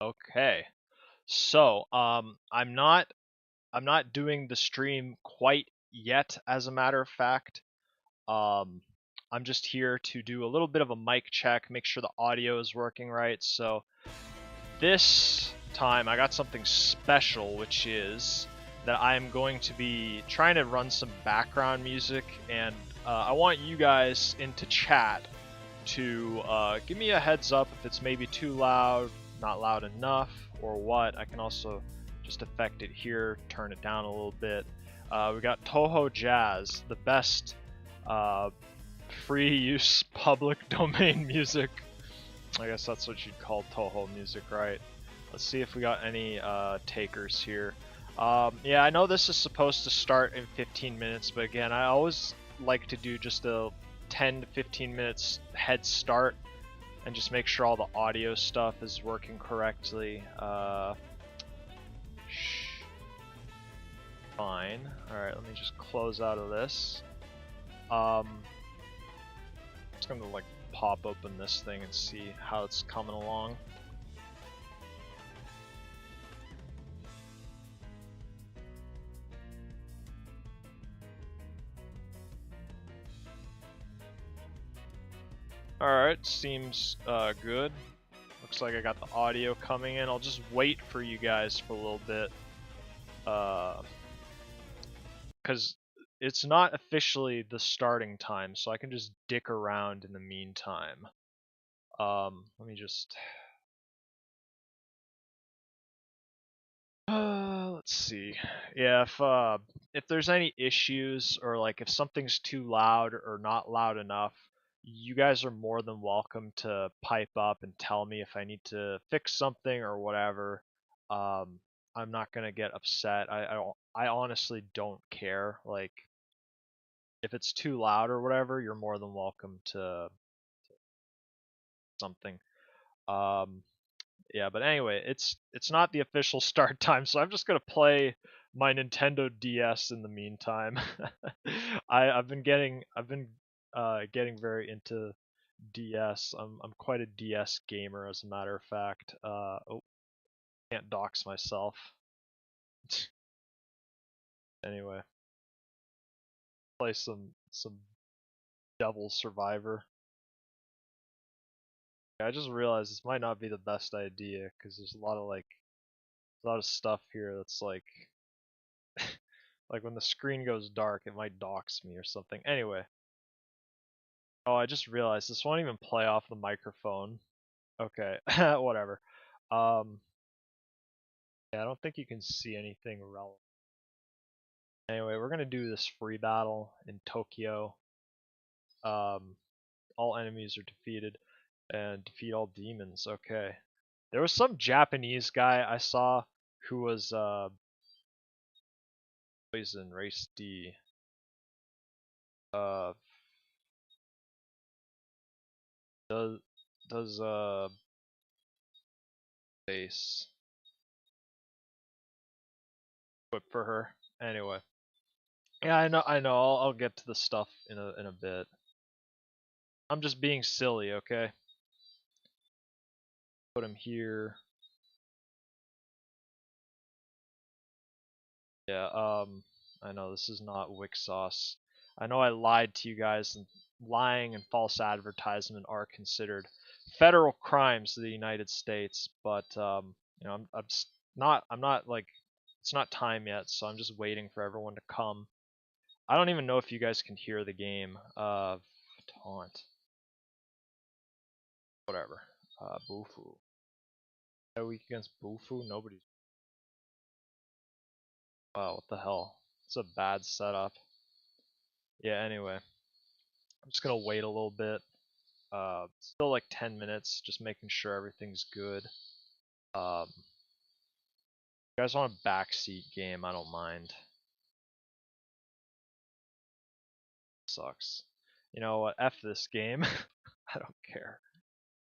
Okay. So, I'm not doing the stream quite yet, as a matter of fact. Um, I'm just here to do a little bit of a mic check, make sure the audio is working right. So this time I got something special, which is that I'm going to be trying to run some background music, and I want you guys into chat to give me a heads up if it's maybe too loud, not loud enough, or what. I can also just affect it here, turn it down a little bit. We got Toho Jazz, the best uh, free use public domain music. I guess that's what you'd call Toho music, right? Let's see if we got any takers here. Yeah, I know this is supposed to start in 15 minutes, but again, I always like to do just a 10 to 15 minutes head start and just make sure all the audio stuff is working correctly. Fine. Alright, let me just close out of this. I'm just gonna like pop open this thing and see how it's coming along. Alright, seems good. Looks like I got the audio coming in. I'll just wait for you guys for a little bit. Because it's not officially the starting time, so I can just dick around in the meantime. Let me just... let's see. Yeah, if there's any issues, or like if something's too loud or not loud enough, you guys are more than welcome to pipe up and tell me if I need to fix something or whatever. Um, I'm not gonna get upset. I honestly don't care. Like, if it's too loud or whatever, you're more than welcome to something. Um, yeah, but anyway, it's not the official start time, so I'm just gonna play my Nintendo DS in the meantime. I've been getting very into DS. I'm quite a DS gamer, as a matter of fact. Oh, can't dox myself. Anyway, play some Devil Survivor. I just realized this might not be the best idea because there's a lot of stuff here that's like when the screen goes dark, it might dox me or something. Anyway, oh, I just realized this won't even play off the microphone. Okay, whatever. Um, yeah, I don't think you can see anything relevant. Anyway, we're gonna do this free battle in Tokyo. Um, all enemies are defeated, and defeat all demons. Okay. There was some Japanese guy I saw who was Poison Race D. Uh, does does base equip for her? Anyway, yeah, I know. I'll get to the stuff in a bit. I'm just being silly, okay? Put him here. Yeah. I know this is not Wixoss. I know I lied to you guys, and lying and false advertisement are considered federal crimes in the United States. But I'm not like, it's not time yet, so I'm just waiting for everyone to come. I don't even know if you guys can hear the game. Taunt. Whatever. Bufu. A week against Bufu? Nobody's. Wow, what the hell? It's a bad setup. Yeah, anyway. I'm just gonna wait a little bit. Still like 10 minutes, just making sure everything's good. You guys want a backseat game? I don't mind. Sucks. You know what? F this game. I don't care.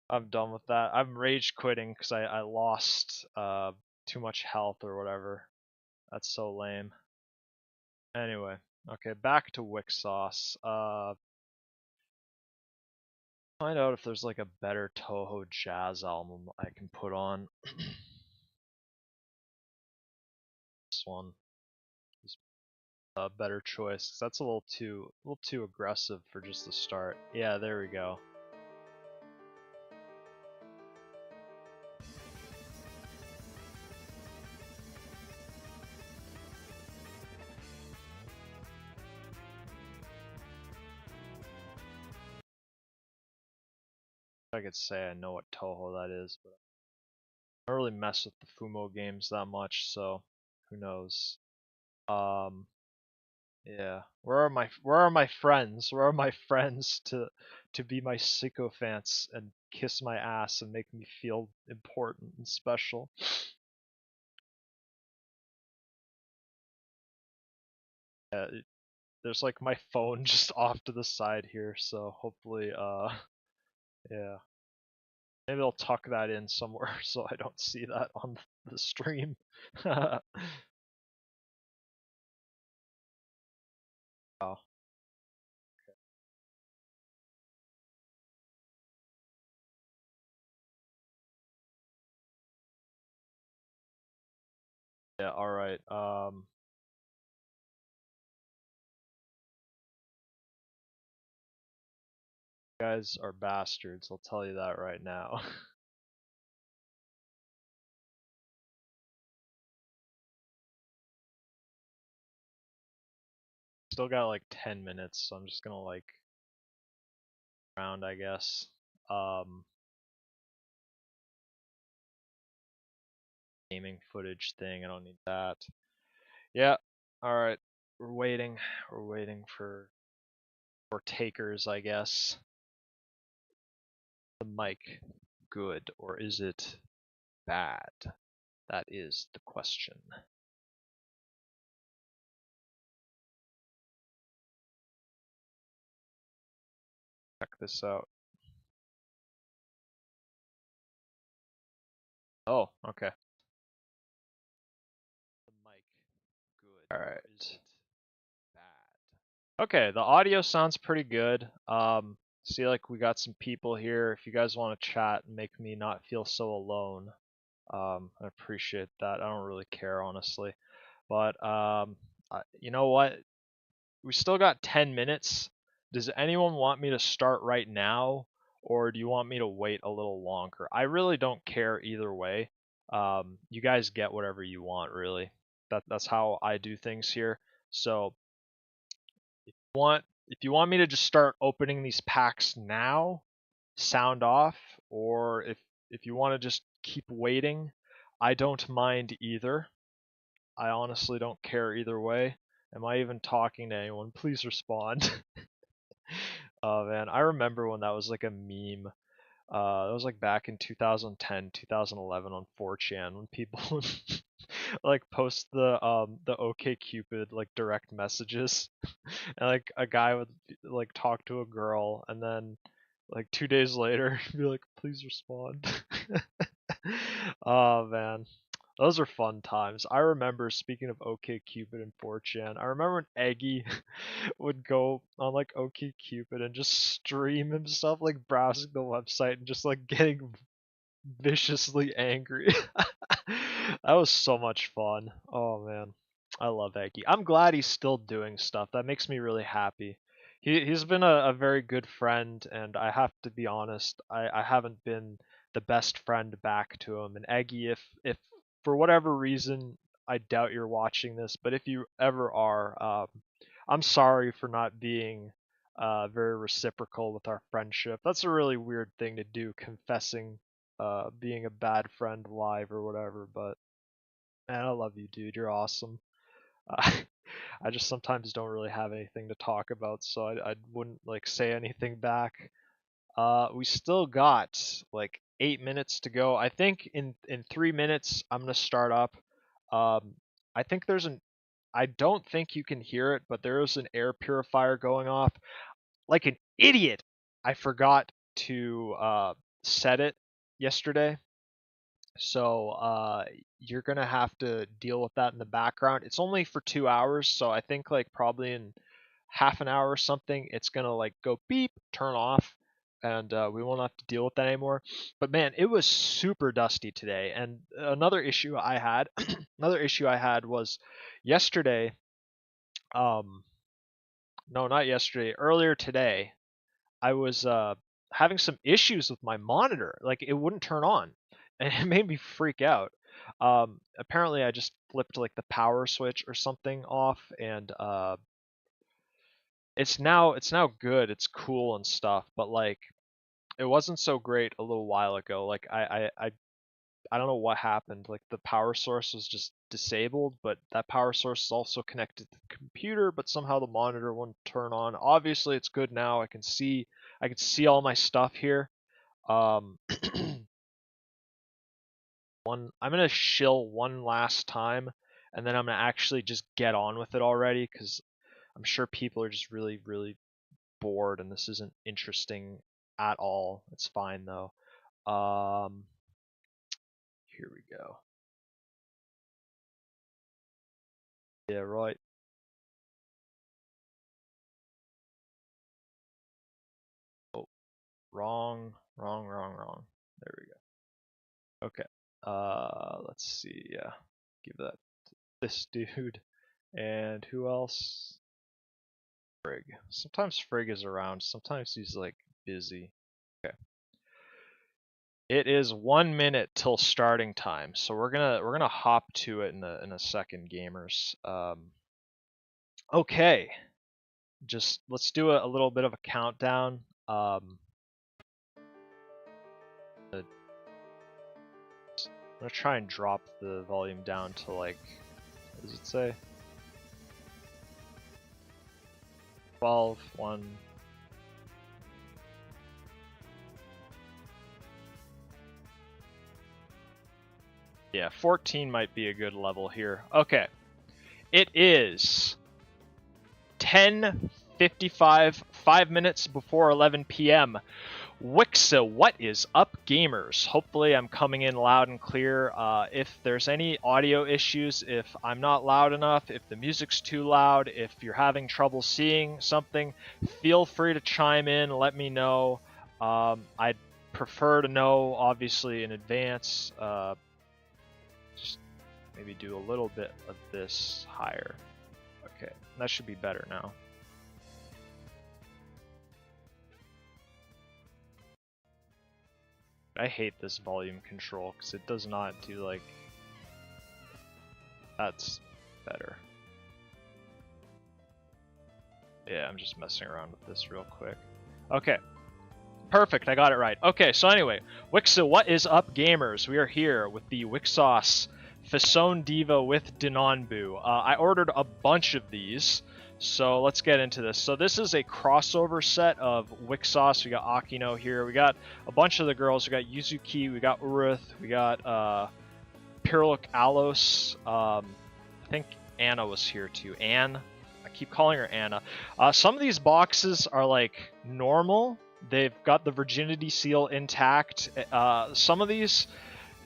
I'm done with that. I'm rage quitting because I lost too much health or whatever. That's so lame. Anyway, okay, back to Wixoss. Find out if there's like a better Toho jazz album I can put on. This one is a better choice. 'Cause that's a little too aggressive for just the start. Yeah, there we go. I could say I know what Toho that is, but I don't really mess with the Fumo games that much, so who knows. Um, yeah. Where are my friends? Where are my friends to be my sycophants and kiss my ass and make me feel important and special? Yeah, there's like my phone just off to the side here, so hopefully yeah. Maybe I'll tuck that in somewhere so I don't see that on the stream. Oh, yeah, alright. You guys are bastards, I'll tell you that right now. Still got like 10 minutes, so I'm just gonna like round, I guess. Um, Gaming footage thing, I don't need that. Yeah, alright. We're waiting. We're waiting for takers, I guess. The mic good or is it bad? That is the question. Check this out. Oh, okay. The mic good. Alright. Is it bad? Okay, the audio sounds pretty good. See, like we got some people here. If you guys want to chat and make me not feel so alone, I appreciate that. I don't really care, honestly. But you know what? We still got 10 minutes. Does anyone want me to start right now, or do you want me to wait a little longer? I really don't care either way. You guys get whatever you want, really. That's how I do things here. So if you want me to just start opening these packs now, sound off, or if you want to just keep waiting, I don't mind either. I honestly don't care either way. Am I even talking to anyone? Please respond. Oh man, I remember when that was like a meme. That was like back in 2010, 2011 on 4chan when people would like post the OK Cupid like direct messages, and like a guy would like talk to a girl, and then like 2 days later be like, please respond. Oh man, those are fun times. I remember, speaking of OkCupid and 4chan, I remember when Eggy would go on like OkCupid and just stream himself like browsing the website and just like getting viciously angry. That was so much fun. Oh man, I love Eggy. I'm glad he's still doing stuff. That makes me really happy. He's been a very good friend, and I have to be honest, I haven't been the best friend back to him. And Eggy, if for whatever reason, I doubt you're watching this, but if you ever are, I'm sorry for not being very reciprocal with our friendship. That's a really weird thing to do, confessing being a bad friend live or whatever. But man, I love you, dude. You're awesome. Uh, I just sometimes don't really have anything to talk about, so I wouldn't like say anything back. We still got like 8 minutes to go. I think in 3 minutes I'm gonna start up. Um, I think there's an I don't think you can hear it, but there is an air purifier going off. Like an idiot, I forgot to set it yesterday. So you're gonna have to deal with that in the background. It's only for 2 hours, so I think like probably in half an hour or something, it's gonna like go beep, turn off. and we won't have to deal with that anymore. But man, it was super dusty today. And another issue I had, another issue I had was yesterday. No, not yesterday. Earlier today, I was having some issues with my monitor. Like it wouldn't turn on, and it made me freak out. Apparently, I just flipped like the power switch or something off, and it's now good. It's cool and stuff, but like it wasn't so great a little while ago. Like I don't know what happened. Like the power source was just disabled, but that power source is also connected to the computer, but somehow the monitor wouldn't turn on. Obviously it's good now. I can see all my stuff here. Um I'm gonna shill one last time, and then I'm gonna actually just get on with it already, because I'm sure people are just really, really bored and this isn't interesting at all. It's fine though. Um Here we go. Yeah, right. Oh, wrong, wrong, wrong, wrong. There we go. Okay. Let's see. Yeah, give that to this dude. And who else? Frigg. Sometimes Frigg is around. Sometimes he's like busy. Okay. It is 1 minute till starting time, so we're gonna hop to it in a second, gamers. Okay. Just let's do a little bit of a countdown. I'm gonna try and drop the volume down to like, what does it say? 12, 1. Yeah, 14 might be a good level here. Okay. It is 10:55, 5 minutes before 11 p.m. Wixoss, what is up, gamers? Hopefully I'm coming in loud and clear. If there's any audio issues, if I'm not loud enough, if the music's too loud, if you're having trouble seeing something, feel free to chime in, let me know. I'd prefer to know, obviously, in advance. Just maybe do a little bit of this higher. Okay, that should be better now. I hate this volume control because it does not do like... That's better. Yeah, I'm just messing around with this real quick. Okay. Perfect, I got it right. Okay, so anyway, Wixoss, what is up, gamers? We are here with the Wixoss Fessone Diva with Dinonbu. I ordered a bunch of these, so let's get into this. So this is a crossover set of Wixoss. We got Akino here. We got a bunch of the girls. We got Yuzuki. We got Uruth. We got Pyrrhic Alos. I think Anna was here too. Anne. I keep calling her Anna. Some of these boxes are like normal. They've got the virginity seal intact. Some of these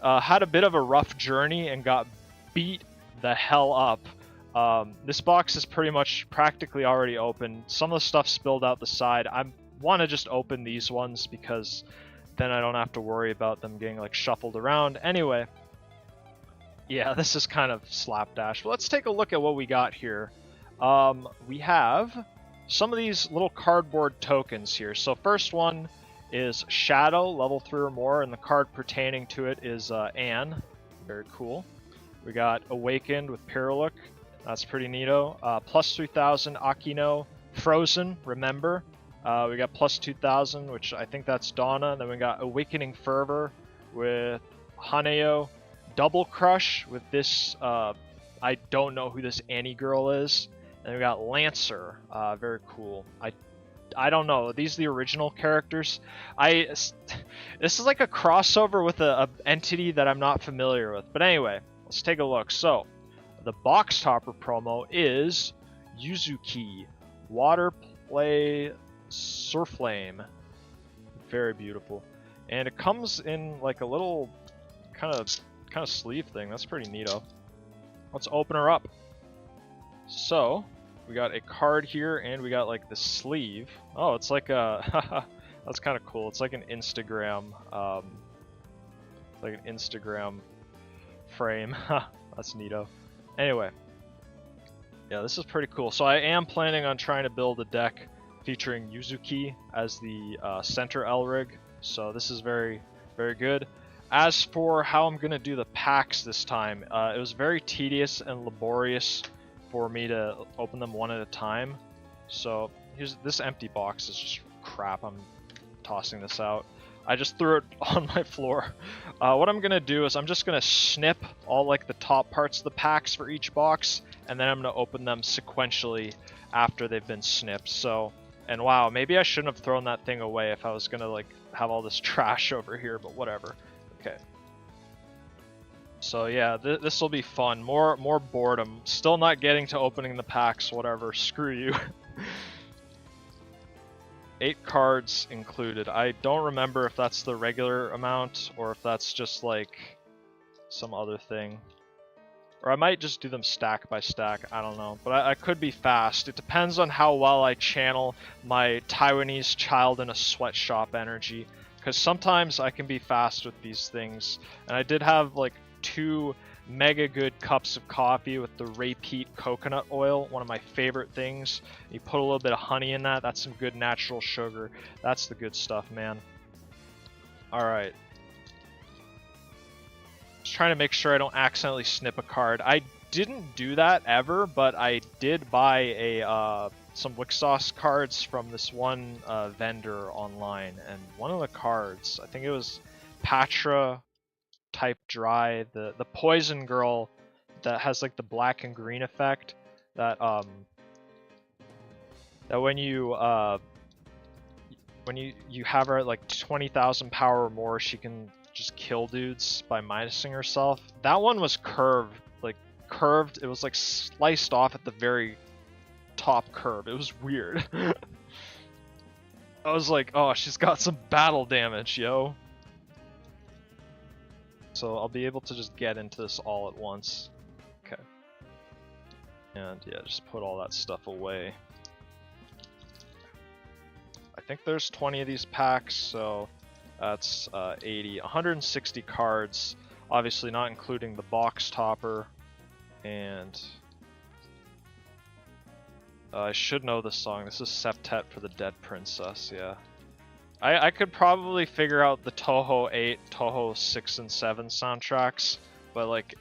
had a bit of a rough journey and got beat the hell up. This box is pretty much practically already open. Some of the stuff spilled out the side. I want to just open these ones because then I don't have to worry about them getting like shuffled around. Anyway, yeah, this is kind of slapdash. But let's take a look at what we got here. We have some of these little cardboard tokens here. So first one is Shadow, level 3 or more, and the card pertaining to it is Anne. Very cool. We got Awakened with Pyrrhic. That's pretty neato. Plus 3000 Akino. Frozen, remember. We got plus 2000, which I think that's Donna. And then we got Awakening Fervor with Haneo. Double Crush with this, I don't know who this Annie girl is. And we got Lancer, very cool. I don't know. These are the original characters. This is like a crossover with a entity that I'm not familiar with. But anyway, let's take a look. So, the box topper promo is Yuzuki, Water Play Surflame. Very beautiful. And it comes in like a little kind of sleeve thing. That's pretty neato. Let's open her up. So, we got a card here, and we got like the sleeve. Oh, it's like a That's kind of cool. It's like an Instagram, frame. That's neato. Anyway, yeah, this is pretty cool. So I am planning on trying to build a deck featuring Yuzuki as the center Elrig. So this is very, very good. As for how I'm going to do the packs this time, it was very tedious and laborious for me to open them one at a time. So here's this empty box is just crap. I'm tossing this out. I just threw it on my floor. What I'm going to do is I'm just going to snip all like the top parts of the packs for each box, and then I'm going to open them sequentially after they've been snipped. So, and wow, maybe I shouldn't have thrown that thing away if I was going to like have all this trash over here, but whatever. Okay. So yeah, this will be fun. More boredom. Still not getting to opening the packs. Whatever. Screw you. 8 cards included. I don't remember if that's the regular amount or if that's just like some other thing. Or I might just do them stack by stack. I don't know. But I could be fast. It depends on how well I channel my Taiwanese child in a sweatshop energy. Because sometimes I can be fast with these things. And I did have like 2 mega good cups of coffee with the Repeat coconut oil, one of my favorite things. You put a little bit of honey in that, that's some good natural sugar. That's the good stuff, man. Alright. Just trying to make sure I don't accidentally snip a card. I didn't do that ever, but I did buy a some Wixoss cards from this one vendor online, and one of the cards, I think it was Patra type dry, the poison girl that has like the black and green effect, that when you have her at like 20,000 power or more, she can just kill dudes by minusing herself. That one was curved. It was like sliced off at the very top curve. It was weird. I was like, oh, she's got some battle damage, yo. So I'll be able to just get into this all at once. Okay. And yeah, just put all that stuff away. I think there's 20 of these packs, so that's 80. 160 cards, obviously not including the box topper. And I should know this song. This is Septet for the Dead Princess, yeah. I could probably figure out the Toho 8, Toho 6 and 7 soundtracks, but like,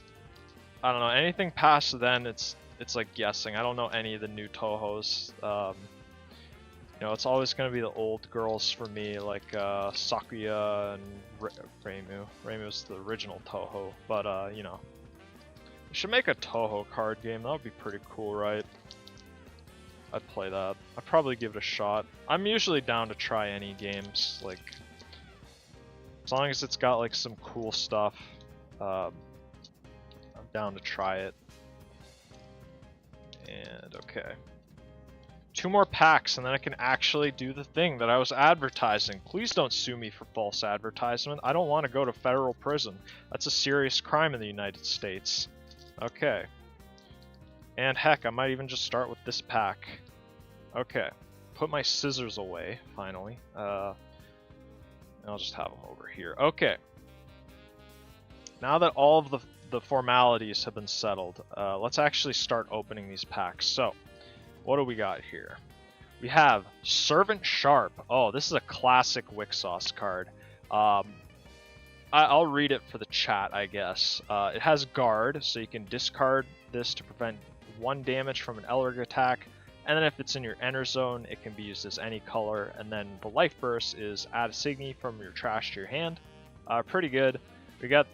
I don't know, anything past then, it's like guessing. I don't know any of the new Tohos. You know, it's always going to be the old girls for me, like Sakuya and Reimu. Reimu's the original Toho, but you know. We should make a Toho card game. That would be pretty cool, right? I'd play that. I'd probably give it a shot. I'm usually down to try any games, like, as long as it's got like some cool stuff, I'm down to try it. And okay. 2 more packs and then I can actually do the thing that I was advertising. Please don't sue me for false advertisement. I don't want to go to federal prison. That's a serious crime in the United States. Okay. And heck, I might even just start with this pack. Okay. Put my scissors away, finally. I'll just have them over here. Okay. Now that all of the formalities have been settled, let's actually start opening these packs. So, what do we got here? We have Servant Sharp. Oh, this is a classic Wixoss card. I'll read it for the chat, I guess. It has Guard, so you can discard this to prevent 1 damage from an Elrig attack. And then if it's in your enter zone, it can be used as any color. And then the Life Burst is add a Signy from your trash to your hand. Pretty good. We got...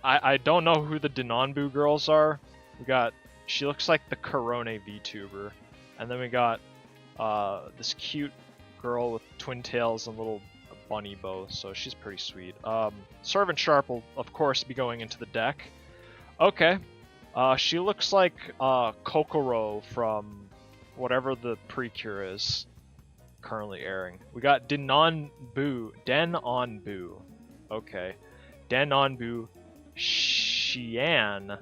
I don't know who the Denonbu girls are. We got... She looks like the Corone VTuber. And then we got this cute girl with twin tails and little bunny bow, so she's pretty sweet. Servant Sharp will, of course, be going into the deck. Okay. She looks like Kokoro from whatever the Precure is currently airing. We got Denonbu. Okay. Denonbu Shian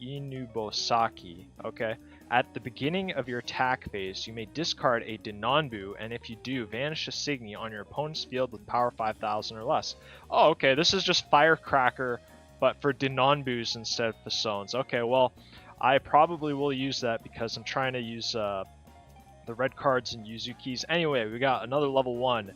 Inubosaki. Okay. At the beginning of your attack phase, you may discard a Dinonbu, and if you do, vanish a Signy on your opponent's field with power 5000 or less. Oh, okay, this is just Firecracker, but for Dinonbus instead of Fessones. Okay, well, I probably will use that because I'm trying to use the red cards and Yuzu keys. Anyway, we got another level 1.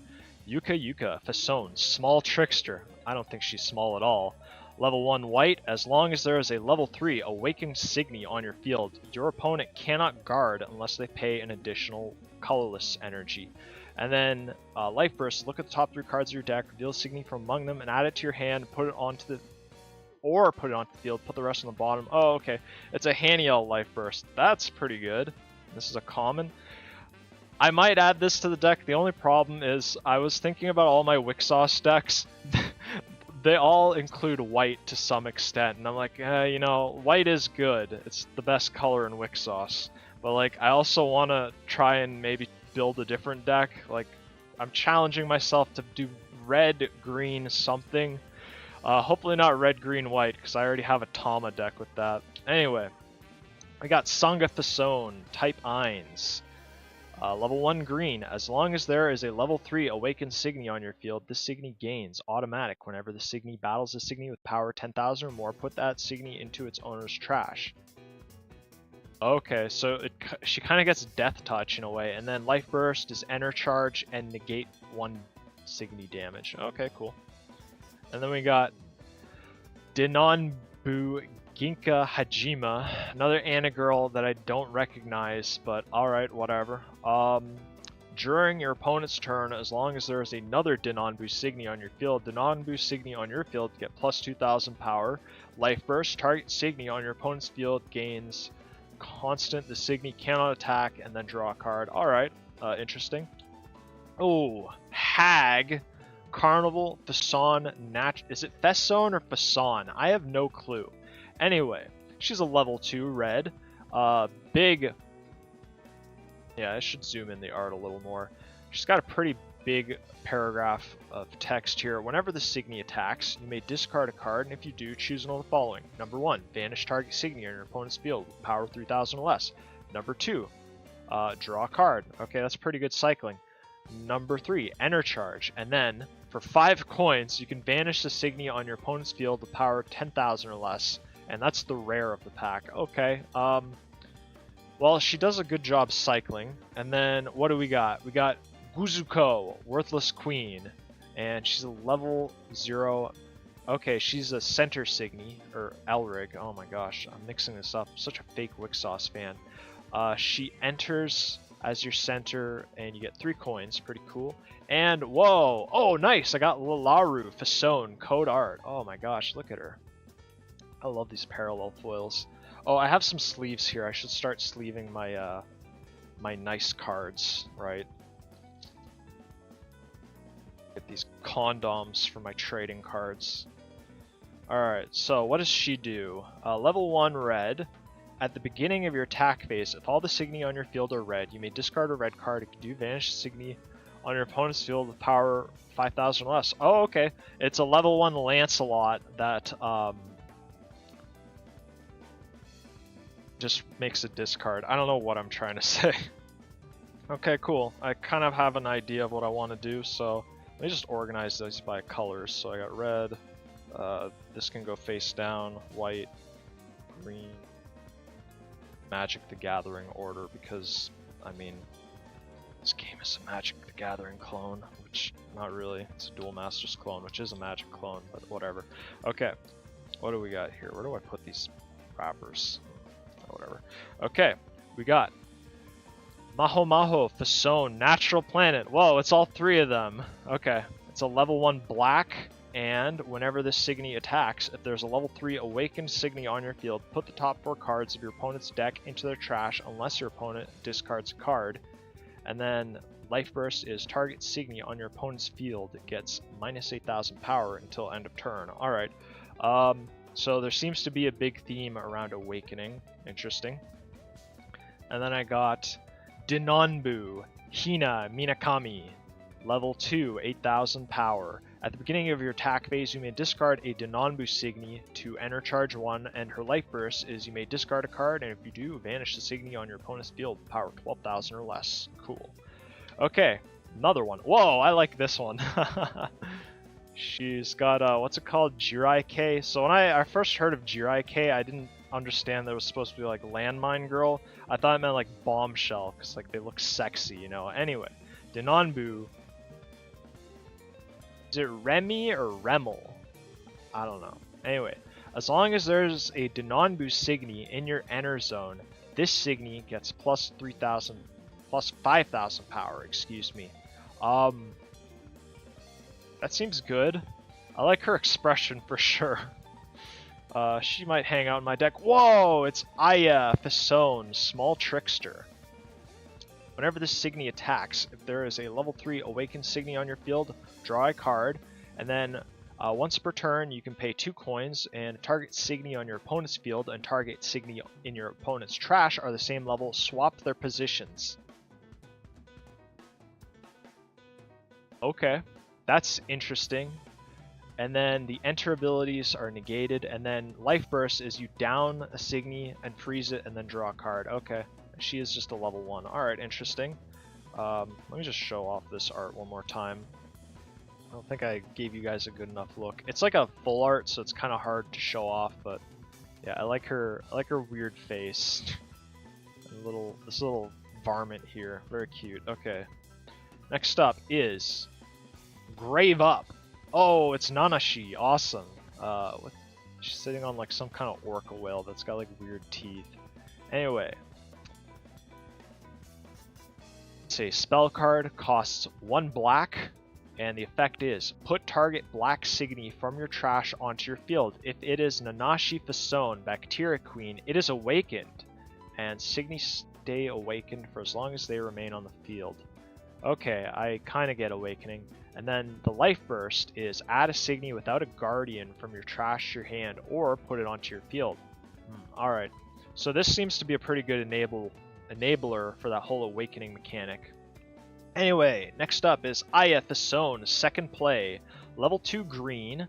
Yuka, Fessone, Small Trickster. I don't think she's small at all. Level 1 white, as long as there is a level 3 Awakened Signy on your field, your opponent cannot guard unless they pay an additional colorless energy. And then Life Burst, look at the top 3 cards of your deck, reveal a Signy from among them, and add it to your hand, put it onto the field, put the rest on the bottom. Oh, okay. It's a Haniel Life Burst. That's pretty good. This is a common. I might add this to the deck. The only problem is I was thinking about all my Wixoss decks. They all include white to some extent, and I'm like, you know, white is good. It's the best color in Wixoss. But like, I also want to try and maybe build a different deck. Like, I'm challenging myself to do red, green, something. Hopefully not red, green, white, because I already have a Tama deck with that. Anyway, I got Sangha Fessone, type Eins. Level 1 green. As long as there is a level 3 Awakened Signy on your field, this Signy gains automatic. Whenever the Signy battles a Signy with power 10,000 or more, put that Signy into its owner's trash. Okay, so she kind of gets Death Touch in a way, and then Life Burst is Enter Charge and negate 1 Signy damage. Okay, cool. And then we got Dinonbu Ginka Hajima, another Anna-girl that I don't recognize, but alright, whatever. During your opponent's turn, as long as there is another Dinonbu Signy on your field, Dinonbu Signy on your field get plus 2000 power. Life Burst, target Signy on your opponent's field gains constant. The Signy cannot attack and then draw a card. Alright, interesting. Oh, Hag, Carnival, Fessone, is it Fessone or Fessone? I have no clue. Anyway, she's a level 2 red. Big. Yeah, I should zoom in the art a little more. She's got a pretty big paragraph of text here. Whenever the Signy attacks, you may discard a card, and if you do, choose one of the following. Number 1, vanish target Signy on your opponent's field with power 3000 or less. Number 2, draw a card. Okay, that's pretty good cycling. Number 3, enter charge. And then, for 5 coins, you can vanish the Signy on your opponent's field with power 10,000 or less. And that's the rare of the pack. Okay, well, she does a good job cycling. And then, what do we got? We got Guzuko, Worthless Queen. And she's a level 0. Okay, she's a center Signy, or Elrig. Oh my gosh, I'm mixing this up. I'm such a fake Wixoss fan. She enters as your center, and you get 3 coins. Pretty cool. And, whoa! Oh, nice! I got Lalaru, Fessone, code art. Oh my gosh, look at her. I love these parallel foils. Oh, I have some sleeves here. I should start sleeving my my nice cards, right? Get these condoms for my trading cards. Alright, so what does she do? Level 1 red. At the beginning of your attack phase, if all the Signy on your field are red, you may discard a red card. If you do, vanish Signy on your opponent's field with power 5000 or less. Oh, okay. It's a level 1 Lancelot that just makes a discard. I don't know what I'm trying to say. Okay, cool. I kind of have an idea of what I want to do, so let me just organize these by colors. So I got red, this can go face down, white, green, Magic the Gathering order, because, I mean, this game is a Magic the Gathering clone, which, not really, it's a Duel Masters clone, which is a Magic clone, but whatever. Okay, what do we got here? Where do I put these wrappers? Whatever. Okay, we got Maho Maho, Fessone, Natural Planet. Whoa, it's all 3 of them. Okay, it's a level 1 black, and whenever this Signy attacks, if there's a level 3 Awakened Signy on your field, put the top 4 cards of your opponent's deck into their trash unless your opponent discards a card. And then Life Burst is target Signy on your opponent's field. It gets minus 8,000 power until end of turn. Alright, so there seems to be a big theme around Awakening. Interesting. And then I got Dinonbu, Hina Minakami, level 2, 8,000 power. At the beginning of your attack phase, you may discard a Denonbu Signy to enter charge 1, and her life burst is you may discard a card, and if you do, banish the Signy on your opponent's field with power 12,000 or less. Cool. Okay, another one. Whoa, I like this one. She's got, what's it called? Jirai-K. So when I first heard of Jirai-K, I didn't understand that it was supposed to be like Landmine Girl. I thought it meant like Bombshell, because like they look sexy, you know. Anyway, Denonbu. Is it Remy or Remel? I don't know. Anyway, as long as there's a Denonbu Signy in your enter zone, this Signy gets plus 3,000, plus 5,000 power, excuse me. That seems good. I like her expression for sure. She might hang out in my deck. Whoa, it's TWO Fessone, Small Trickster. Whenever this Signy attacks, if there is a level 3 Awakened Signy on your field, draw a card, and then once per turn you can pay 2 coins, and target Signy on your opponent's field and target Signy in your opponent's trash are the same level, swap their positions. Okay, that's interesting. And then the enter abilities are negated, and then Life Burst is you down a Signy and freeze it and then draw a card. Okay. She is just a level 1. Alright, interesting. Let me just show off this art one more time. I don't think I gave you guys a good enough look. It's like a full art, so it's kind of hard to show off, but yeah, I like her weird face. This little varmint here. Very cute. Okay. Next up is Grave Up. Oh, it's Nanashi. Awesome. She's sitting on like some kind of orca whale that's got like weird teeth. Anyway. It's a spell card, costs 1 black, and the effect is put target black Signy from your trash onto your field. If it is Nanashi Fessone, Bacteria Queen, it is awakened, and Signy stay awakened for as long as they remain on the field. Okay, I kind of get awakening. And then the Life Burst is add a Signy without a Guardian from your trash to your hand, or put it onto your field. Alright, so this seems to be a pretty good enabler for that whole awakening mechanic. Anyway, next up is TWO Fessone, second play, level 2 green.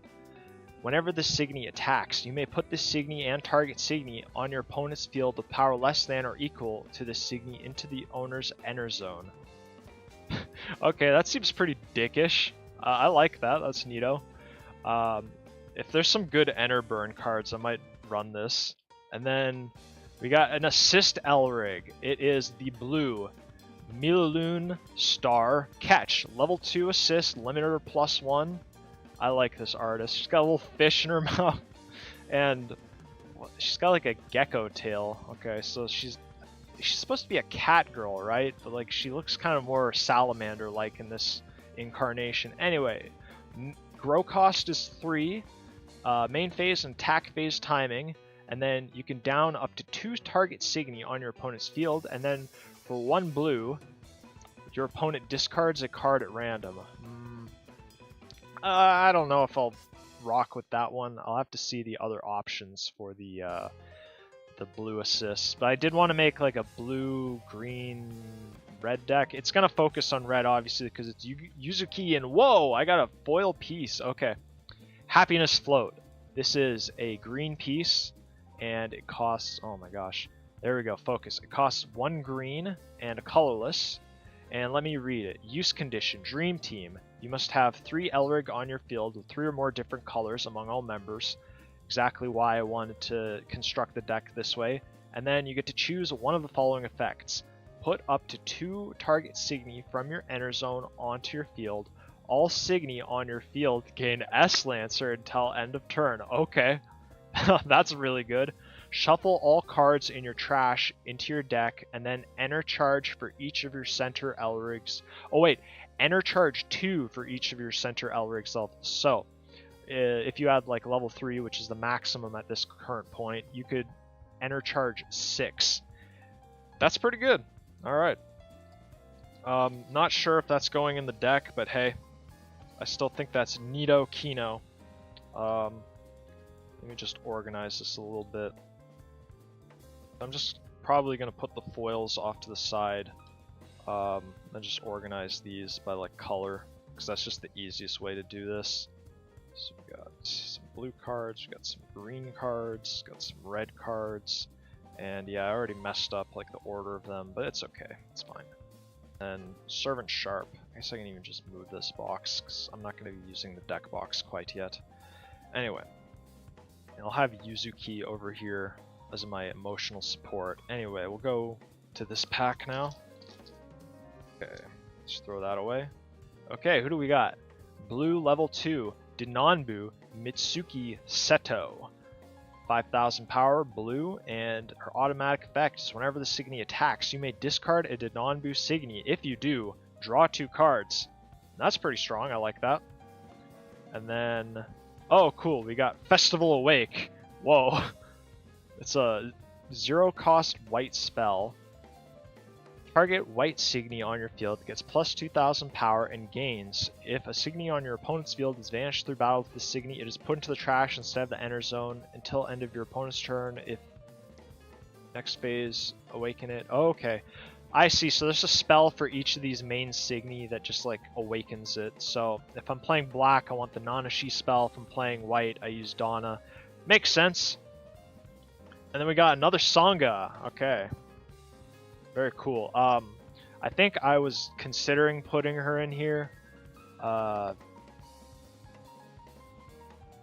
Whenever the Signy attacks, you may put this Signy and target Signy on your opponent's field with power less than or equal to the Signy into the owner's enter zone. Okay, that seems pretty dickish. I like that, that's neato. If there's some good enter burn cards, I might run this. And then we got an assist Elrig. It is the blue Milaloon Star Catch. Level 2 assist, limiter +1. I like this artist. She's got a little fish in her mouth. And she's got like a gecko tail. Okay, so she's supposed to be a cat girl, right? But like she looks kind of more salamander-like in this incarnation. Anyway, grow cost is 3. Main phase and attack phase timing. And then you can down up to 2 target Signy on your opponent's field, and then for 1 blue, your opponent discards a card at random. I don't know if I'll rock with that one. I'll have to see the other options for the blue assists. But I did want to make like a blue, green, red deck. It's gonna focus on red, obviously, because it's Yuzuki, and whoa, I got a foil piece. Okay, Happiness Float. This is a green piece. And it costs, oh my gosh, there we go, focus. It costs 1 green and a colorless. And let me read it. Use condition, Dream Team. You must have 3 Elrig on your field with 3 or more different colors among all members. Exactly why I wanted to construct the deck this way. And then you get to choose one of the following effects. Put up to 2 target Signy from your enter zone onto your field. All Signy on your field gain S-Lancer until end of turn. Okay. That's really good. Shuffle all cards in your trash into your deck, and then enter charge for each of your center Elrigs. Oh wait, enter charge 2 for each of your center Elrigs levels. So, if you had like level 3, which is the maximum at this current point, you could enter charge 6. That's pretty good. Alright. Not sure if that's going in the deck, but hey, I still think that's neato kino. Let me just organize this a little bit. I'm just probably going to put the foils off to the side and just organize these by like color. because that's just the easiest way to do this. So we got some blue cards, we got some green cards, got some red cards, and yeah, I already messed up like the order of them, but it's okay, it's fine. And Servant Sharp. I guess I can even just move this box, because I'm not going to be using the deck box quite yet. Anyway, I'll have Yuzuki over here as my emotional support. Anyway, we'll go to this pack now. Okay, let's throw that away. Okay, who do we got? Blue level 2, Dinanbu Mitsuki Seto. 5,000 power, blue, and her automatic effect is whenever the Signy attacks, you may discard a Dinanbu Signy. If you do, draw 2 cards. That's pretty strong, I like that. And then, oh cool, we got Festival Awake. Whoa. It's a 0-cost white spell. Target white Signy on your field gets plus 2,000 power and gains. If a Signy on your opponent's field is vanished through battle with the Signy, it is put into the trash instead of the enter zone until end of your opponent's turn. If next phase, awaken it. Oh, okay. I see, so there's a spell for each of these main Signy that just like awakens it. So if I'm playing black, I want the Nanashi spell. If I'm playing white, I use Donna. Makes sense. And then we got another Sangha. Okay. Very cool. I think I was considering putting her in here. You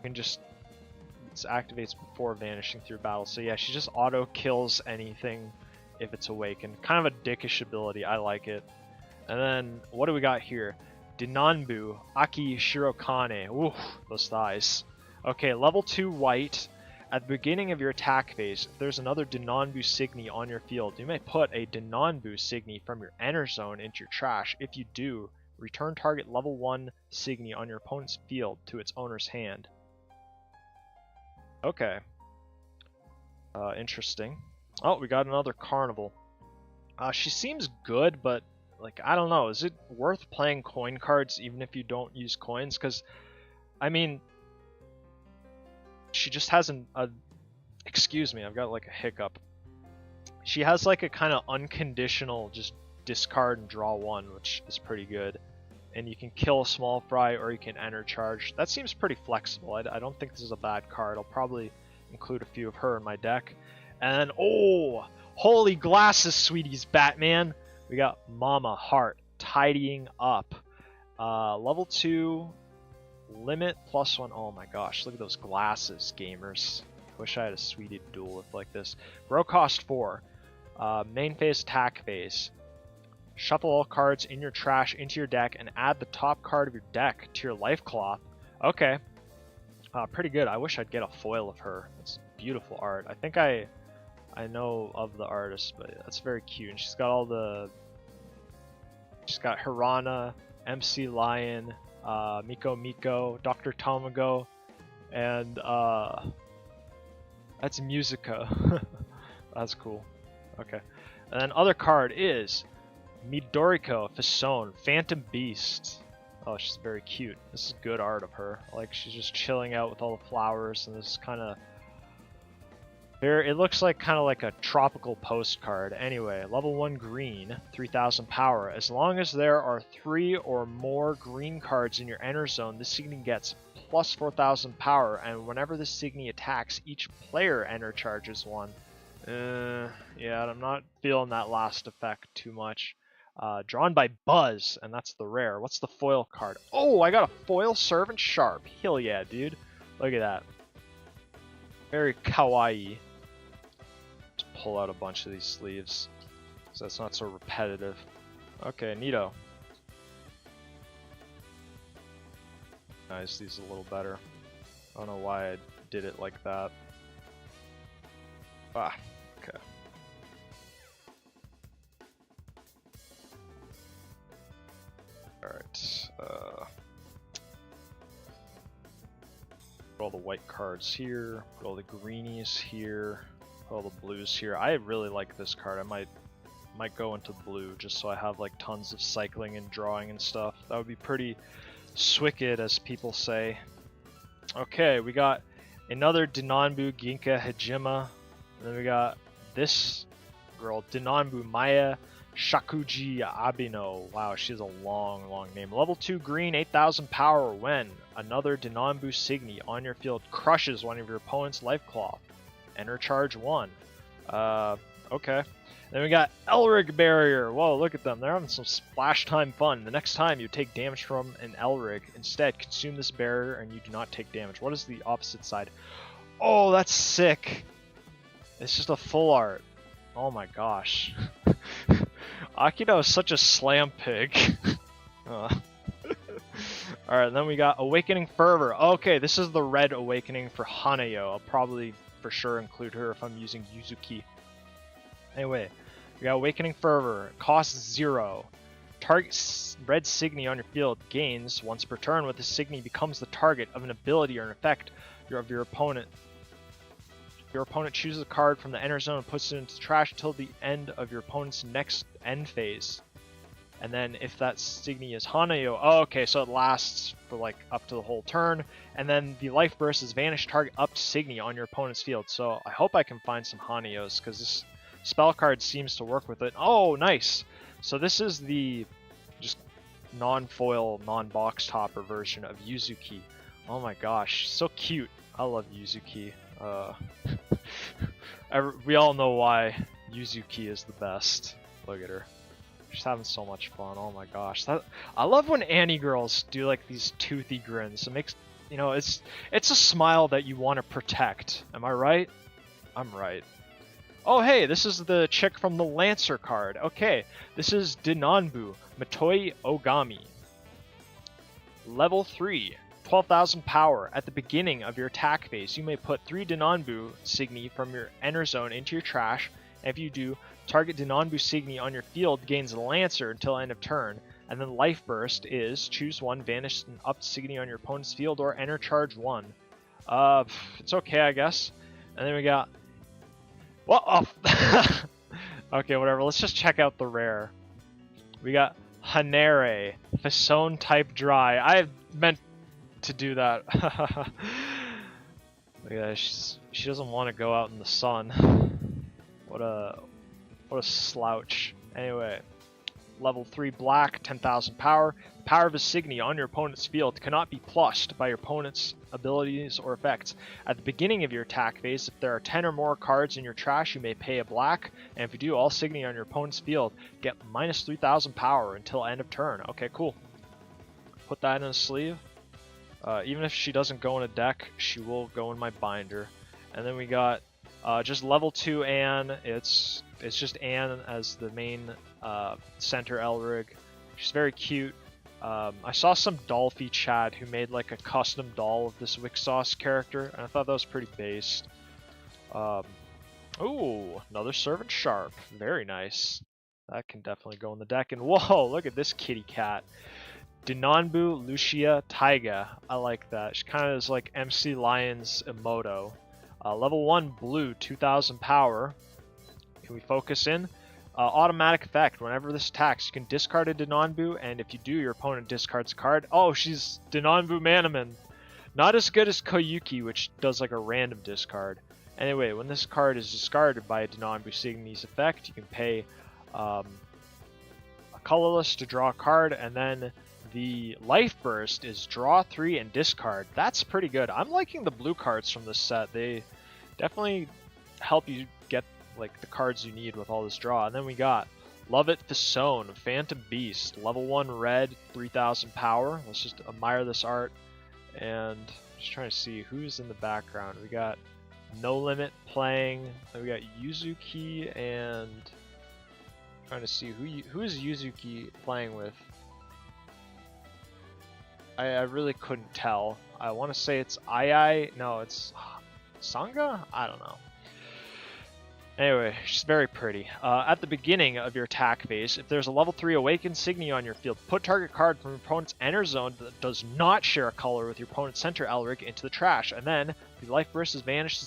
can just... It activates before vanishing through battle. So yeah, she just auto kills anything if it's awakened. Kind of a dickish ability. I like it. And then, what do we got here? Dinanbu Aki Shirokane. Ooh, those thighs. Okay, level 2 white. At the beginning of your attack phase, if there's another Dinanbu Signy on your field, you may put a Dinanbu Signy from your enter zone into your trash. If you do, return target level 1 Signy on your opponent's field to its owner's hand. Okay. Interesting. Oh, we got another Carnival. She seems good, but, like, I don't know. Is it worth playing coin cards even if you don't use coins? Because, I mean... She just has excuse me, I've got like a hiccup. She has like a kind of unconditional just discard and draw 1, which is pretty good. And you can kill a small fry or you can enter charge. That seems pretty flexible. I don't think this is a bad card. I'll probably include a few of her in my deck. And then, oh, holy glasses, sweeties, Batman. We got Mama Heart, Tidying Up. Level 2... Limit +1. Oh my gosh, look at those glasses, gamers. Wish I had a Sweetie duel with like this. Grow cost 4. Main phase, attack phase. Shuffle all cards in your trash into your deck and add the top card of your deck to your life cloth. Okay. Pretty good. I wish I'd get a foil of her. It's beautiful art. I think I know of the artist, but that's very cute. And she's got all the... She's got Hirana, MC Lion, Miko Miko, Dr. Tomago, and that's Musica. That's cool. Okay. And then other card is Midoriko Fessone, Phantom Beast. Oh, she's very cute. This is good art of her. Like, she's just chilling out with all the flowers, and this is kind of... It looks like kind of like a tropical postcard. Anyway, level 1 green, 3,000 power. As long as there are 3 or more green cards in your enter zone, this Signy gets plus 4,000 power, and whenever this Signy attacks, each player enter charges 1. Yeah, I'm not feeling that last effect too much. Drawn by Buzz, and that's the rare. What's the foil card? Oh, I got a foil Servant Sharp. Hell yeah, dude. Look at that. Very kawaii. Pull out a bunch of these sleeves so it's not so repetitive. Okay, neato. Nice, these a little better. I don't know why I did it like that. Ah, okay. Alright, put all the white cards here, put all the greenies here. All the blues here. I really like this card. I might go into blue just so I have like tons of cycling and drawing and stuff. That would be pretty swicked, as people say. Okay, we got another Dinanbu Ginka Hajima. And then we got this girl, Dinanbu Maya Shakuji Abino. Wow, she has a long, long name. Level 2 green, 8000 power when another Denanbu Signy on your field crushes one of your opponent's life cloth. Enter charge 1. Okay. Then we got Elrig Barrier. Whoa, look at them. They're having some splash time fun. The next time you take damage from an Elrig, instead consume this barrier and you do not take damage. What is the opposite side? Oh, that's sick. It's just a full art. Oh my gosh. Akito is such a slam pig. Alright, then we got Awakening Fervor. Okay, this is the red Awakening for Hanayo. I'll probably for sure include her if I'm using Yuzuki. Anyway, we got Awakening Fervor. Cost 0. Target red Signy on your field gains once per turn with the Signy becomes the target of an ability or an effect of your opponent. Your opponent chooses a card from the enter zone and puts it into the trash until the end of your opponent's next end phase. And then if that Signy is Hanayo, oh, okay, so it lasts for like up to the whole turn. And then the life burst is vanish target up to Signy on your opponent's field. So I hope I can find some Hanayos because this spell card seems to work with it. Oh, nice. So this is the just non-foil, non-box topper version of Yuzuki. Oh my gosh, so cute. I love Yuzuki. We all know why Yuzuki is the best. Look at her. She's having so much fun. Oh my gosh. I love when Annie girls do like these toothy grins. It makes, you know, it's a smile that you want to protect. Am I right? I'm right. Oh hey, this is the chick from the Lancer card. Okay, this is Denanbu Matoi Ogami. Level 3. 12,000 power. At the beginning of your attack phase, you may put 3 Denanbu Signy from your enter zone into your trash, and if you do, target Denanbu Signy on your field gains Lancer until end of turn, and then Life Burst is choose one, vanish an up Signy on your opponent's field, or enter charge 1. It's okay, I guess. And then we got... What? Oh. Okay, whatever. Let's just check out the rare. We got Hanere, Fessone type dry. I meant to do that. Look at that. She doesn't want to go out in the sun. What a slouch. Anyway, level 3 black, 10,000 power. The power of a Signy on your opponent's field cannot be plushed by your opponent's abilities or effects. At the beginning of your attack phase, if there are 10 or more cards in your trash, you may pay a black, and if you do, all Signy on your opponent's field get minus 3,000 power until end of turn. Okay, cool. Put that in a sleeve. Even if she doesn't go in a deck, she will go in my binder. And then we got just level 2 Anne. It's just Anne as the main center Elrig. She's very cute. I saw some Dolphy Chad who made like a custom doll of this Wixoss character, and I thought that was pretty based. Ooh, another Servant Sharp. Very nice. That can definitely go in the deck. And whoa, look at this kitty cat. Denanbu Lucia Taiga. I like that. She kind of is like MC Lion's Emoto. Level 1 blue, 2000 power. Can we focus in? Automatic effect. Whenever this attacks, you can discard a Denanbu, and if you do, your opponent discards a card. Oh, she's Denanbu Manaman. Not as good as Koyuki, which does like a random discard. Anyway, when this card is discarded by a Denanbu Signy's effect, you can pay a colorless to draw a card, and then the Life Burst is draw 3 and discard. That's pretty good. I'm liking the blue cards from this set. They definitely help you get like the cards you need with all this draw. And then we got Love It Fessone, Phantom Beast, level 1 red, 3000 power. Let's just admire this art. And just trying to see who's in the background. We got No Limit playing. Then we got Yuzuki, and trying to see who is Yuzuki playing with. I really couldn't tell. I want to say it's Ai. No, it's Sangha? I don't know. Anyway, she's very pretty. At the beginning of your attack phase, if there's a level 3 Awakened Signy on your field, put target card from your opponent's enter zone that does not share a color with your opponent's center Elric into the trash, and then the Life Burst is vanish a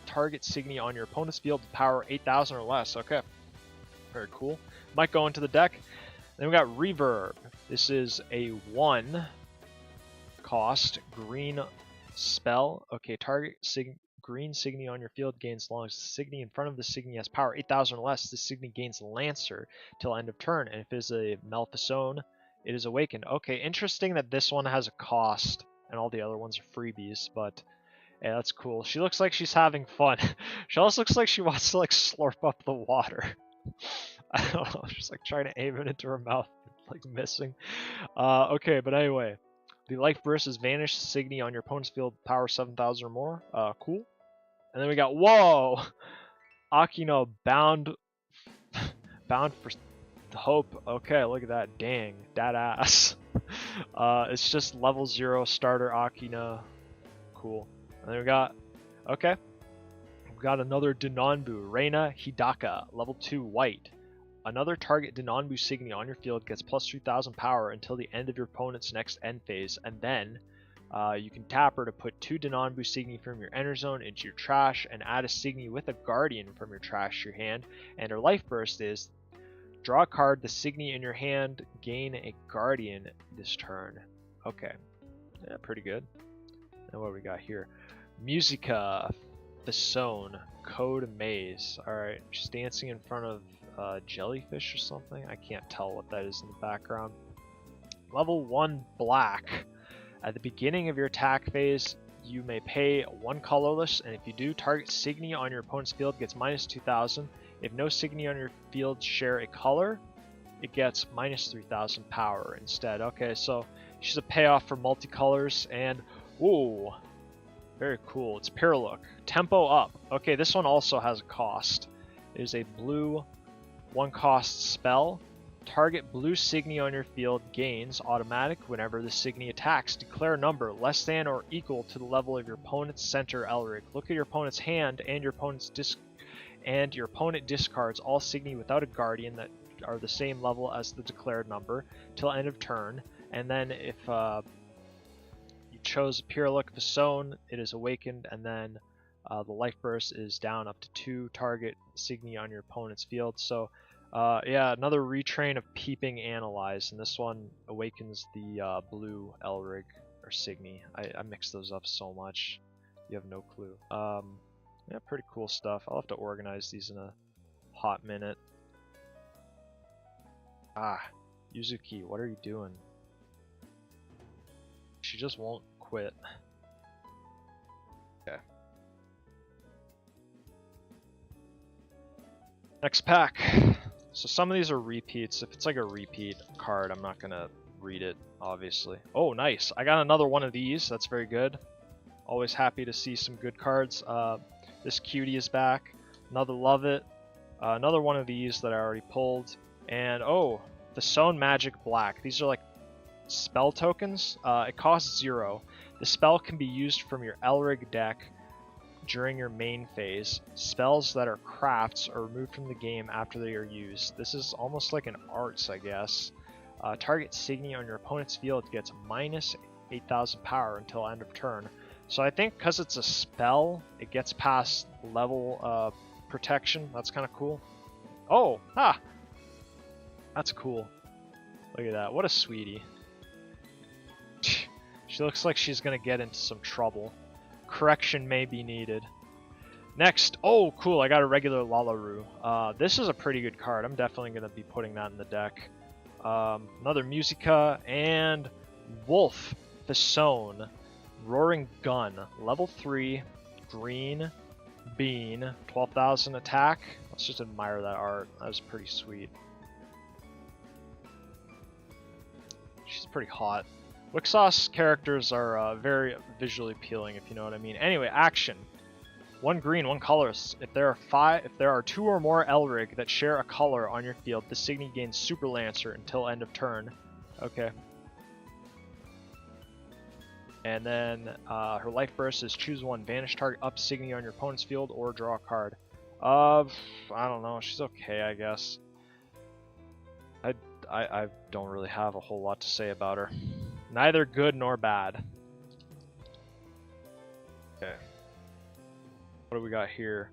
target Signy on your opponent's field with power 8000 or less. Okay, very cool. Might go into the deck. Then we got Reverb. This is a 1 cost green spell. Okay, target green Signy on your field gains as long as the Signy in front of the Signy has power 8,000 or less. The Signy gains Lancer till end of turn, and if it is a Fessone, it is awakened. Okay, interesting that this one has a cost, and all the other ones are freebies, but yeah, that's cool. She looks like she's having fun. She also looks like she wants to like slurp up the water. I don't know, she's like trying to aim it into her mouth, like missing. Okay, but anyway. The life burst is vanished. Signy on your opponent's field, power 7,000 or more. Cool. And then we got, whoa! Akino bound for hope. Okay, look at that. Dang, that ass. It's just level 0 starter Akina. Cool. And then we got, okay. We got another Denonbu, Reina Hidaka, level 2 white. Another target Denonbu Signy on your field gets plus 3,000 power until the end of your opponent's next end phase, and then you can tap her to put 2 Denonbu Signy from your enter zone into your trash and add a Signy with a Guardian from your trash to your hand. And her life burst is draw a card, the Signy in your hand, gain a Guardian this turn. Okay, yeah, pretty good. And what do we got here? Musica Fessone, Code Maze. Alright, she's dancing in front of jellyfish or something. I can't tell what that is in the background. Level 1 black. At the beginning of your attack phase, you may pay 1 colorless, and if you do, target Signy on your opponent's field gets minus 2,000. If no Signy on your field share a color, it gets minus 3,000 power instead. Okay, so she's a payoff for multicolors, and whoa, very cool. It's Pyrrlook. Tempo up. Okay, this one also has a cost. It is a blue 1 cost spell. Target blue Signy on your field gains automatic whenever the Signy attacks. Declare a number less than or equal to the level of your opponent's center Elric. Look at your opponent's hand and your opponent's your opponent discards all Signy without a Guardian that are the same level as the declared number till end of turn. And then if you chose Pyrrlook Fessone, it is awakened, and then the life burst is down up to 2 target Signy on your opponent's field. So yeah, another retrain of Peeping Analyze, and this one awakens the blue Elrig or Signy. I mix those up so much, you have no clue. Yeah, pretty cool stuff. I'll have to organize these in a hot minute. Ah, Yuzuki, what are you doing? She just won't quit. Okay. Next pack. So some of these are repeats. If it's like a repeat card, I'm not gonna read it, obviously. Oh, nice. I got another one of these. That's very good. Always happy to see some good cards. This cutie is back. Another love it. Another one of these that I already pulled. And oh, Fessone Magic Black. These are like spell tokens. It costs 0. The spell can be used from your Elrig deck during your main phase. Spells that are crafts are removed from the game after they are used. This is almost like an arts, I guess. Target Signy on your opponent's field gets minus 8,000 power until end of turn. So I think because it's a spell, it gets past level protection. That's kind of cool. Oh, ha! That's cool. Look at that. What a sweetie. She looks like she's going to get into some trouble. Correction may be needed. Next, oh cool, I got a regular Lallaroo. This is a pretty good card. I'm definitely going to be putting that in the deck. Another Musica and Wolf Fessone. Roaring Gun, level 3, green, bean, 12,000 attack. Let's just admire that art. That was pretty sweet. She's pretty hot. Wixoss characters are very visually appealing, if you know what I mean. Anyway, action. 1 green, 1 colorless. If there are 2 or more Elrig that share a color on your field, the Signy gains Super Lancer until end of turn. Okay. And then her life burst is choose 1 vanish target up Signy on your opponent's field or draw a card. I don't know. She's okay, I guess. I don't really have a whole lot to say about her. Neither good nor bad. Okay. What do we got here?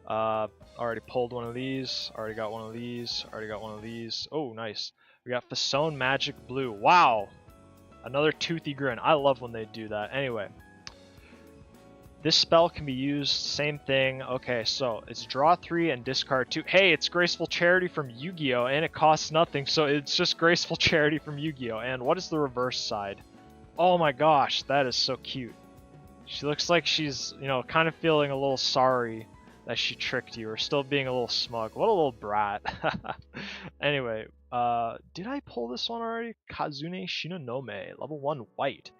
Already pulled one of these. Already got one of these. Already got one of these. Oh, nice. We got Fessone Magic Blue. Wow! Another toothy grin. I love when they do that. Anyway. This spell can be used, same thing. Okay, so it's draw 3 and discard 2. Hey, it's Graceful Charity from Yu-Gi-Oh! And it costs nothing, so it's just Graceful Charity from Yu-Gi-Oh! And what is the reverse side? Oh my gosh, that is so cute. She looks like she's, you know, kind of feeling a little sorry that she tricked you, or still being a little smug. What a little brat. Anyway, did I pull this one already? Kazune Shinonome, level 1 white.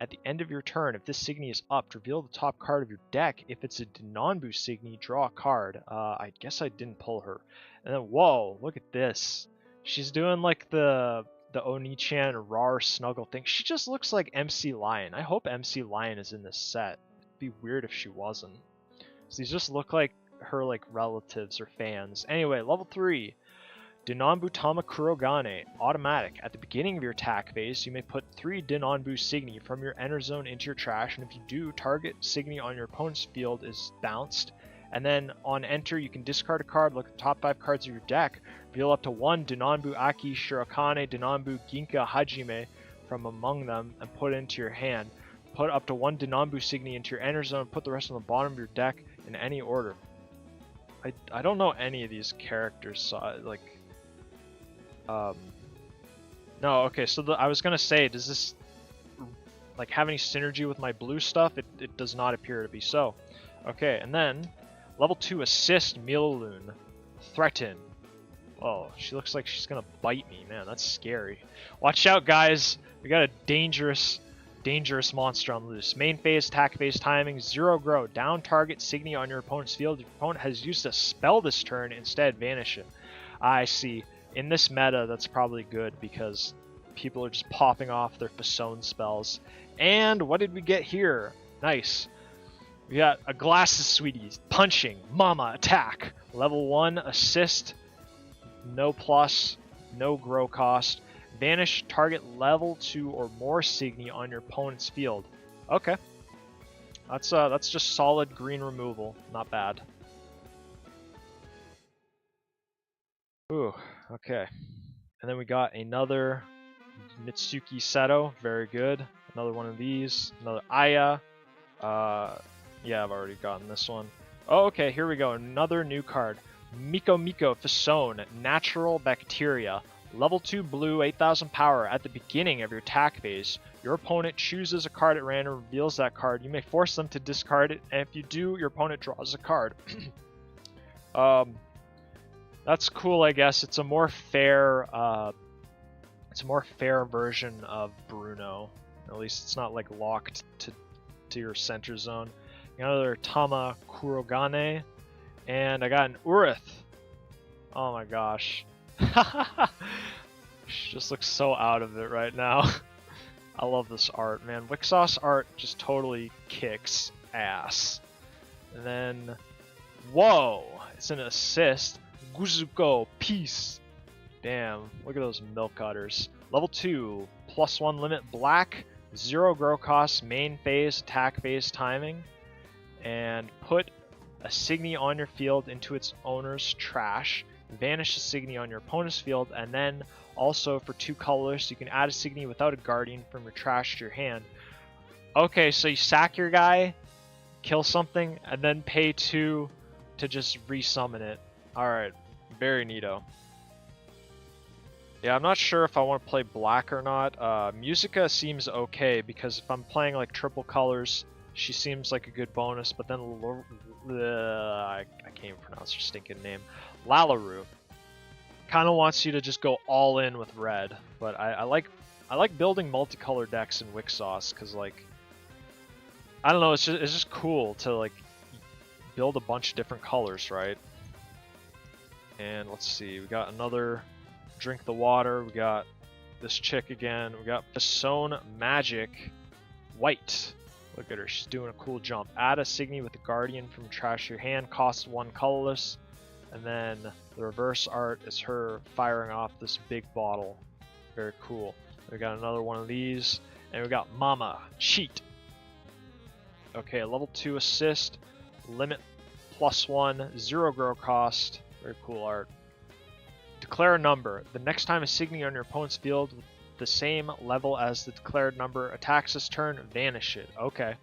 At the end of your turn, if this Signy is up, reveal the top card of your deck. If it's a Denonbu Signy, draw a card. I guess I didn't pull her. And then, whoa, look at this. She's doing like the Oni-chan Rar Snuggle thing. She just looks like MC Lion. I hope MC Lion is in this set. It'd be weird if she wasn't. So these just look like her like relatives or fans. Anyway, level 3. Denonbu Tama Kurogane, automatic. At the beginning of your attack phase, you may put 3 Denonbu Signy from your enter zone into your trash, and if you do, target Signy on your opponent's field is bounced. And then on enter, you can discard a card, look at the top 5 cards of your deck, reveal up to 1 Denonbu Aki Shirokane Denonbu Ginka Hajime from among them, and put it into your hand. Put up to 1 Denonbu Signy into your enter zone, put the rest on the bottom of your deck in any order. I don't know any of these characters, so like... No, okay, so I was gonna say, does this like have any synergy with my blue stuff? It does not appear to be so. Okay, and then level 2 assist Milaloon. Threaten. Oh, she looks like she's gonna bite me, man, that's scary. Watch out, guys, we got a dangerous monster on loose. Main phase, attack phase timing, 0 grow. Down target Signy on your opponent's field. If your opponent has used a spell this turn, instead vanish it. I see. In this meta, that's probably good because people are just popping off their Fessone spells. And what did we get here? Nice. We got a Glasses Sweeties, punching, mama, attack. Level 1, assist, no plus, no grow cost. Vanish target level 2 or more Signy on your opponent's field. Okay. That's just solid green removal. Not bad. Ooh, okay. And then we got another Mitsuki Seto, very good. Another one of these, another Aya. Yeah, I've already gotten this one. Oh, okay, here we go, another new card. Miko Fessone, Natural Bacteria. Level 2 blue, 8000 power. At the beginning of your attack phase, your opponent chooses a card at random, reveals that card. You may force them to discard it, and if you do, your opponent draws a card. That's cool, I guess. It's a more fair version of Bruno. At least it's not like locked to your center zone. Another Tama Kurogane, and I got an Urith. Oh my gosh. She just looks so out of it right now. I love this art, man. Wixoss art just totally kicks ass. And then, whoa, it's an assist. Guzuko, peace. Damn, look at those milk cutters. Level 2, +1 limit black, 0 grow cost, main phase, attack phase timing. And put a Signy on your field into its owner's trash. Vanish a Signy on your opponent's field, and then also for 2 colors, you can add a Signy without a guardian from your trash to your hand. Okay, so you sack your guy, kill something, and then pay 2 to just resummon it. Alright, very neato. Yeah, I'm not sure if I want to play black or not. Musica seems okay, because if I'm playing like triple colors, she seems like a good bonus, but then I can't even pronounce her stinking name. Lalaru kind of wants you to just go all in with red, but I like building multicolored decks in Wixoss, because like, I don't know, it's just cool to like build a bunch of different colors, right? And let's see, we got another Drink the Water, we got this chick again, we got Fessone Magic White. Look at her, she's doing a cool jump. Add a Signy with a Guardian from trash to your hand, costs 1 colorless. And then the reverse art is her firing off this big bottle. Very cool. We got another one of these. And we got Mama, Cheat. Okay, level 2 assist, limit +1, 0 grow cost. Very cool art. Declare a number. The next time a Signy on your opponent's field with the same level as the declared number attacks this turn, vanish it. Okay.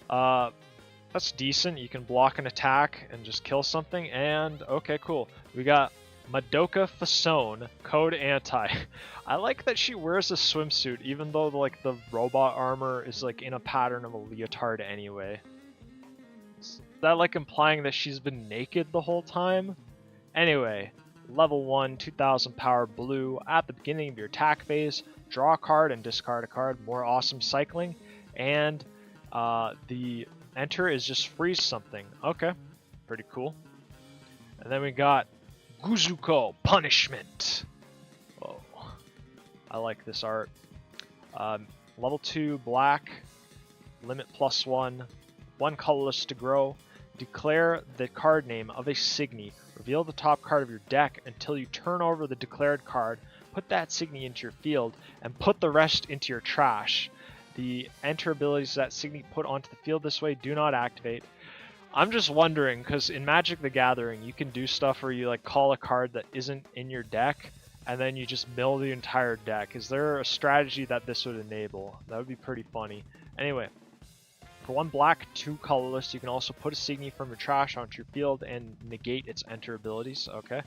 That's decent. You can block an attack and just kill something. And okay, cool. We got Madoka Fessone, Code Anti. I like that she wears a swimsuit, even though like the robot armor is like in a pattern of a leotard anyway. Is that like implying that she's been naked the whole time? Anyway, level 1, 2000 power blue. At the beginning of your attack phase, draw a card and discard a card. More awesome cycling. And the enter is just freeze something. Okay, pretty cool. And then we got Guzuko, Punishment. Oh, I like this art. Level 2, black, limit +1, 1 colorless to grow. Declare the card name of a Signy. Reveal the top card of your deck until you turn over the declared card. Put that Signy into your field and put the rest into your trash. The enter abilities that Signy put onto the field this way do not activate. I'm just wondering, because in Magic the Gathering, you can do stuff where you like call a card that isn't in your deck, and then you just mill the entire deck. Is there a strategy that this would enable? That would be pretty funny. Anyway, for 1 black, 2 colorless, you can also put a Signy from your trash onto your field and negate its enter abilities. Okay.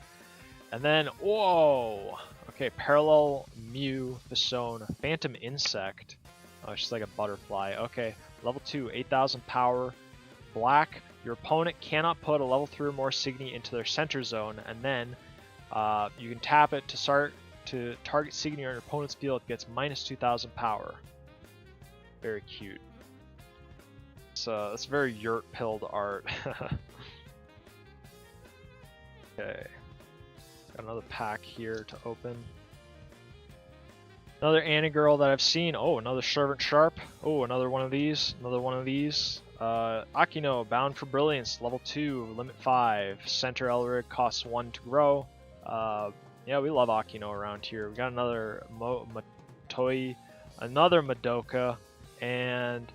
And then, whoa! Okay, Parallel Mew Fessone, Phantom Insect. Oh, she's like a butterfly. Okay, level 2, 8000 power, black. Your opponent cannot put a level 3 or more Signy into their center zone, and then you can tap it to start to target Signy on your opponent's field. It gets minus 2000 power. Very cute. So that's very yurt pilled art. Okay, got another pack here to open. Another Annie-Girl that I've seen. Oh, another Servant Sharp. Oh, another one of these. Another one of these. Akino, Bound for Brilliance, level 2, limit 5. Center Elric, costs 1 to grow. Yeah, we love Akino around here. We got another Matoi, another Madoka, and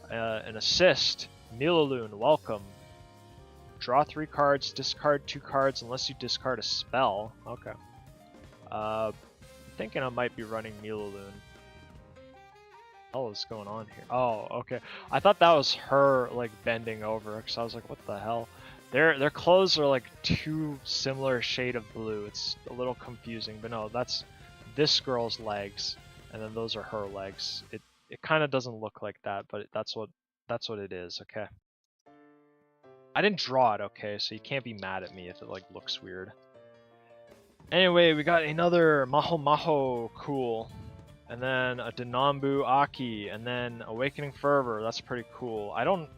an assist. Milaloon, welcome. Draw 3 cards, discard 2 cards unless you discard a spell. Okay. Thinking I might be running Milaloon. What is going on here? Oh, okay. I thought that was her like bending over, because I was like, what the hell? Their clothes are like too similar shade of blue. It's a little confusing, but no, that's this girl's legs, and then those are her legs. It kind of doesn't look like that, but that's what it is. Okay. I didn't draw it, okay, so you can't be mad at me if it like looks weird. Anyway, we got another Maho Maho, cool. And then a Denambu Aki, and then Awakening Fervor, that's pretty cool. I don't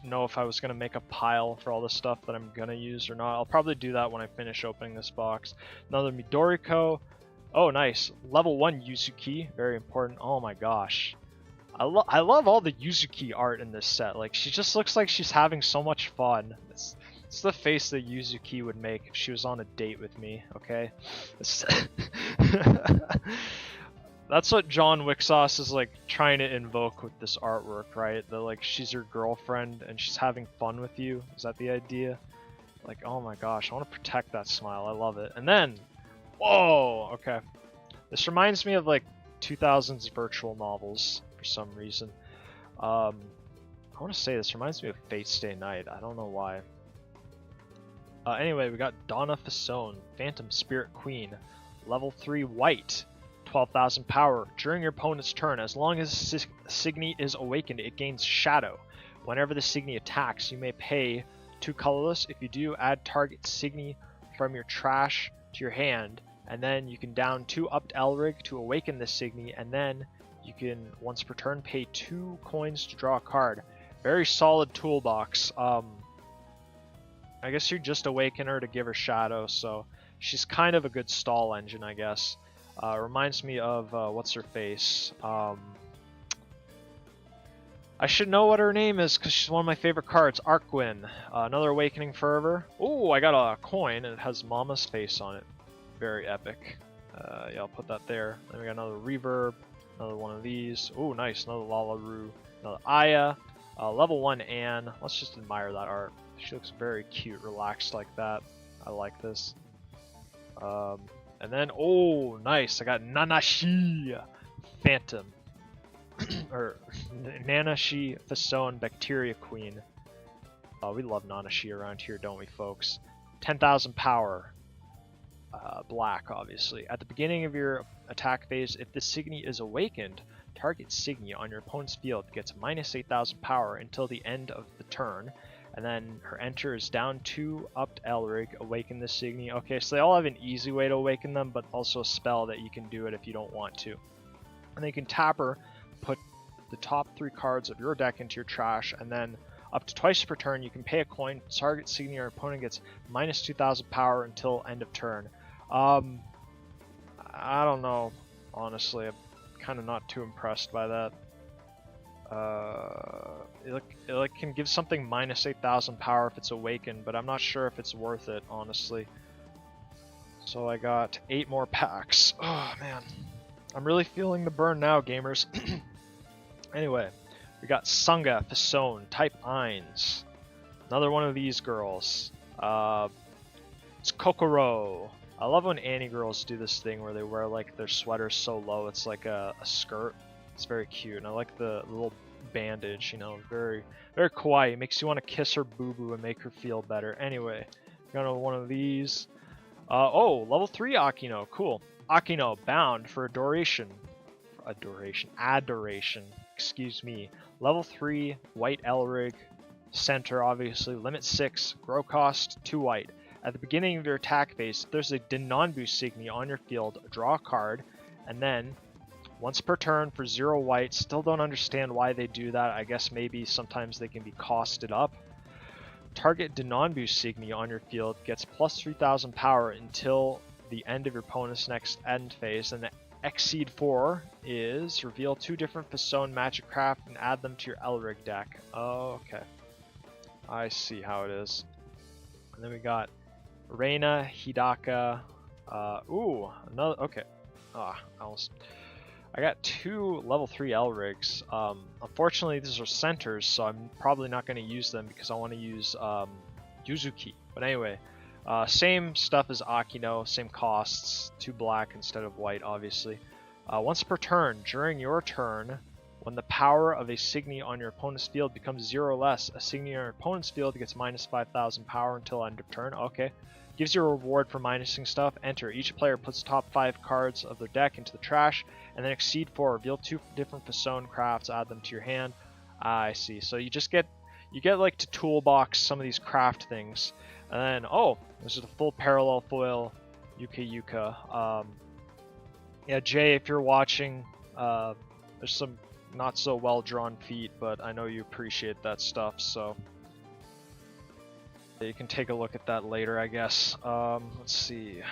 know if I was going to make a pile for all the stuff that I'm going to use or not. I'll probably do that when I finish opening this box. Another Midoriko. Oh, nice. Level 1 Yuzuki, very important. Oh my gosh. I love all the Yuzuki art in this set. Like, she just looks like she's having so much fun. It's the face that Yuzuki would make if she was on a date with me, okay? That's what John Wixoss is like trying to invoke with this artwork, right? That like she's your girlfriend and she's having fun with you. Is that the idea? Like, oh my gosh, I want to protect that smile. I love it. And then, whoa, okay. This reminds me of like 2000s virtual novels for some reason. I want to say this reminds me of Fate Stay Night. I don't know why. Anyway, we got Donna Fessone, Phantom Spirit Queen, level 3 white. 12,000 power. During your opponent's turn, as long as Signy is awakened, it gains Shadow. Whenever the Signy attacks, you may pay 2 colorless. If you do, add target Signy from your trash to your hand, and then you can down 2 upped Elrig to awaken the Signy, and then you can, once per turn, pay 2 coins to draw a card. Very solid toolbox. I guess you just awaken her to give her Shadow, so she's kind of a good stall engine, I guess. Reminds me of, what's her face? I should know what her name is because she's one of my favorite cards. Arkwyn. Another Awakening Fervor. Oh, I got a coin and it has Mama's face on it. Very epic. Yeah, I'll put that there. Then we got another Reverb. Another one of these. Oh, nice. Another Lalaru. Another Aya. Level 1 Anne. Let's just admire that art. She looks very cute, relaxed like that. I like this. And then, oh, nice. I got Nanashi Phantom. or Nanashi Fessone Bacteria Queen. We love Nanashi around here, don't we, folks? 10,000 power. Black, obviously. At the beginning of your attack phase, if the Signy is awakened, target Signy on your opponent's field gets minus 8,000 power until the end of the turn. And then her enter is down 2, up to Elrig, awaken the Signy. Okay, so they all have an easy way to awaken them, but also a spell that you can do it if you don't want to. And then you can tap her, put the top 3 cards of your deck into your trash, and then up to twice per turn you can pay a coin, target Signy, your opponent gets minus 2,000 power until end of turn. I don't know, honestly. I'm kind of not too impressed by that. It can give something minus 8,000 power if it's awakened, but I'm not sure if it's worth it, honestly. So I got 8 more packs. Oh man, I'm really feeling the burn now, gamers. Anyway, we got Sunga Fessone, type Eins. Another one of these girls. It's Kokoro. I love when Annie girls do this thing where they wear like their sweaters so low it's like a skirt. It's very cute, and I like the little bandage, you know, very kawaii. It makes you want to kiss her boo-boo and make her feel better. Anyway, got one of these. Oh, level 3 Akino, cool. Akino, bound for adoration, excuse me. Level 3, white Elrig, center obviously, limit 6, grow cost 2 white. At the beginning of your attack phase, if there's a Denonbu Signy on your field, draw a card, and then once per turn for 0 white. Still don't understand why they do that. I guess maybe sometimes they can be costed up. Target Denonbu Signy on your field gets plus 3,000 power until the end of your opponent's next end phase, and the Exceed 4 is reveal 2 different Fessone Magic Craft and add them to your Elrig deck. Oh, okay. I see how it is. And then we got Reina, Hidaka, ooh, another, okay. I got 2 level 3 Elrigs. Unfortunately, these are centers, so I'm probably not going to use them because I want to use Yuzuki. But anyway, same stuff as Akino, same costs, 2 black instead of white, obviously. Once per turn, during your turn, when the power of a Signy on your opponent's field becomes 0 or less, a Signy on your opponent's field gets minus 5,000 power until end of turn. Okay. Gives you a reward for minusing stuff. Enter. Each player puts the top 5 cards of their deck into the trash, and then Exceed 4. Reveal 2 different Fessone crafts, add them to your hand. I see. So you get like to toolbox some of these craft things. And then, oh, this is a full parallel foil Yuka. Yeah, Jay, if you're watching, there's some not so well drawn feet, but I know you appreciate that stuff, so you can take a look at that later, I guess. Let's see.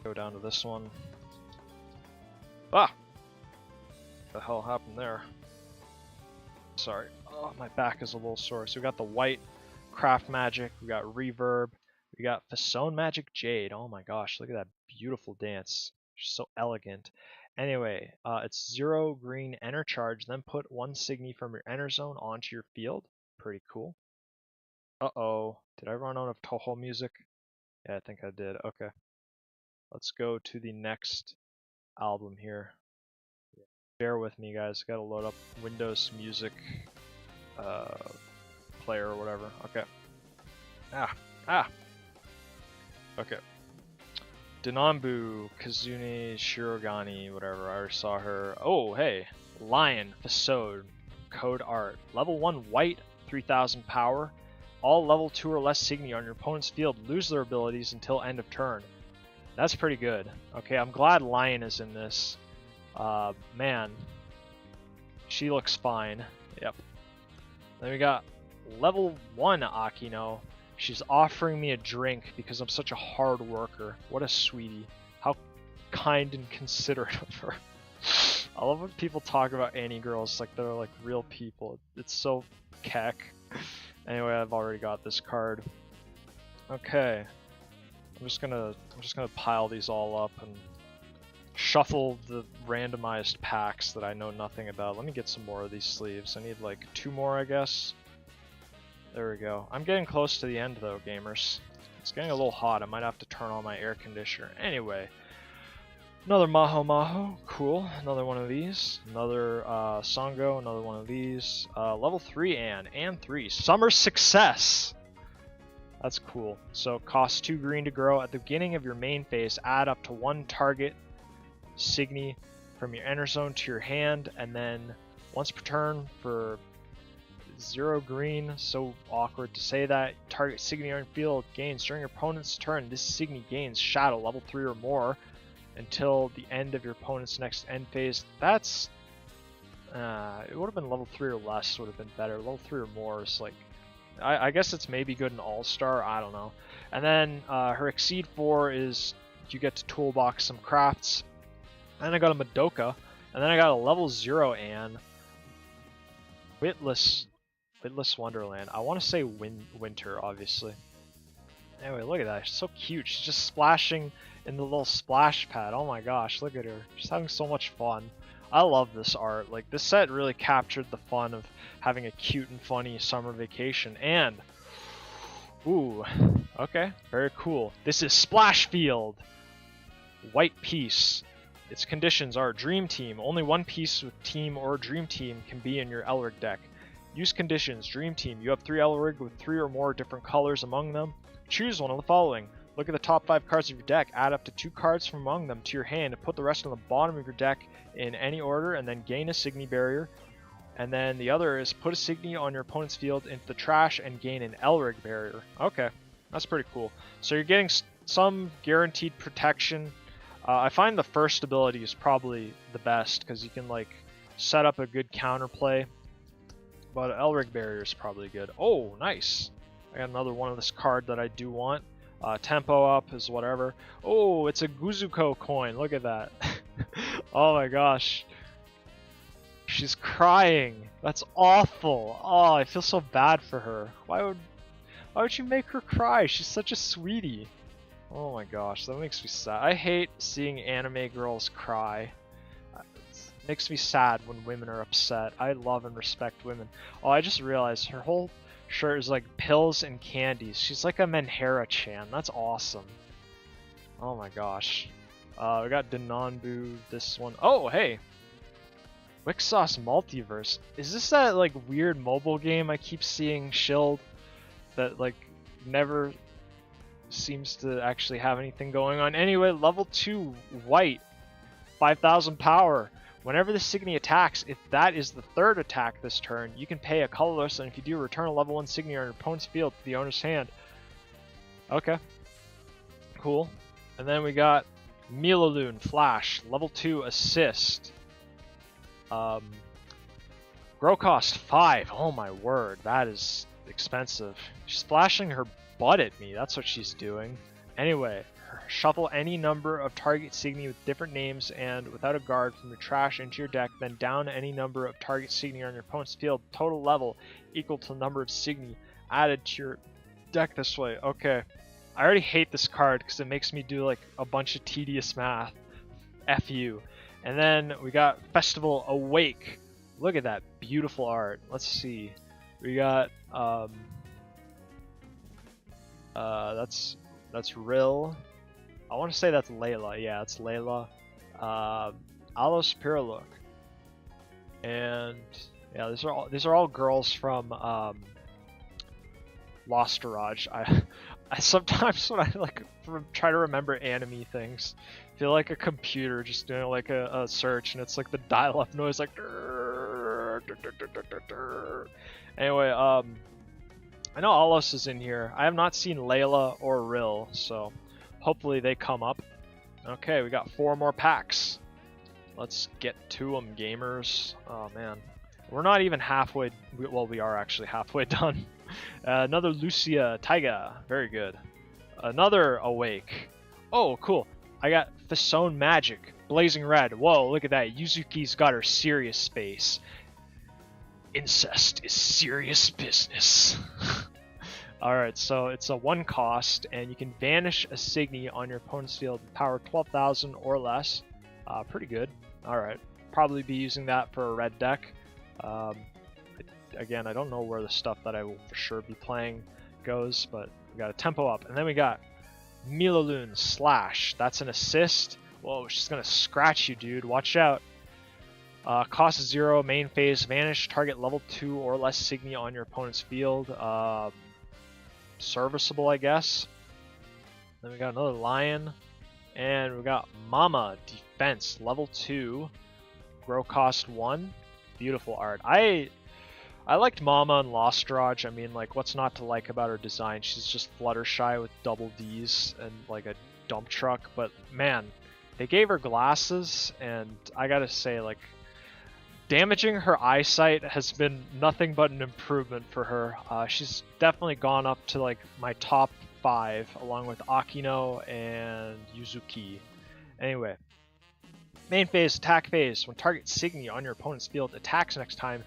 Go down to this one. Ah! What the hell happened there? Sorry. Oh, my back is a little sore. So we got the white Craft Magic, we got Reverb, we got Fessone Magic Jade. Oh my gosh, look at that beautiful dance. She's so elegant. Anyway, it's 0 green enter charge, then put 1 Signy from your enter zone onto your field. Pretty cool. Uh-oh, did I run out of Toho music? Yeah, I think I did. Okay. Let's go to the next album here. Bear with me, guys. Gotta load up Windows Music player or whatever. Okay. Okay. Denonbu, Kazune, Shirogane, whatever. I already saw her. Oh, hey. Lion, Fessone, Code Art. Level 1 white, 3,000 power. All level 2 or less Signy on your opponent's field lose their abilities until end of turn. That's pretty good. Okay, I'm glad Lion is in this. Man. She looks fine. Yep. Then we got level 1 Akino. She's offering me a drink because I'm such a hard worker. What a sweetie. How kind and considerate of her. I love when people talk about Annie girls like they're like real people. It's so keck. Anyway, I've already got this card. Okay. I'm just gonna pile these all up and shuffle the randomized packs that I know nothing about. Let me get some more of these sleeves. I need like 2 more, I guess. There we go. I'm getting close to the end though, gamers. It's getting a little hot. I might have to turn on my air conditioner. Anyway, Another Maho Maho, cool. Another one of these. Another Songo, another one of these. Level 3 and 3. Summer Success! That's cool. So it costs 2 green to grow. At the beginning of your main phase, add up to 1 target Signy from your enter zone to your hand, and then once per turn for 0 green, so awkward to say that, target Signy on your field gains during your opponent's turn. This Signy gains Shadow, level 3 or more, until the end of your opponent's next end phase. That's it would have been level 3 or less would have been better. Level 3 or more is like, I guess it's maybe good in All-Star, I don't know. And then her Exceed 4 is you get to toolbox some crafts. And I got a Madoka, and then I got a level 0 Anne. Witless Wonderland. I want to say Winter, obviously. Anyway, look at that. She's so cute. She's just splashing in the little splash pad. Oh my gosh, look at her. She's having so much fun. I love this art. Like, this set really captured the fun of having a cute and funny summer vacation. And, ooh, okay, very cool. This is Splash Field. White piece. Its conditions are Dream Team. Only one piece with Team or Dream Team can be in your Elric deck. Use conditions. Dream Team. You have 3 Elric with 3 or more different colors among them. Choose one of the following. Look at the top 5 cards of your deck, add up to 2 cards from among them to your hand, and put the rest on the bottom of your deck in any order, and then gain a Signy barrier. And then the other is put a Signy on your opponent's field into the trash and gain an Elric barrier. Okay, that's pretty cool. So you're getting some guaranteed protection. I find the first ability is probably the best, because you can like set up a good counterplay. But Elric barrier is probably good. Oh, nice. I got another one of this card that I do want. Tempo up is whatever. Oh, it's a Guzuko coin. Look at that. Oh my gosh. She's crying. That's awful. Oh, I feel so bad for her. Why would you make her cry? She's such a sweetie. Oh my gosh, that makes me sad. I hate seeing anime girls cry. It makes me sad when women are upset. I love and respect women. Oh, I just realized her whole shirt is like pills and candies. She's like a Menhera-chan. That's awesome. Oh my gosh. We got Denanbu, this one. Oh, hey! Wixoss Multiverse. Is this that like weird mobile game I keep seeing shilled that like never seems to actually have anything going on? Anyway, level 2 white, 5000 power. Whenever the Signy attacks, if that is the 3rd attack this turn, you can pay a colorless, and if you do, return a level 1 Signy on your opponent's field to the owner's hand. Okay. Cool. And then we got Milaloon Flash, level 2 assist. Grow cost 5. Oh my word, that is expensive. She's flashing her butt at me, that's what she's doing. Anyway, shuffle any number of target Signy with different names and without a guard from your trash into your deck, then down any number of target Signy on your opponent's field, total level equal to the number of Signy added to your deck this way. Okay, I already hate this card because it makes me do like a bunch of tedious math. F you. And then we got Festival Awake. Look at that beautiful art. Let's see. We got that's Rill. I want to say that's Layla. Yeah, it's Layla. Alos Piraluk. And yeah, these are all girls from Lost Garage. I sometimes when I like try to remember anime things, feel like a computer just doing like a search, and it's like the dial-up noise like. Anyway, I know Alos is in here. I have not seen Layla or Rill, so hopefully they come up. Okay, we got 4 more packs. Let's get to them, gamers. Oh man, we're not even halfway. Well, we are actually halfway done. Another Lucia Taiga, very good. Another Awake. Oh, cool. I got Fessone Magic, Blazing Red. Whoa, look at that. Yuzuki's got her serious space. Incest is serious business. Alright, so it's a 1 cost, and you can banish a Signy on your opponent's field with power 12,000 or less. Pretty good. Alright, probably be using that for a red deck. Again, I don't know where the stuff that I will for sure be playing goes, but we got a tempo up. And then we got Milaloon Slash. That's an assist. Whoa, she's gonna scratch you, dude. Watch out. Cost 0, main phase, vanish, target level 2 or less Signy on your opponent's field. Serviceable, I guess. Then we got another lion. And we got Mama, defense, level 2. Grow cost 1. Beautiful art. I liked Mama and Lost Raj. I mean, like, what's not to like about her design? She's just Fluttershy with double Ds and like a dump truck. But man, they gave her glasses, and I gotta say, like, damaging her eyesight has been nothing but an improvement for her. She's definitely gone up to like my top 5, along with Akino and Yuzuki. Anyway, main phase, attack phase. When target Signy on your opponent's field attacks next time.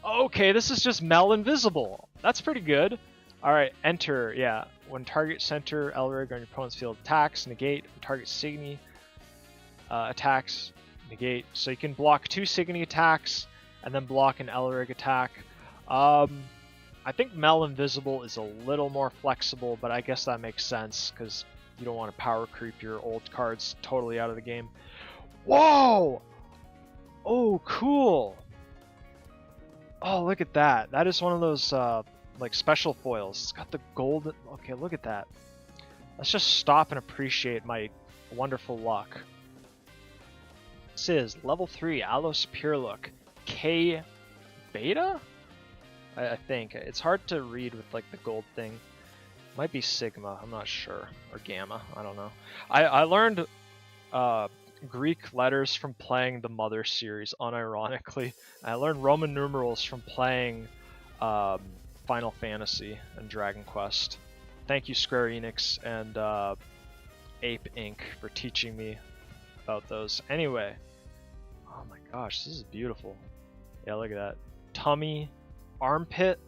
Okay, this is just Mel Invisible. That's pretty good. Alright, enter, yeah. When target center Elrig on your opponent's field attacks, negate. When target Signy attacks, negate. So you can block 2 Signy attacks and then block an Elrig attack. I think Mel Invisible is a little more flexible, but I guess that makes sense because you don't want to power creep your old cards totally out of the game. Whoa! Oh, cool! Oh, look at that. That is one of those like special foils. It's got the gold. Okay, look at that. Let's just stop and appreciate my wonderful luck. This is level 3 Alos Pure Look K Beta? I think. It's hard to read with like the gold thing. Might be Sigma, I'm not sure. Or Gamma, I don't know. I learned Greek letters from playing the Mother series, unironically. I learned Roman numerals from playing Final Fantasy and Dragon Quest. Thank you, Square Enix and Ape Inc. for teaching me about those. Anyway, oh my gosh, this is beautiful. Yeah, look at that. Tummy, armpit.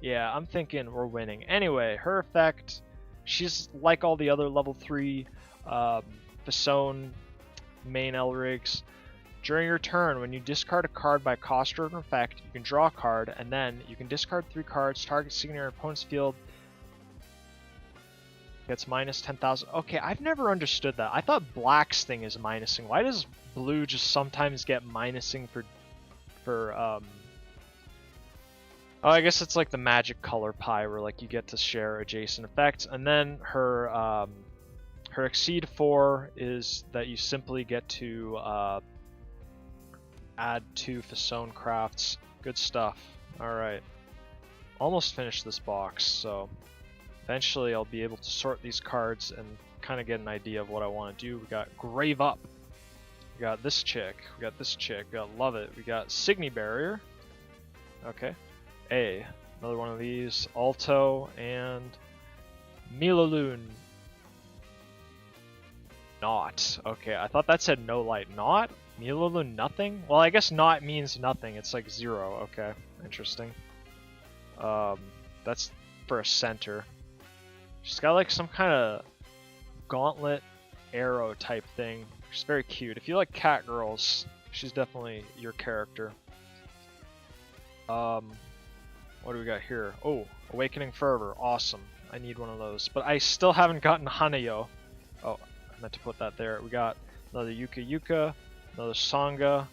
Yeah, I'm thinking we're winning. Anyway, her effect, she's like all the other level 3 Fessone main Elrigs. During your turn, when you discard a card by cost or an effect, you can draw a card, and then you can discard 3 cards, target Signy on your opponent's field, gets minus 10,000. Okay, I've never understood that. I thought black's thing is minusing. Why does blue just sometimes get minusing for oh, I guess it's like the magic color pie where like you get to share adjacent effects. And then her her Exceed 4 is that you simply get to add 2 Fessone crafts. Good stuff. Alright. Almost finished this box, so eventually I'll be able to sort these cards and kind of get an idea of what I want to do. We got Grave Up. We got this chick. We got this chick. We got Love It. We got Signy Barrier. Okay. A. Another one of these. Alto and Milaloon. Not. Okay, I thought that said no light. Not? Milaloon nothing? Well, I guess not means nothing. It's like 0. Okay, interesting. That's for a center. She's got like some kind of gauntlet arrow type thing. She's very cute. If you like cat girls, she's definitely your character. What do we got here? Oh, Awakening Fervor. Awesome. I need one of those. But I still haven't gotten Hanayo. Oh, I meant to put that there. We got another Yuka Yuka, another Sangha,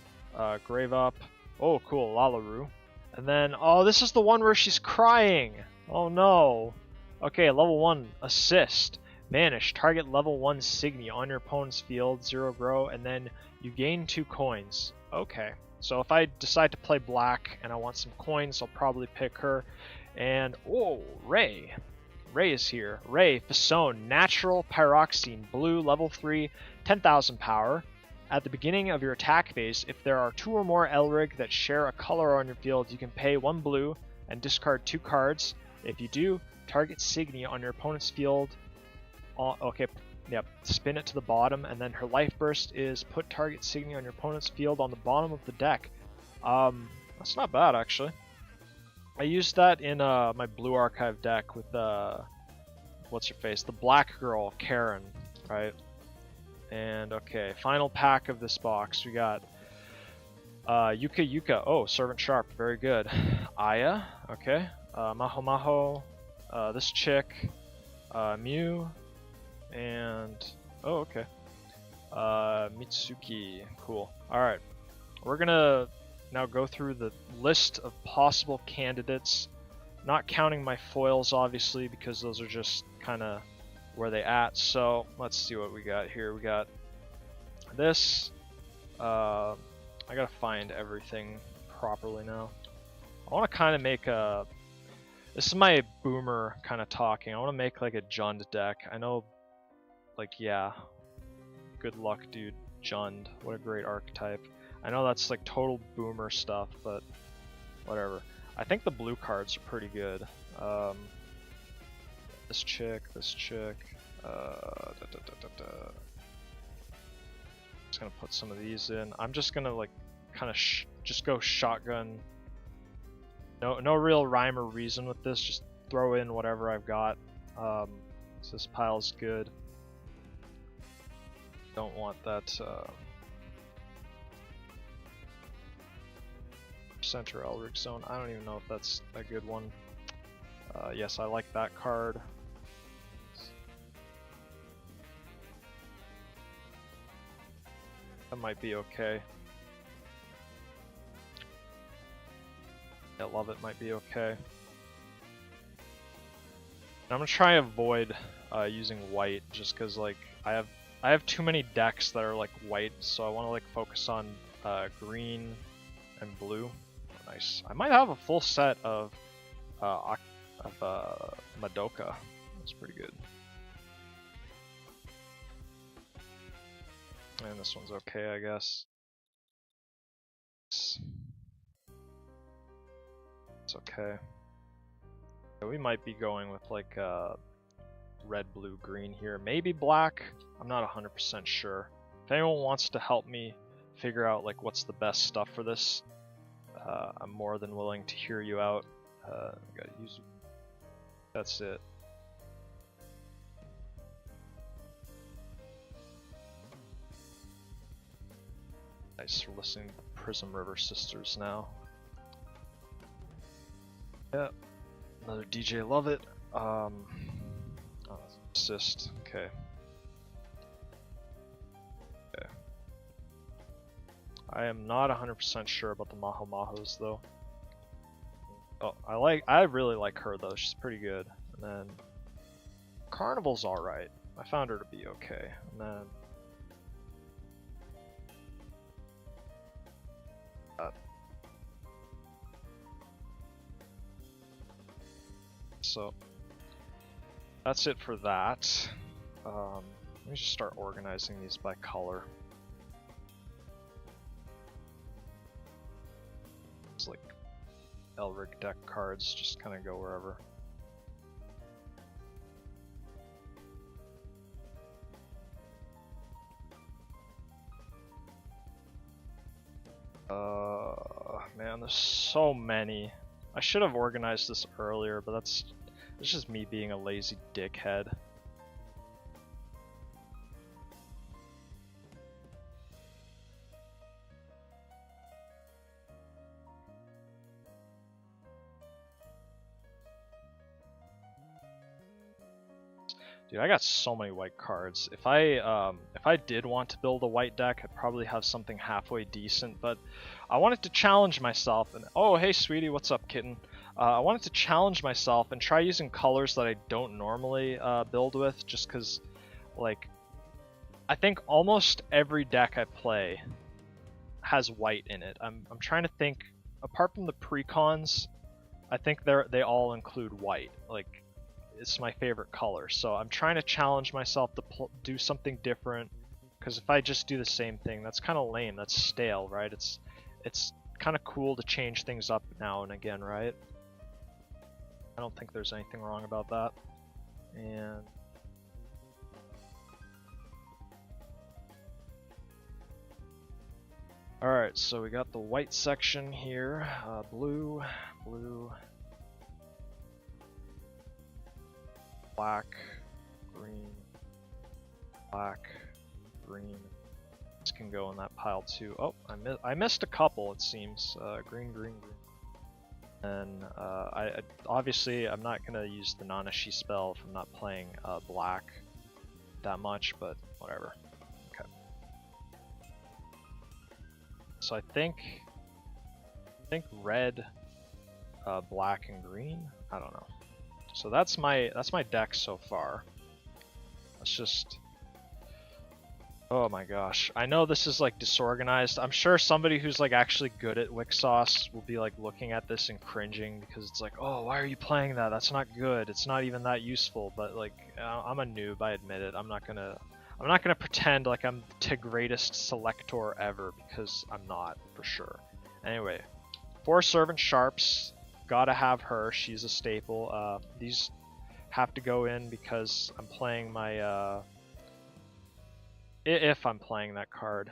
Grave Up. Oh, cool. Lalaru. And then, oh, this is the one where she's crying. Oh, no. Okay, level 1, Assist. Vanish. Target level 1 Signy on your opponent's field, 0 grow, and then you gain 2 coins. Okay. So if I decide to play black and I want some coins, I'll probably pick her. And, oh, Ray. Ray is here. Ray, Fessone, Natural Pyroxene, Blue, level 3, 10,000 power. At the beginning of your attack phase, if there are 2 or more Elrig that share a color on your field, you can pay 1 blue and discard 2 cards. If you do, target Signy on your opponent's field. Okay, yep, spin it to the bottom, and then her life burst is put target Signy on your opponent's field on the bottom of the deck. That's not bad, actually. I used that in my Blue Archive deck with, what's her face? The black girl, Karen, right? And, okay, final pack of this box. We got Yuka Yuka. Oh, Servant Sharp, very good. Aya, okay. Maho Maho, this chick, Mew, and oh, okay. Mitsuki, cool. Alright, we're gonna now go through the list of possible candidates, not counting my foils obviously because those are just kind of where they at. So let's see what we got here. We got this. I gotta find everything properly now. I want to kind of make a... This is my boomer kind of talking. I want to make like a Jund deck. I know, like, yeah. Good luck, dude. Jund. What a great archetype. I know that's like total boomer stuff, but whatever. I think the blue cards are pretty good. This chick, this chick. Just gonna put some of these in. I'm just gonna like kind of just go shotgun. No real rhyme or reason with this. Just throw in whatever I've got. So this pile's good. Don't want that center Elric Zone. I don't even know if that's a good one. Yes, I like that card. That might be okay. I love it. Might be okay. I'm gonna try and avoid using white, just because like I have too many decks that are like white, so I want to like focus on green and blue. Oh, nice. I might have a full set of Madoka. That's pretty good. And this one's okay, I guess. It's okay. Yeah, we might be going with like red, blue, green here. Maybe black. I'm not 100% sure. If anyone wants to help me figure out like what's the best stuff for this, I'm more than willing to hear you out. Gotta use. That's it. Nice, we're listening to the Prism River Sisters now. Yeah, another DJ Love It. Oh, assist. Okay. Okay. I am not 100% sure about the Maho Mahos though. Oh, I really like her though. She's pretty good. And then Carnival's all right. I found her to be okay. And then so that's it for that. Let me just start organizing these by color. It's like Elric deck cards, just kind of go wherever. Man, there's so many. I should have organized this earlier, but it's just me being a lazy dickhead. Dude, I got so many white cards. If I did want to build a white deck, I'd probably have something halfway decent, but I wanted to challenge myself and oh hey sweetie, what's up kitten? I wanted to challenge myself and try using colors that I don't normally build with, just because like I think almost every deck I play has white in it. I'm trying to think, apart from the precons, I think they all include white. Like it's my favorite color, so I'm trying to challenge myself to do something different, because if I just do the same thing, that's kind of lame, that's stale, right? It's kind of cool to change things up now and again, right? I don't think there's anything wrong about that. And alright, so we got the white section here, blue, black, green, green. This can go in that pile too. Oh, I missed a couple, it seems. Green. And obviously I'm not gonna use the Nanashi spell if I'm not playing black that much, but whatever. Okay. So I think red, black, and green. I don't know. So that's my deck so far. Let's just. Oh my gosh. I know this is like disorganized. I'm sure somebody who's like actually good at Wixoss will be like looking at this and cringing because it's like, oh, why are you playing that? That's not good. It's not even that useful. But like, I'm a noob. I admit it. I'm not gonna pretend like I'm the greatest selector ever because I'm not for sure. Anyway, 4 Servant Sharps. Gotta have her. She's a staple. These have to go in because I'm playing my. If I'm playing that card.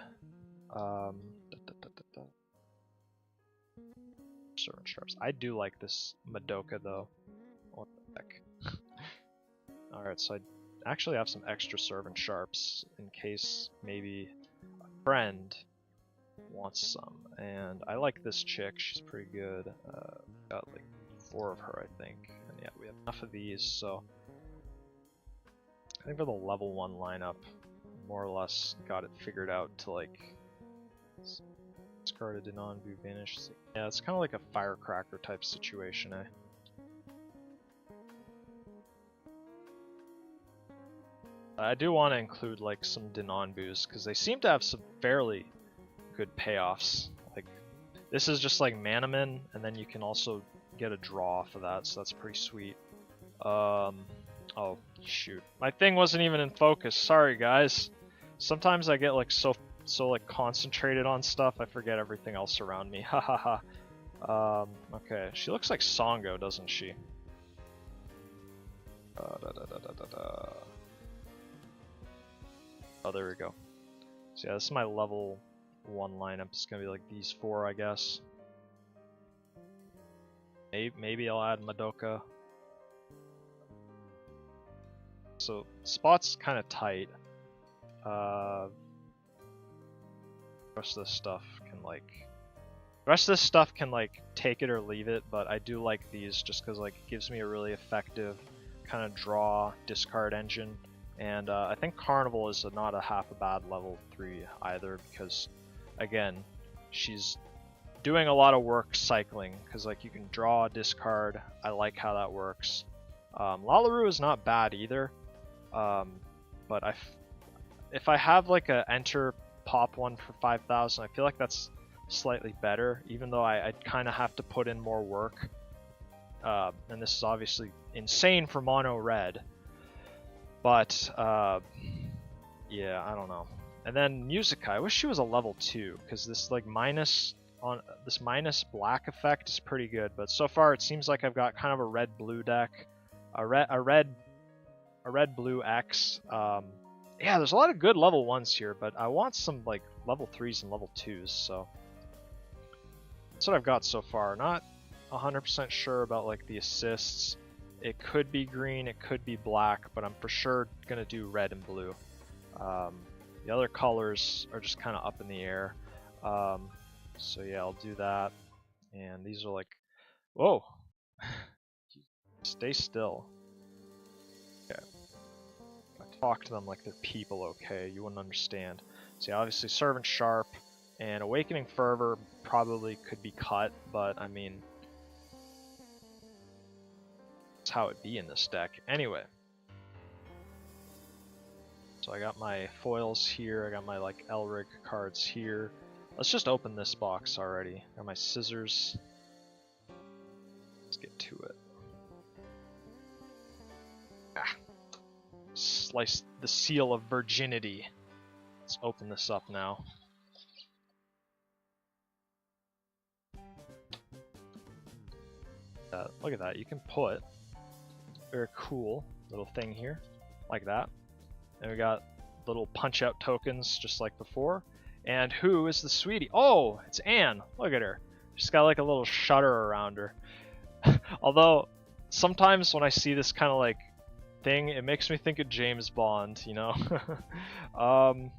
Servant Sharps. I do like this Madoka though. What the heck? Alright, so I actually have some extra Servant Sharps in case maybe a friend wants some. And I like this chick, she's pretty good. Got like 4 of her, I think. And yeah, we have enough of these, so I think for the level 1 lineup, more or less got it figured out to like discarded and non-view vanish. Yeah, it's kind of like a firecracker type situation, eh? I do want to include like some Denonbus because they seem to have some fairly good payoffs. Like this is just like Manamin, and then you can also get a draw for that, so that's pretty sweet. Oh shoot, my thing wasn't even in focus. Sorry guys. Sometimes I get like so like concentrated on stuff I forget everything else around me. Ha ha ha. Okay, she looks like Songo, doesn't she? Oh, there we go. So yeah, this is my level 1 lineup. It's gonna be like these 4, I guess. Maybe I'll add Madoka. So spot's kind of tight. Rest of this stuff can like take it or leave it, but I do like these just because like it gives me a really effective kind of draw discard engine. And I think Carnival is not a half a bad level 3 either because again she's doing a lot of work cycling because like you can draw, discard. I like how that works. Laluru is not bad either, but if I have like a enter pop one for 5,000, I feel like that's slightly better, even though I'd kind of have to put in more work. And this is obviously insane for mono red, but yeah, I don't know. And then Musica, I wish she was a level 2 because this like minus black effect is pretty good. But so far it seems like I've got kind of a red blue deck, a red blue X. Yeah, there's a lot of good level 1s here, but I want some like level 3s and level 2s, so that's what I've got so far. Not 100% sure about like the assists. It could be green, it could be black, but I'm for sure gonna do red and blue. The other colors are just kind of up in the air. So yeah, I'll do that. And these are like, whoa, stay still. Okay. Talk to them like they're people, okay? You wouldn't understand. See, obviously Servant Sharp and Awakening Fervor probably could be cut, but I mean, that's how it be in this deck. Anyway. So I got my foils here, I got my like Elric cards here. Let's just open this box already. Got my scissors. Let's get to it. Ah. Slice the seal of virginity. Let's open this up now. Look at that, you can put very cool little thing here, like that. And we got little punch out tokens just like before. And who is the sweetie? Oh, it's Anne. Look at her. She's got like a little shutter around her. Although sometimes when I see this kind of like thing, it makes me think of James Bond, you know? I'll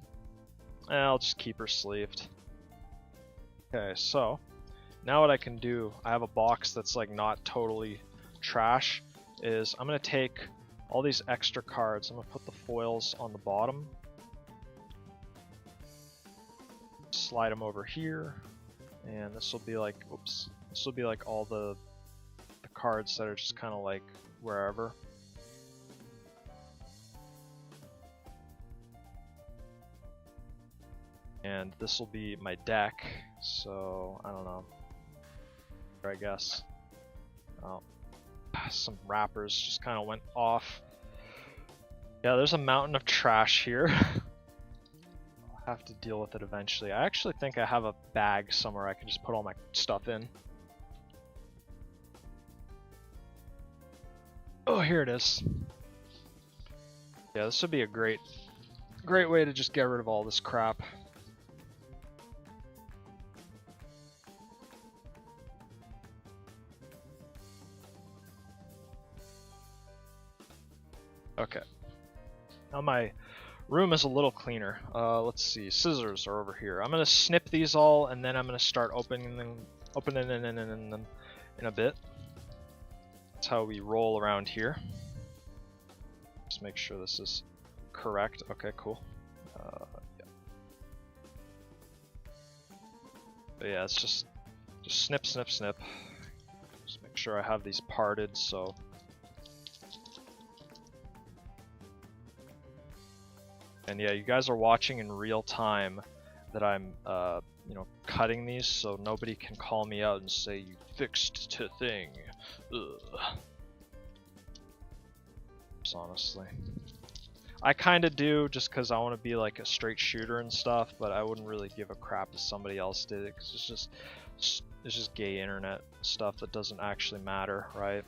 just keep her sleeved. Okay, so now what I can do, I have a box that's like not totally trash, is I'm gonna take all these extra cards, I'm gonna put the foils on the bottom, slide them over here, and this will be like, oops, this will be like all the cards that are just kind of like wherever. And this will be my deck, so I don't know, I guess. Oh, some wrappers just kind of went off. Yeah, there's a mountain of trash here. I'll have to deal with it eventually. I actually think I have a bag somewhere I can just put all my stuff in. Oh, here it is. Yeah, this would be a great way to just get rid of all this crap. Okay. Now my room is a little cleaner. Let's see. Scissors are over here. I'm gonna snip these all, and then I'm gonna start opening them in a bit. That's how we roll around here. Just make sure this is correct. Okay, cool. Yeah. But yeah, it's just snip, snip, snip. Just make sure I have these parted so. And yeah, you guys are watching in real time that I'm, you know, cutting these, so nobody can call me out and say you fixed to thing. Ugh. Honestly, I kind of do just because I want to be like a straight shooter and stuff, but I wouldn't really give a crap if somebody else did it because it's just gay internet stuff that doesn't actually matter, right?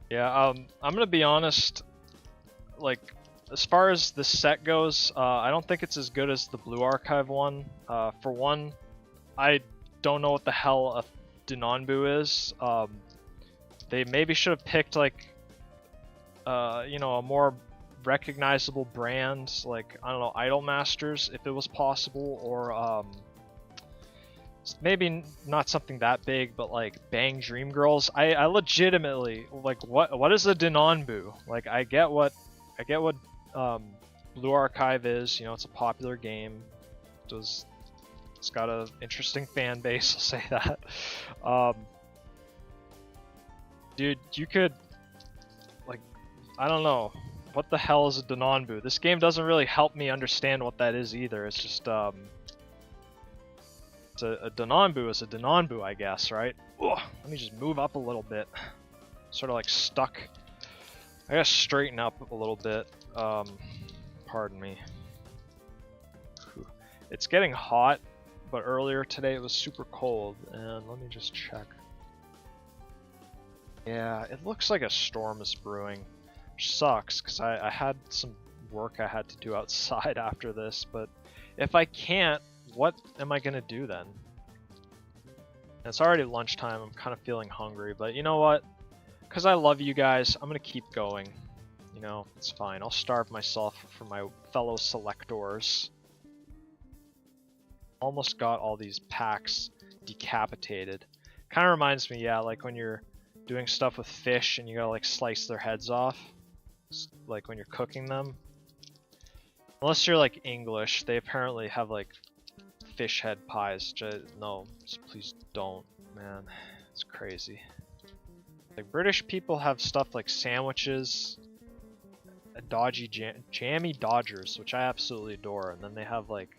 Yeah, I'm gonna be honest, like, as far as the set goes, I don't think it's as good as the Blue Archive one. For one, I don't know what the hell a Denonbu is. They maybe should have picked, like, you know, a more recognizable brand, like, I don't know, Idolmasters, if it was possible, or, maybe not something that big, but like Bang Dream Girls. I legitimately like what is a Denonbu? Like I get what Blue Archive is. You know, it's a popular game. It's got an interesting fan base. I'll say that. Dude, you could like I don't know what the hell is a Denonbu. This game doesn't really help me understand what that is either. It's just a Denonbu is a Denonbu, I guess, right? Ugh, let me just move up a little bit. Sort of like stuck. I gotta straighten up a little bit. Pardon me. Whew. It's getting hot, but earlier today it was super cold. And let me just check. Yeah, it looks like a storm is brewing. Which sucks, because I had some work I had to do outside after this, but if I can't, what am I gonna do then? And it's already lunchtime, I'm kind of feeling hungry, but you know what? Because I love you guys, I'm gonna keep going. You know, it's fine. I'll starve myself for my fellow selectors. Almost got all these packs decapitated. Kind of reminds me, yeah, like when you're doing stuff with fish and you gotta like slice their heads off. Like when you're cooking them. Unless you're like English, they apparently have like fish head pies. No, please don't, man. It's crazy. Like British people have stuff like sandwiches, dodgy jammy Dodgers, which I absolutely adore, and then they have like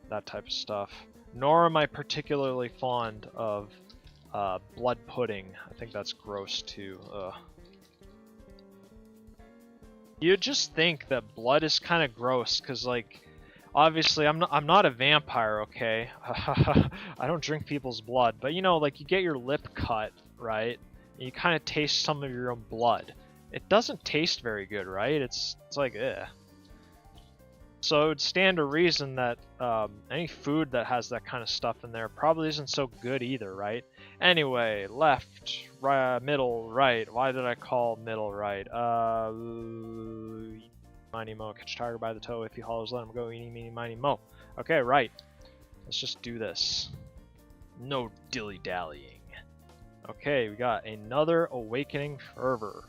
that type of stuff. Nor am I particularly fond of blood pudding. I think that's gross too. Ugh. You'd just think that blood is kind of gross, cause like, obviously I'm not a vampire, okay? I don't drink people's blood, but you know, like you get your lip cut, right? And you kind of taste some of your own blood. It doesn't taste very good, right? It's like, eh. So it would stand to reason that any food that has that kind of stuff in there probably isn't so good either, right? Anyway, left, right, middle, right. Why did I call middle right? Miny mo, catch a tiger by the toe. If he hollers, let him go. Eeny, meeny, miny, mo. Okay, right. Let's just do this. No dilly-dallying. Okay, we got another Awakening Fervor.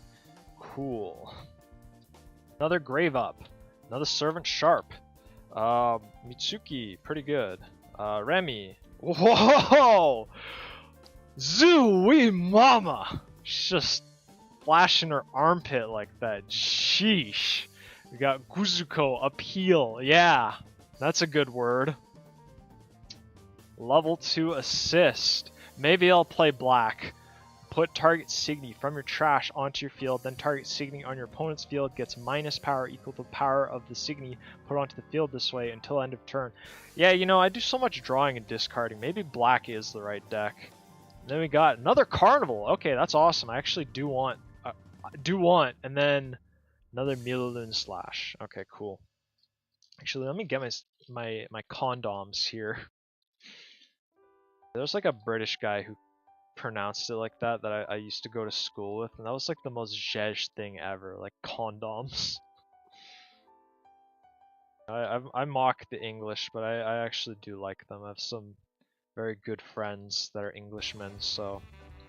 Cool. Another Grave Up. Another Servant Sharp. Mitsuki, pretty good. Remy. Whoa! Zooey mama! She's just flashing her armpit like that. Sheesh. We got Guzuko, Appeal. Yeah, that's a good word. Level 2 Assist. Maybe I'll play black. Put target Signy from your trash onto your field, then target Signy on your opponent's field gets minus power equal to the power of the Signy put onto the field this way until end of turn. Yeah, you know, I do so much drawing and discarding. Maybe black is the right deck. And then we got another Carnival. Okay, that's awesome. I actually do want, and then another Milaloon Slash. Okay, cool. Actually, let me get my condoms here. There's like a British guy who pronounced it like that I used to go to school with, and that was like the most zhezh thing ever, like condoms. I mock the English, but I actually do like them. I have some very good friends that are Englishmen, so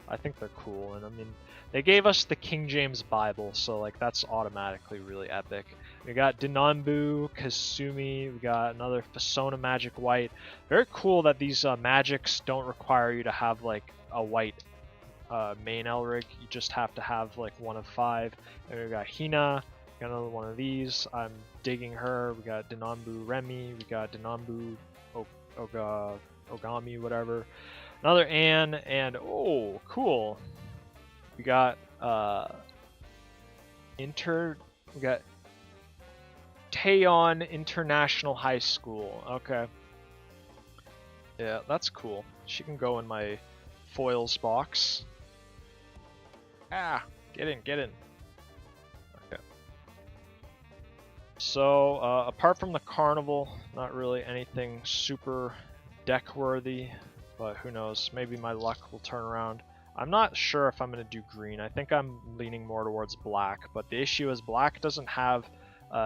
I think they're cool. And I mean, they gave us the King James Bible, so like that's automatically really epic. We got Dinanbu, Kasumi, we got another Fessone Magic White. Very cool that these magics don't require you to have like a white main Elric. You just have to have like one of 5. And we got Hina, got another one of these. I'm digging her. We got Dinanbu Remy, we got Dinanbu Ogami, whatever. Another Anne, and oh, cool. We got we got Taeyeon International High School. Okay. Yeah, that's cool. She can go in my foils box. Ah, get in. Okay. So, apart from the Carnival, not really anything super deck worthy, but who knows, maybe my luck will turn around. I'm not sure if I'm going to do green. I think I'm leaning more towards black, but the issue is black doesn't have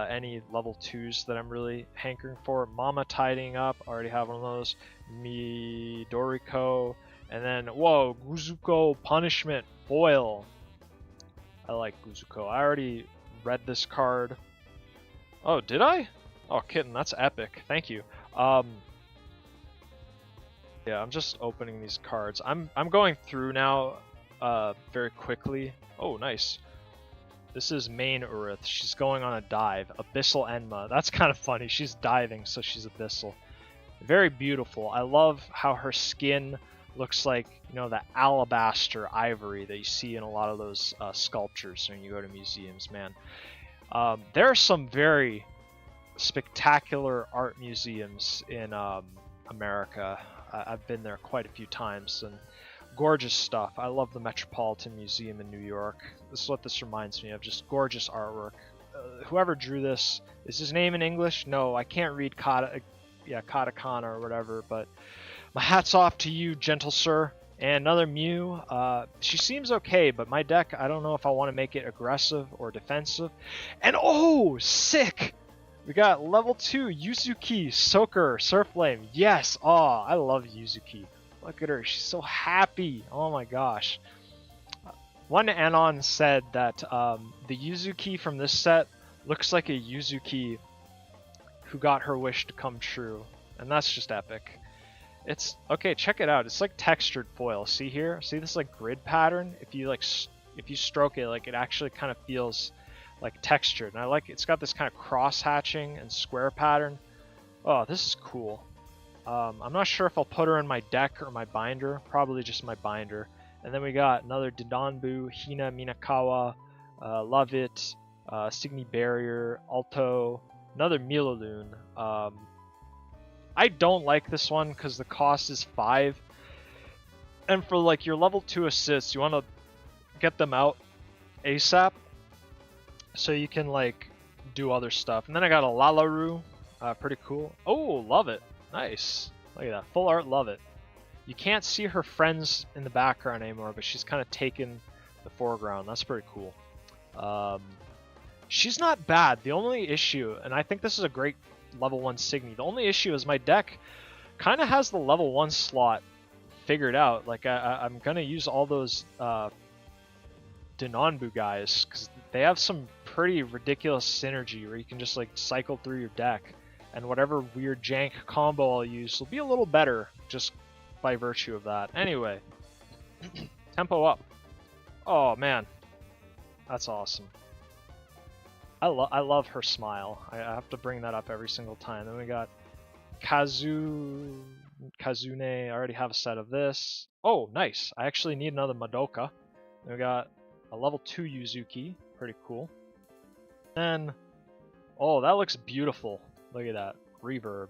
any level 2s that I'm really hankering for. Mama Tidying Up, already have one of those. Midoriko, and then, whoa, Guzuko Punishment Foil. I like Guzuko. I already read this card. Oh, did I? Oh, kitten, that's epic. Thank you. Yeah, I'm just opening these cards. I'm going through now very quickly. Oh, nice. This is main Urith. She's going on a dive. Abyssal Enma. That's kind of funny. She's diving, so she's abyssal. Very beautiful. I love how her skin looks like, you know, that alabaster ivory that you see in a lot of those sculptures when you go to museums, man. There are some very spectacular art museums in America. I've been there quite a few times, and gorgeous stuff. I love the Metropolitan Museum in New York. This is what this reminds me of, just gorgeous artwork. Whoever drew this, is his name in English? No, I can't read katakana or whatever, but my hat's off to you, gentle sir. And another Mew. She seems okay, but my deck, I don't know if I want to make it aggressive or defensive. And oh, sick! We got level 2 Yuzuki, Soaker, Surflame. Yes! Oh, I love Yuzuki. Look at her, she's so happy. Oh my gosh. One Anon said that the Yuzuki from this set looks like a Yuzuki who got her wish to come true. And that's just epic. It's okay, check it out. It's like textured foil. See here? See this like grid pattern? If you stroke it, like it actually kind of feels like textured. And I like it's got this kind of cross hatching and square pattern. Oh, this is cool. I'm not sure if I'll put her in my deck or my binder. Probably just my binder. And then we got another Dinanbu, Hina Minakawa, Love It, Signy Barrier, Alto, another Milaloon. I don't like this one because the cost is 5. And for like your level 2 assists, you want to get them out ASAP so you can like do other stuff. And then I got a Lalaru, pretty cool. Oh, Love It. Nice. Look at that. Full art, Love It. You can't see her friends in the background anymore, but she's kind of taken the foreground. That's pretty cool. She's not bad. The only issue, and I think this is a great level 1 Signy. The only issue is my deck kind of has the level 1 slot figured out. Like, I'm going to use all those Denonbu guys, because they have some pretty ridiculous synergy where you can just like cycle through your deck, and whatever weird jank combo I'll use will be a little better just by virtue of that. Anyway, tempo up. Oh man, that's awesome. I love her smile. I have to bring that up every single time. Then we got Kazune. I already have a set of this. Oh, nice. I actually need another Madoka. Then we got a level 2 Yuzuki. Pretty cool. Then, oh, that looks beautiful. Look at that. Reverb.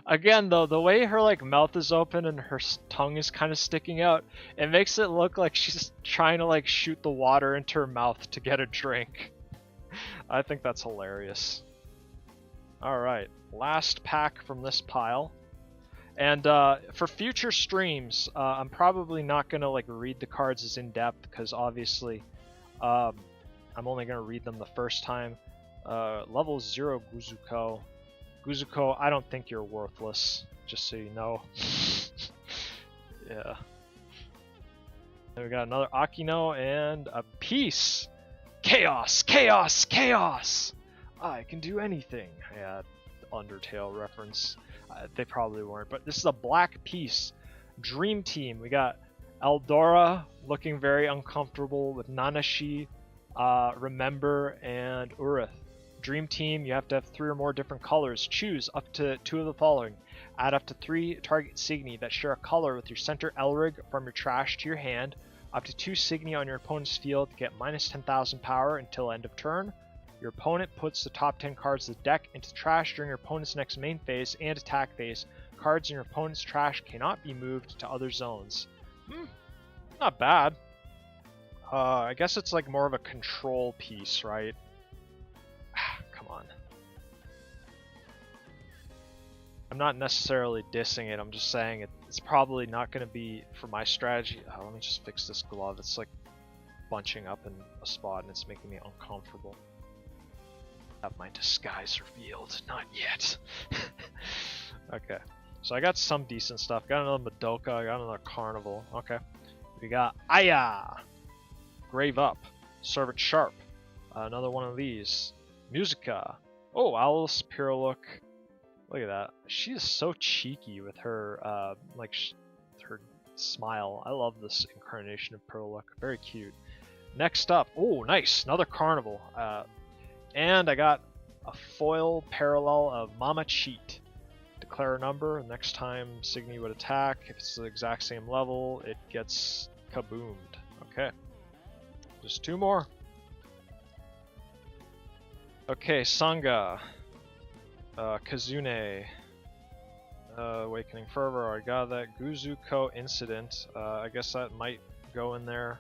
Again, though, the way her like mouth is open and her tongue is kind of sticking out, it makes it look like she's trying to like shoot the water into her mouth to get a drink. I think that's hilarious. Alright, last pack from this pile. And for future streams, I'm probably not going to like read the cards as in-depth, because obviously I'm only going to read them the first time. Level 0 Guzuko. Guzuko, I don't think you're worthless, just so you know. Yeah. Then we got another Akino and a Peace. Chaos! Chaos! Chaos! I can do anything. Yeah, Undertale reference. They probably weren't, but this is a Black Peace. Dream Team. We got Eldora looking very uncomfortable with Nanashi, Remember, and Urith. Dream Team, you have to have 3 or more different colors. Choose up to 2 of the following. Add up to 3 target Signy that share a color with your center Elrig from your trash to your hand. Up to 2 Signy on your opponent's field get minus 10,000 power until end of turn. Your opponent puts the top 10 cards of the deck into the trash during your opponent's next main phase and attack phase. Cards in your opponent's trash cannot be moved to other zones. Not bad. I guess it's like more of a control piece, right? Come on. I'm not necessarily dissing it, I'm just saying it's probably not going to be for my strategy. Oh, let me just fix this glove. It's like bunching up in a spot and it's making me uncomfortable. Have my disguise revealed. Not yet. Okay. So I got some decent stuff. Got another Madoka. I got another Carnival. Okay. We got Aya. Grave Up. Servant Sharp. Another one of these. Musica. Oh, Alice Pyrrlook. Look at that. She is so cheeky with her, her smile. I love this incarnation of Pyrrlook. Very cute. Next up. Oh, nice. Another Carnival. And I got a foil parallel of Mama Cheat. Declare a number. Next time Signy would attack, if it's the exact same level, it gets kaboomed. Okay. Just 2 more. Okay, Sangha. Kazune. Awakening Fervor. I got that. Guzuko Incident. I guess that might go in there.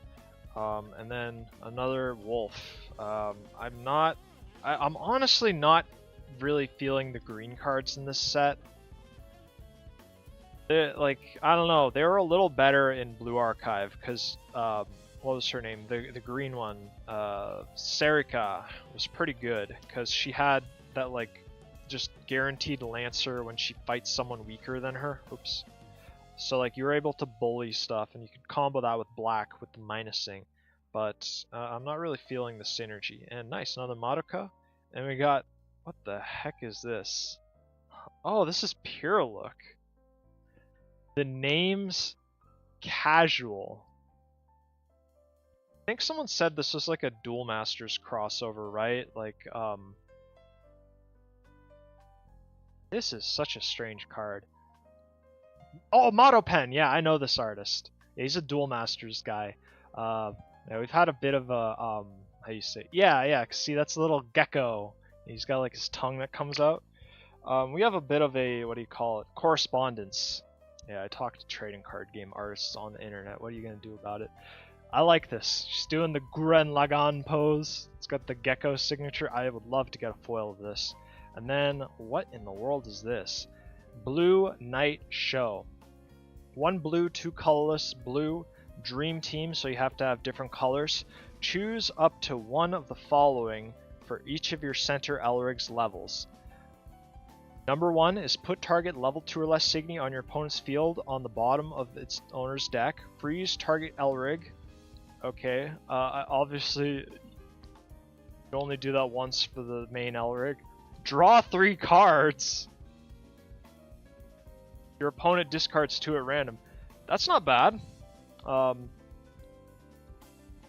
And then another Wolf. I'm honestly not really feeling the green cards in this set. Like, I don't know, they were a little better in Blue Archive, because, what was her name? The green one, Serika, was pretty good, because she had that, like, just guaranteed Lancer when she fights someone weaker than her. Oops. So, like, you were able to bully stuff, and you could combo that with black with the minusing. But I'm not really feeling the synergy. And nice, another Madoka. And we got, what the heck is this? Oh, this is Pyrrlook. The name's Casual. I think someone said this was like a Duel Masters crossover, right? Like, this is such a strange card. Oh, Motopen! Yeah, I know this artist. Yeah, he's a Duel Masters guy. Yeah, we've had a bit of a, how you say? Yeah, see, that's a little gecko. He's got like his tongue that comes out. We have a bit of a, what do you call it? Correspondence. Yeah, I talked to trading card game artists on the internet. What are you gonna do about it? I like this. She's doing the Gurren Lagann pose. It's got the gecko signature. I would love to get a foil of this. And then, what in the world is this? Blue Night Show. 1 blue, 2 colorless. Blue, Dream Team, so you have to have different colors. Choose up to 1 of the following for each of your center Elrig's levels. Number 1 is put target level 2 or less Signy on your opponent's field on the bottom of its owner's deck. Freeze target Elrig. Okay, obviously you only do that once for the main Elrig. Draw 3 cards! Your opponent discards 2 at random. That's not bad. I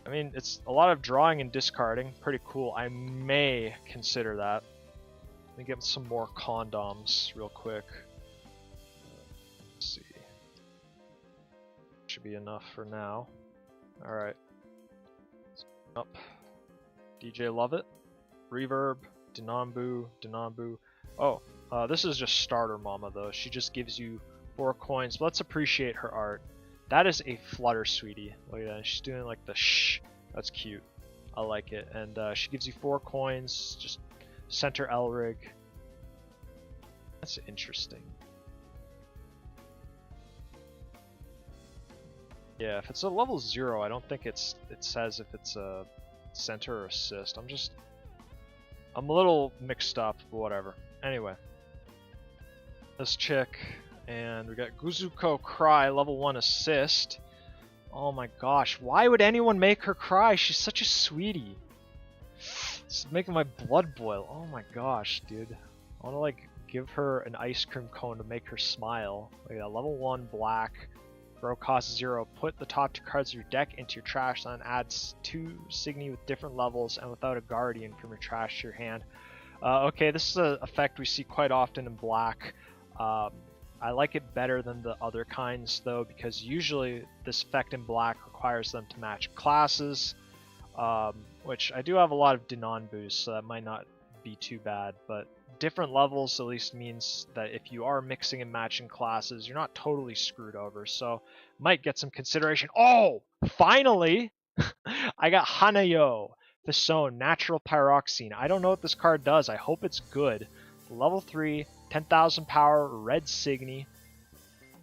mean, it's a lot of drawing and discarding. Pretty cool. I may consider that. Let me get some more condoms real quick. Let's see. Should be enough for now. Alright. Up. DJ Love It. Reverb. Denambu. Denambu. Oh, this is just starter mama though. She just gives you 4 coins. But let's appreciate her art. That is a flutter, sweetie. Look at that. She's doing like the shh. That's cute. I like it. And she gives you 4 coins. Just center Elrig. That's interesting. Yeah, if it's a level 0, I don't think it says if it's a center or assist. I'm a little mixed up, but whatever. Anyway. This chick, and we got Guzuko Cry, level 1 assist. Oh my gosh, why would anyone make her cry? She's such a sweetie. It's making my blood boil. Oh my gosh, dude. I want to like give her an ice cream cone to make her smile. Look at that, level 1 black. Throw cost 0. Put the top 2 cards of your deck into your trash, then adds 2 Signy with different levels and without a guardian from your trash to your hand. Okay, this is an effect we see quite often in black. I like it better than the other kinds though, because usually this effect in black requires them to match classes, which I do have a lot of Denanbus, so that might not be too bad, but different levels at least means that if you are mixing and matching classes, you're not totally screwed over, so might get some consideration. Oh, finally! I got Hanayo Fessone, Natural Pyroxene. I don't know what this card does. I hope it's good. Level 3, 10,000 power, red Signy.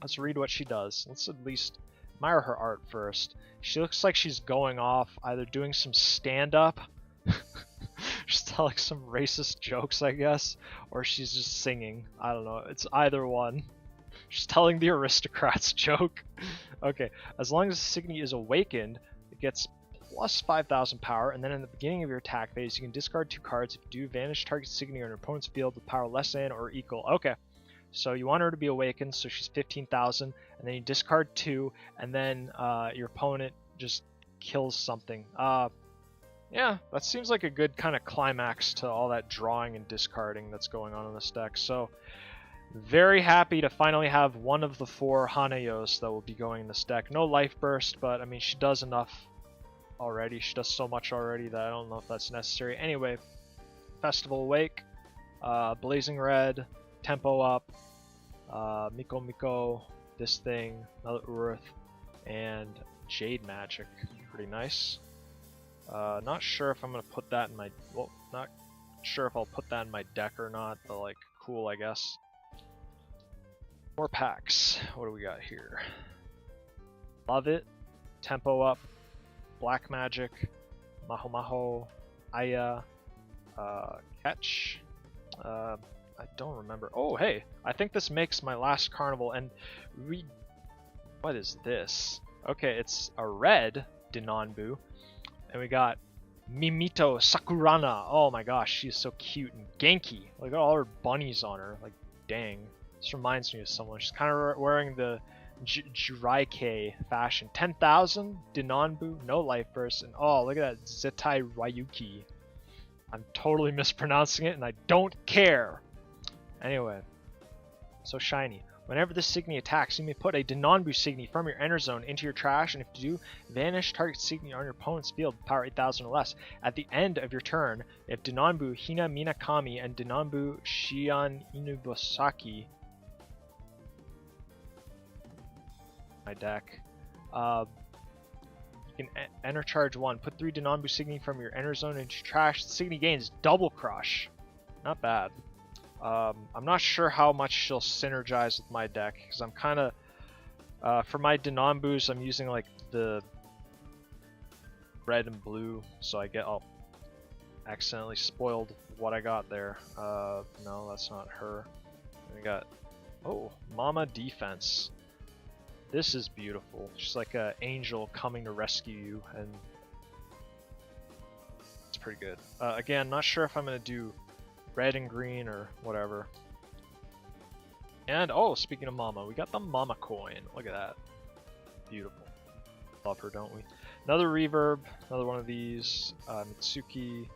Let's read what she does. Let's at least admire her art first. She looks like she's going off, either doing some stand-up, just telling some racist jokes, I guess, or she's just singing. I don't know. It's either one. She's telling the aristocrats joke. Okay, as long as Signy is awakened, it gets plus 5,000 power, and then in the beginning of your attack phase, you can discard 2 cards. If you do, vanish target Signy on your opponent's field with power less than or equal. Okay, so you want her to be awakened, so she's 15,000, and then you discard 2, and then your opponent just kills something. Yeah, that seems like a good kind of climax to all that drawing and discarding that's going on in this deck. So, very happy to finally have one of the 4 Hanayos that will be going in this deck. No life burst, but I mean, she does enough already. She does so much already that I don't know if that's necessary. Anyway, Festival Awake, Blazing Red, Tempo Up, Miko Miko, this thing, another Urith, and Jade Magic. Pretty nice. Not sure if I'm gonna put that in my, well, not sure if I'll put that in my deck or not, but like, cool, I guess. More packs. What do we got here? Love It, Tempo Up, Black Magic, Maho Maho, Aya, Catch. I don't remember. Oh, hey, I think this makes my last carnival, and what is this? Okay, it's a red Denanbu, and we got Mimito Sakurana. Oh my gosh, she's so cute and Genki. Look at all her bunnies on her. Like, dang. This reminds me of someone. She's kind of wearing the Jiraike fashion. 10,000, Denanbu, no life burst, and oh, look at that Zetai Ryuki. I'm totally mispronouncing it, and I don't care. Anyway, so shiny. Whenever this Signy attacks, you may put a Denanbu Signy from your enter zone into your trash, and if you do, vanish target Signy on your opponent's field with power 8,000 or less. At the end of your turn, if Denanbu Hina Minakami and Denanbu Shion Inubosaki, my deck, you can enter charge 1. Put 3 Denanbu Signy from your enter zone into your trash. The Signy gains double crush. Not bad. I'm not sure how much she'll synergize with my deck, because I'm kind of, for my Denanbus, I'm using like the red and blue, so I get, oh, accidentally spoiled what I got there. No, that's not her. We got, oh, Mama Defense. This is beautiful. She's like an angel coming to rescue you, and it's pretty good. Again, not sure if I'm gonna do red and green or whatever. And oh, speaking of Mama, we got the Mama coin. Look at that. Beautiful. Love her, don't we? Another reverb, another one of these. Mitsuki,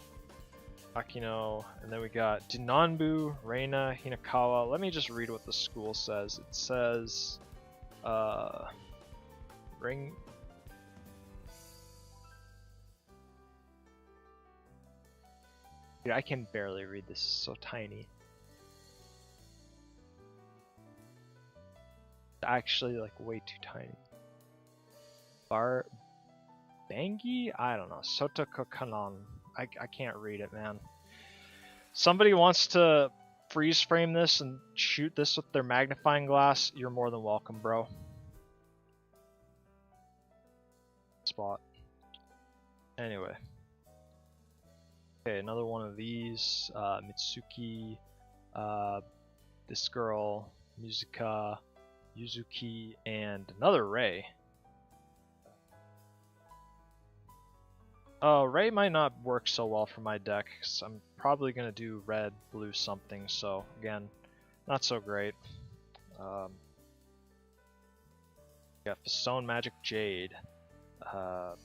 Akino, and then we got Dinanbu, Reina, Hinakawa. Let me just read what the school says. It says, ring. Dude, I can barely read this. It's so tiny. Actually, like way too tiny. Bangi? I don't know. Sotoko Kanan. I can't read it, man. Somebody wants to freeze frame this and shoot this with their magnifying glass, you're more than welcome, bro. Spot. Anyway. Okay, another one of these. Mitsuki. This girl. Musica. Yuzuki, and another Ray. Ray might not work so well for my deck, because I'm probably going to do red, blue something, so again, not so great. Got Fessone Magic Jade. I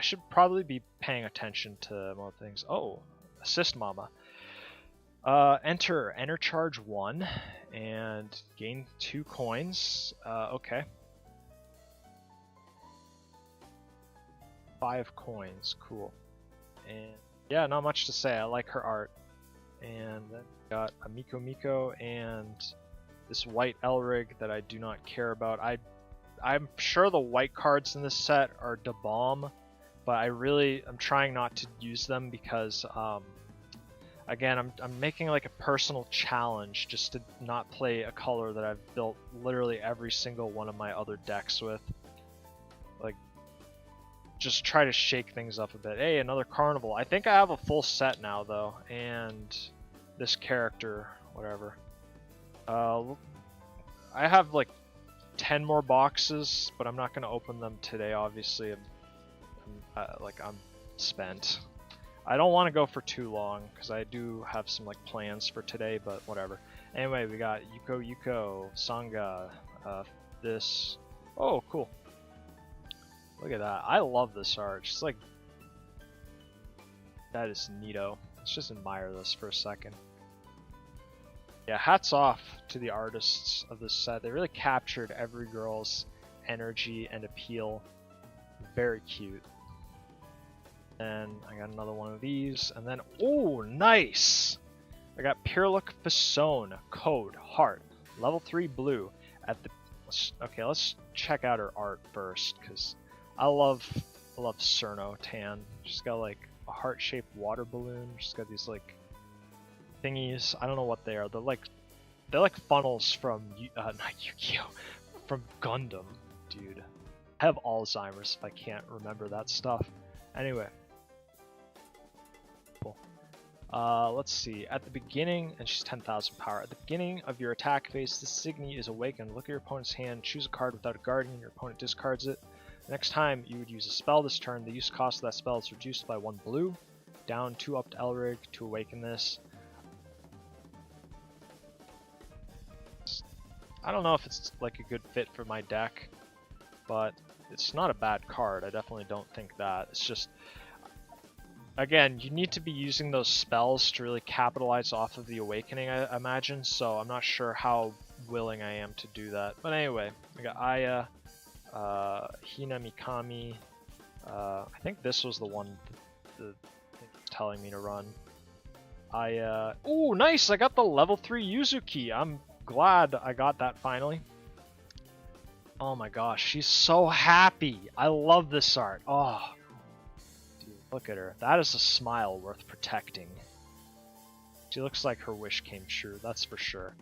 should probably be paying attention to more things. Oh, Assist Mama. Enter charge 1 and gain 2 coins. Okay. 5 coins, cool. And yeah, not much to say. I like her art. And then we got a Miko and this white Elrig that I do not care about. I'm sure the white cards in this set are da bomb, but I'm trying not to use them because again, I'm making like a personal challenge just to not play a color that I've built literally every single one of my other decks with. Like, just try to shake things up a bit. Hey, another Carnival. I think I have a full set now though, and this character, whatever. I have like 10 more boxes, but I'm not going to open them today, obviously. I'm spent. I don't want to go for too long because I do have some like plans for today, but whatever. Anyway, we got Yuko, Sangha, this. Oh, cool. Look at that. I love this art. It's like, that is neato. Let's just admire this for a second. Yeah, hats off to the artists of this set. They really captured every girl's energy and appeal. Very cute. And I got another one of these, and then, oh, nice! I got Purlook Fessone, Code, Heart, level 3 blue. Let's check out her art first, because I love Cerno Tan. She's got like a heart-shaped water balloon. She's got these like thingies. I don't know what they are. They're like funnels from not Yu-Gi-Oh, from Gundam, dude. I have Alzheimer's if I can't remember that stuff. Anyway. Let's see. At the beginning, and she's 10,000 power. At the beginning of your attack phase, this Signy is awakened. Look at your opponent's hand, choose a card without a guardian, your opponent discards it. The next time you would use a spell this turn, the use cost of that spell is reduced by 1 blue. Down 2 up to Elrig to awaken this. I don't know if it's like a good fit for my deck, but it's not a bad card. I definitely don't think that. It's just, again, you need to be using those spells to really capitalize off of the awakening, I imagine, so I'm not sure how willing I am to do that. But anyway, we got Aya, Hina Mikami. I think this was the one that it's telling me to run. Aya. Ooh, nice! I got the level 3 Yuzuki. I'm glad I got that finally. Oh my gosh, she's so happy. I love this art. Oh. Look at her. That is a smile worth protecting. She looks like her wish came true, that's for sure.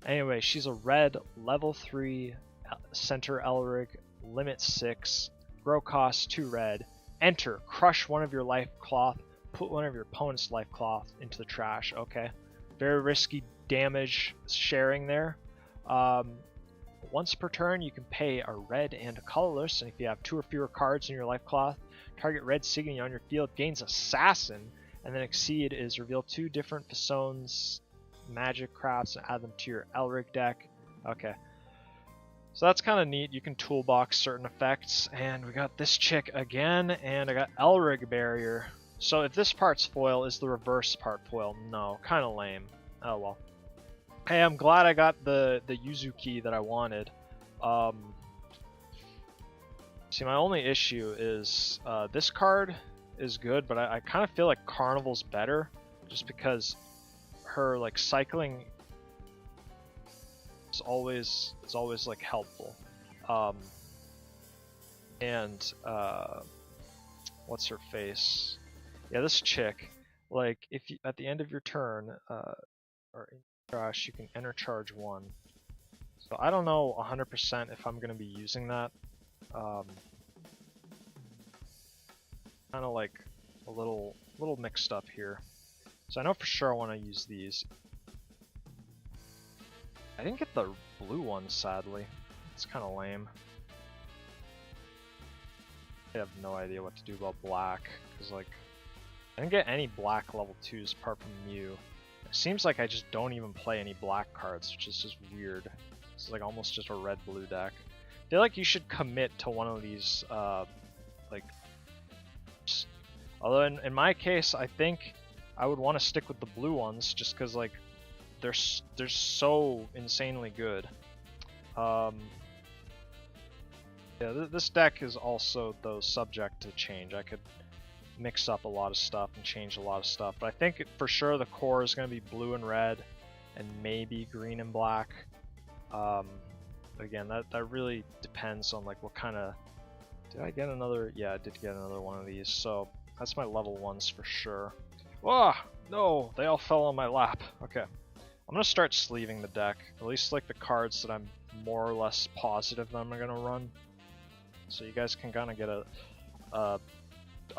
Anyway, she's a red, level 3, center Elrig, limit 6, grow cost 2 red. Enter, crush one of your life cloth, put one of your opponent's life cloth into the trash. Okay. Very risky damage sharing there. Once per turn, you can pay a red and a colorless, and if you have 2 or fewer cards in your life cloth, target red Signy on your field gains Assassin, and then Exceed is reveal 2 different Fessone's magic crafts and add them to your Elric deck. Okay. So that's kind of neat. You can toolbox certain effects, and we got this chick again, and I got Elric Barrier. So if this part's foil, is the reverse part foil? No, kind of lame. Oh well. Hey, I'm glad I got the Yuzu key that I wanted. See, my only issue is this card is good, but I kind of feel like Carnival's better, just because her like cycling is always like helpful. And what's her face? Yeah, this chick. Like, if you, at the end of your turn, or in trash, you can enter charge 1. So I don't know 100% if I'm gonna be using that. Kind of like a little mixed up here. So I know for sure I want to use these. I didn't get the blue one, sadly. It's kind of lame. I have no idea what to do about black, because like I didn't get any black level 2s apart from Mew. It seems like I just don't even play any black cards, which is just weird. It's like almost just a red-blue deck. I feel like you should commit to one of these, like... Although in my case, I think I would want to stick with the blue ones, just because like they're so insanely good. Yeah, this deck is also though subject to change. I could mix up a lot of stuff and change a lot of stuff, but I think for sure the core is going to be blue and red, and maybe green and black. Again, that really depends on like what kind of. Did I get another? Yeah, I did get another one of these. So. That's my level 1s for sure. Ah, no, they all fell on my lap. Okay, I'm gonna start sleeving the deck. At least like the cards that I'm more or less positive that I'm gonna run. So you guys can kind of get a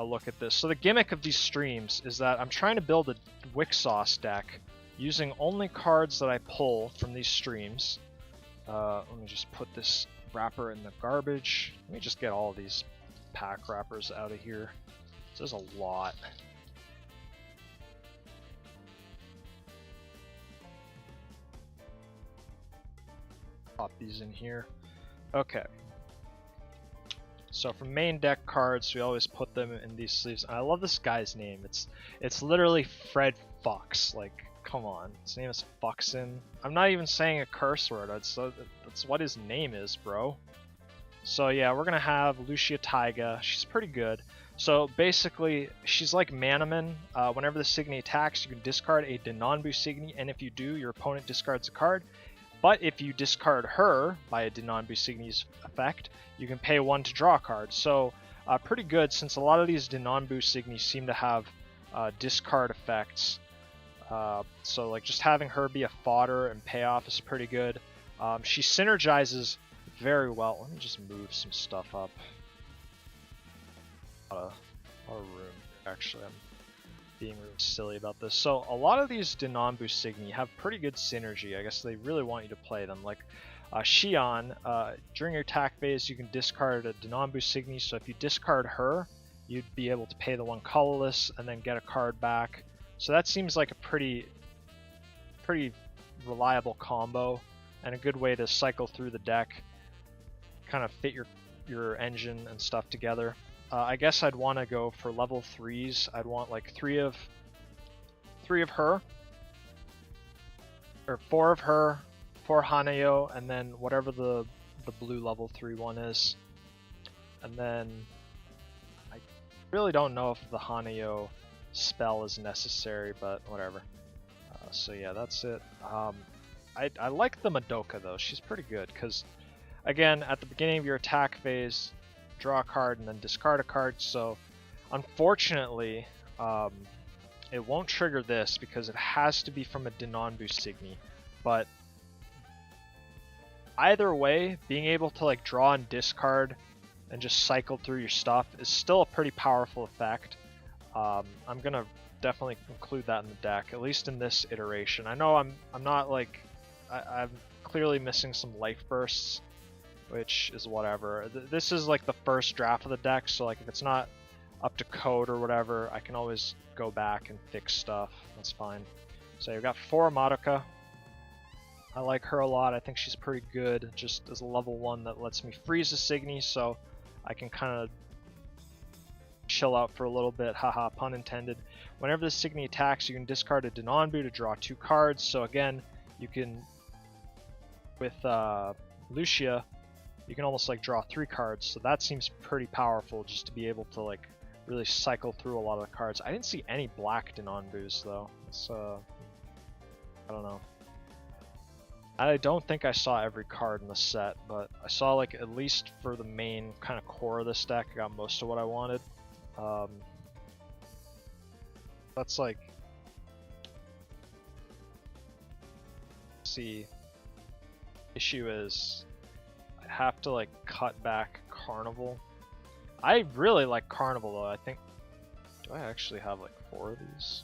look at this. So the gimmick of these streams is that I'm trying to build a Wixoss deck using only cards that I pull from these streams. Let me just put this wrapper in the garbage. Let me just get all of these pack wrappers out of here. There's a lot. Pop these in here. Okay. So for main deck cards, we always put them in these sleeves. I love this guy's name. It's literally Fred Fox. Like, come on. His name is Foxin. I'm not even saying a curse word. That's what his name is, bro. So yeah, we're gonna have Lucia Taiga. She's pretty good. So basically, she's like Manaman. Whenever the Signy attacks, you can discard a Denonbu Signy, and if you do, your opponent discards a card. But if you discard her by a Denonbu Signy's effect, you can pay 1 to draw a card. So pretty good, since a lot of these Denonbu Signy seem to have discard effects. So like just having her be a fodder and payoff is pretty good. She synergizes very well. Let me just move some stuff up. A lot of room. Actually, I'm being really silly about this. So a lot of these Denonbu Signy have pretty good synergy. I guess they really want you to play them. Like Xion, during your attack phase, you can discard a Denonbu Signy. So if you discard her, you'd be able to pay the 1 colorless and then get a card back. So that seems like a pretty reliable combo and a good way to cycle through the deck. Kind of fit your engine and stuff together. I guess I'd want to go for level 3s. I'd want like 3 of her, or 4 of her, 4 Hanayo, and then whatever the blue level 3 one is. And then I really don't know if the Hanayo spell is necessary, but whatever. So yeah, that's it. I like the Madoka though. She's pretty good because, again, at the beginning of your attack phase, draw a card and then discard a card. So unfortunately, it won't trigger this because it has to be from a Denonbu Signy. But either way, being able to like draw and discard and just cycle through your stuff is still a pretty powerful effect. I'm gonna definitely include that in the deck, at least in this iteration. I know I'm not like I'm clearly missing some life bursts, which is whatever. This is like the first draft of the deck, so like if it's not up to code or whatever, I can always go back and fix stuff. That's fine. So you've got 4 Madoka. I like her a lot. I think she's pretty good just as a level 1 that lets me freeze a Signy, so I can kind of chill out for a little bit, haha, pun intended. Whenever the Signy attacks, you can discard a Denonbu to draw 2 cards. So again, you can, with Lucia, you can almost like draw 3 cards. So that seems pretty powerful just to be able to like really cycle through a lot of the cards. I didn't see any black Denonbus though. So I don't know. I don't think I saw every card in the set, but I saw like at least for the main kind of core of this deck, I got most of what I wanted. That's like, see, issue is I have to like cut back Carnival. I really like Carnival though. I think, do I actually have like 4 of these?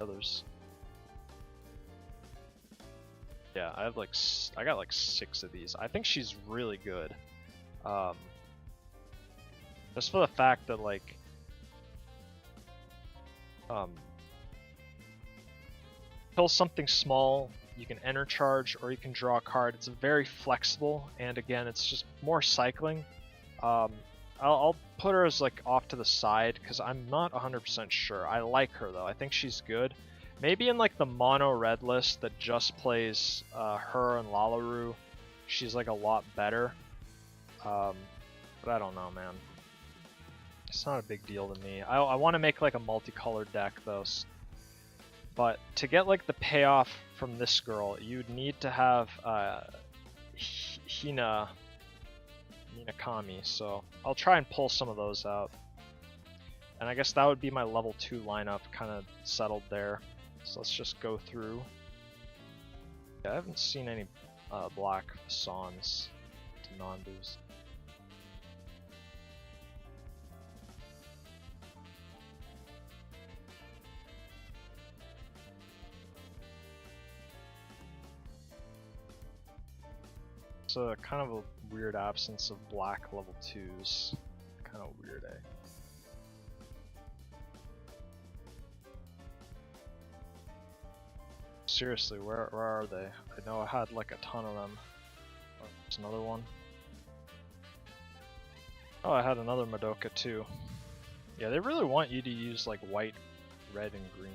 Others. Yeah, I have like I got like 6 of these. I think she's really good. Just for the fact that like kill something small, you can enter charge or you can draw a card. It's very flexible, and again, it's just more cycling. I'll put her as like off to the side because I'm not 100% sure. I like her though. I think she's good. Maybe in like the mono red list that just plays her and Lalaru, she's like a lot better. But I don't know, man. It's not a big deal to me. I want to make like a multicolored deck though. But to get like the payoff from this girl, you'd need to have Hinakami. So I'll try and pull some of those out. And I guess that would be my level 2 lineup kind of settled there. So let's just go through. Yeah, I haven't seen any black Fessones to non-boos. It's a kind of a weird absence of black level 2s. Kind of weird, eh? Seriously, where are they? I know I had like a ton of them. Oh, there's another one. Oh, I had another Madoka too. Yeah, they really want you to use like white, red, and green.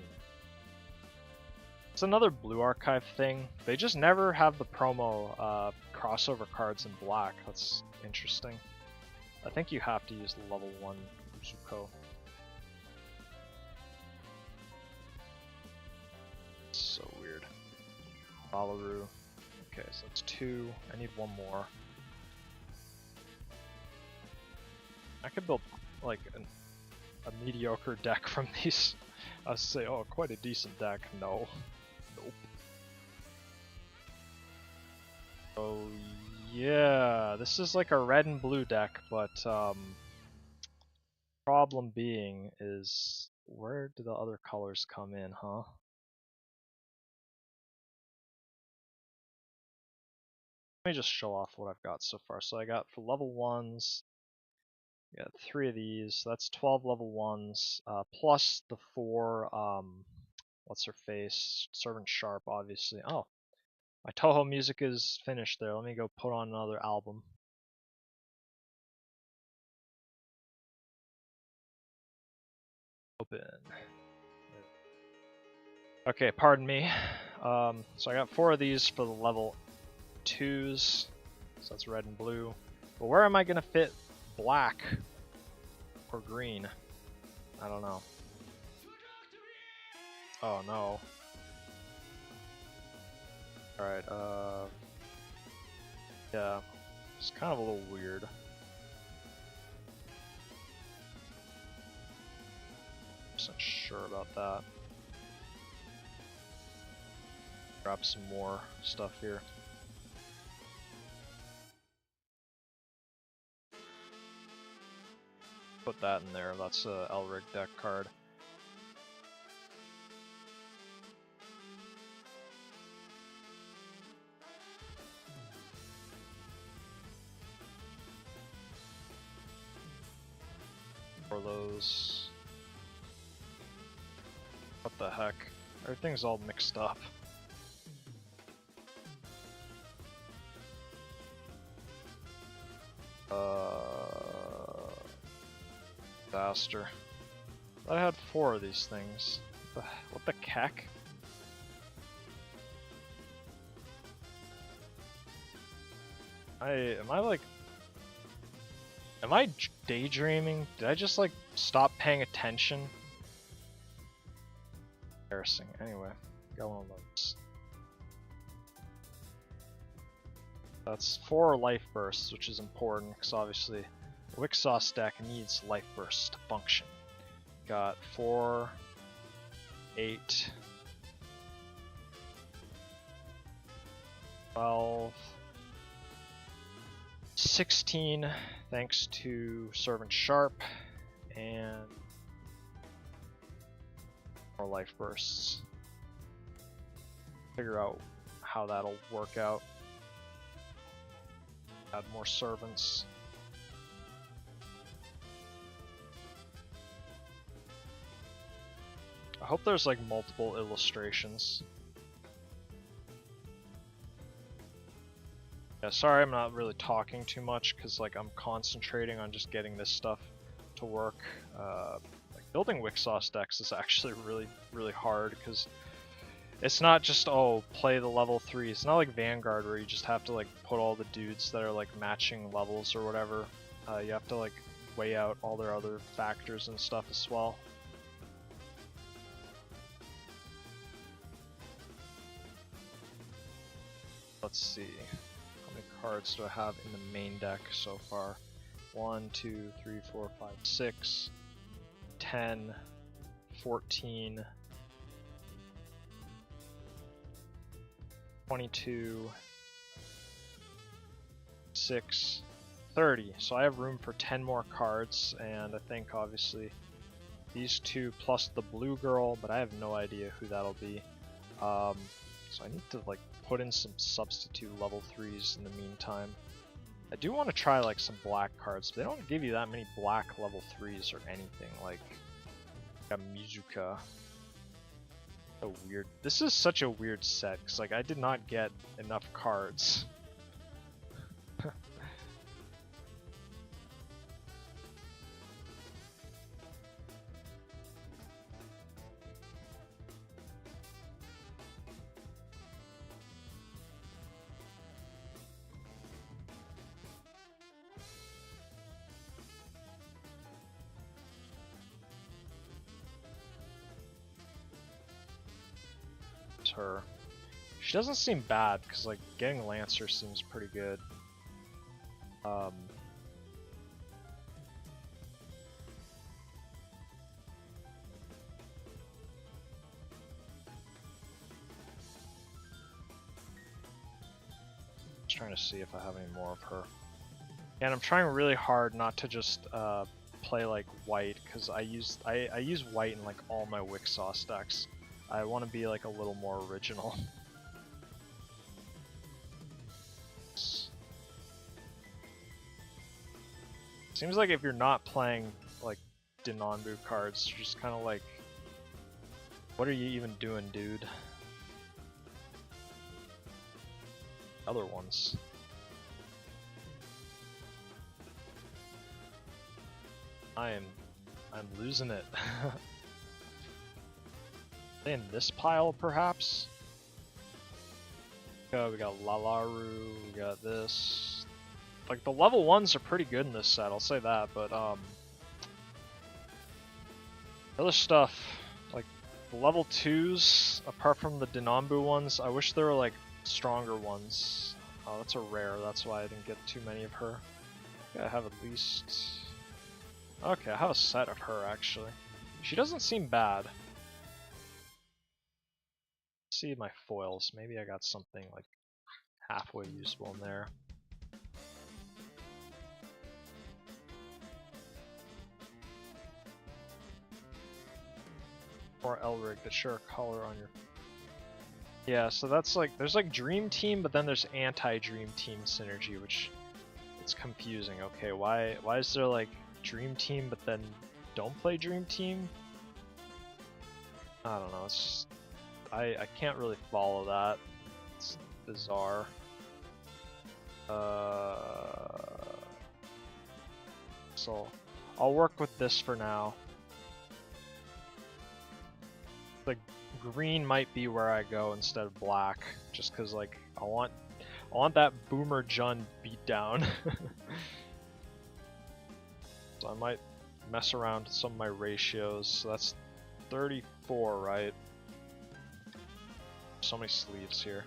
It's another Blue Archive thing. They just never have the promo crossover cards in black. That's interesting. I think you have to use the level 1 Uzuko. So weird. Balaru. Okay, so that's 2. I need 1 more. I could build like a mediocre deck from these. I would say, oh, quite a decent deck. No. Nope. Oh yeah, this is like a red and blue deck, but problem being is where do the other colors come in, huh? Let me just show off what I've got so far. So I got for level 1s, I got 3 of these, so that's 12 level 1s, plus the 4, what's her face, Servant Sharp, obviously. Oh, my Toho music is finished there. Let me go put on another album. Open. Okay, pardon me. So I got 4 of these for the level 2s, so that's red and blue. But where am I gonna fit black or green? I don't know. Oh no. Alright, yeah, it's kind of a little weird. I'm not sure about that. Grab some more stuff here. Put that in there, that's a Elric deck card. those. What the heck? Everything's all mixed up. Disaster. I had 4 of these things. What the heck? Am I daydreaming? Did I just like stop paying attention? Embarrassing. Anyway, got one of those. That's 4 life bursts, which is important because obviously the Wixoss deck needs life bursts to function. Got 4, 8, 12, 16, thanks to Servant Sharp, and more life bursts. Figure out how that'll work out. Add more servants. I hope there's like multiple illustrations. Yeah, sorry I'm not really talking too much because like I'm concentrating on just getting this stuff to work. Like building Wixoss decks is actually really hard because it's not just, oh, play the level 3. It's not like Vanguard where you just have to like put all the dudes that are like matching levels or whatever. You have to like weigh out all their other factors and stuff as well. Let's see. How many cards do I have in the main deck so far? 1, 2, 3, 4, 5, 6, 10, 14, 22, 6, 30. So I have room for 10 more cards, and I think obviously these 2 plus the blue girl, but I have no idea who that'll be. So I need to like put in some substitute level 3s in the meantime. I do want to try like some black cards, but they don't give you that many black level 3s or anything, like a Mizuka. So weird. This is such a weird set, because like I did not get enough cards. Her. She doesn't seem bad because like getting Lancer seems pretty good. Just trying to see if I have any more of her. And I'm trying really hard not to just play like white because I use white in like all my Wixoss decks. I want to be like a little more original. Seems like if you're not playing like Denonbu cards, you're just kind of like, what are you even doing, dude? Other ones. I'm losing it. In this pile, perhaps? Oh, we got Lalaru, we got this. Like, the level 1s are pretty good in this set, I'll say that, but, other stuff, like, the level 2s, apart from the Denonbu ones, I wish there were, like, stronger ones. Oh, that's a rare, that's why I didn't get too many of her. Yeah, I have at least... Okay, I have a set of her, actually. She doesn't seem bad. See my foils. Maybe I got something like halfway useful in there. Or Elric to share a color on your... Yeah, so that's like, there's like Dream Team, but then there's anti-Dream Team synergy, which it's confusing. Okay, why is there like Dream Team, but then don't play Dream Team. I don't know, it's just, I can't really follow that. It's bizarre. So I'll work with this for now. The green might be where I go instead of black, just because like I want that Boomer Jun beatdown. So I might mess around with some of my ratios. So that's 34, right? So many sleeves here.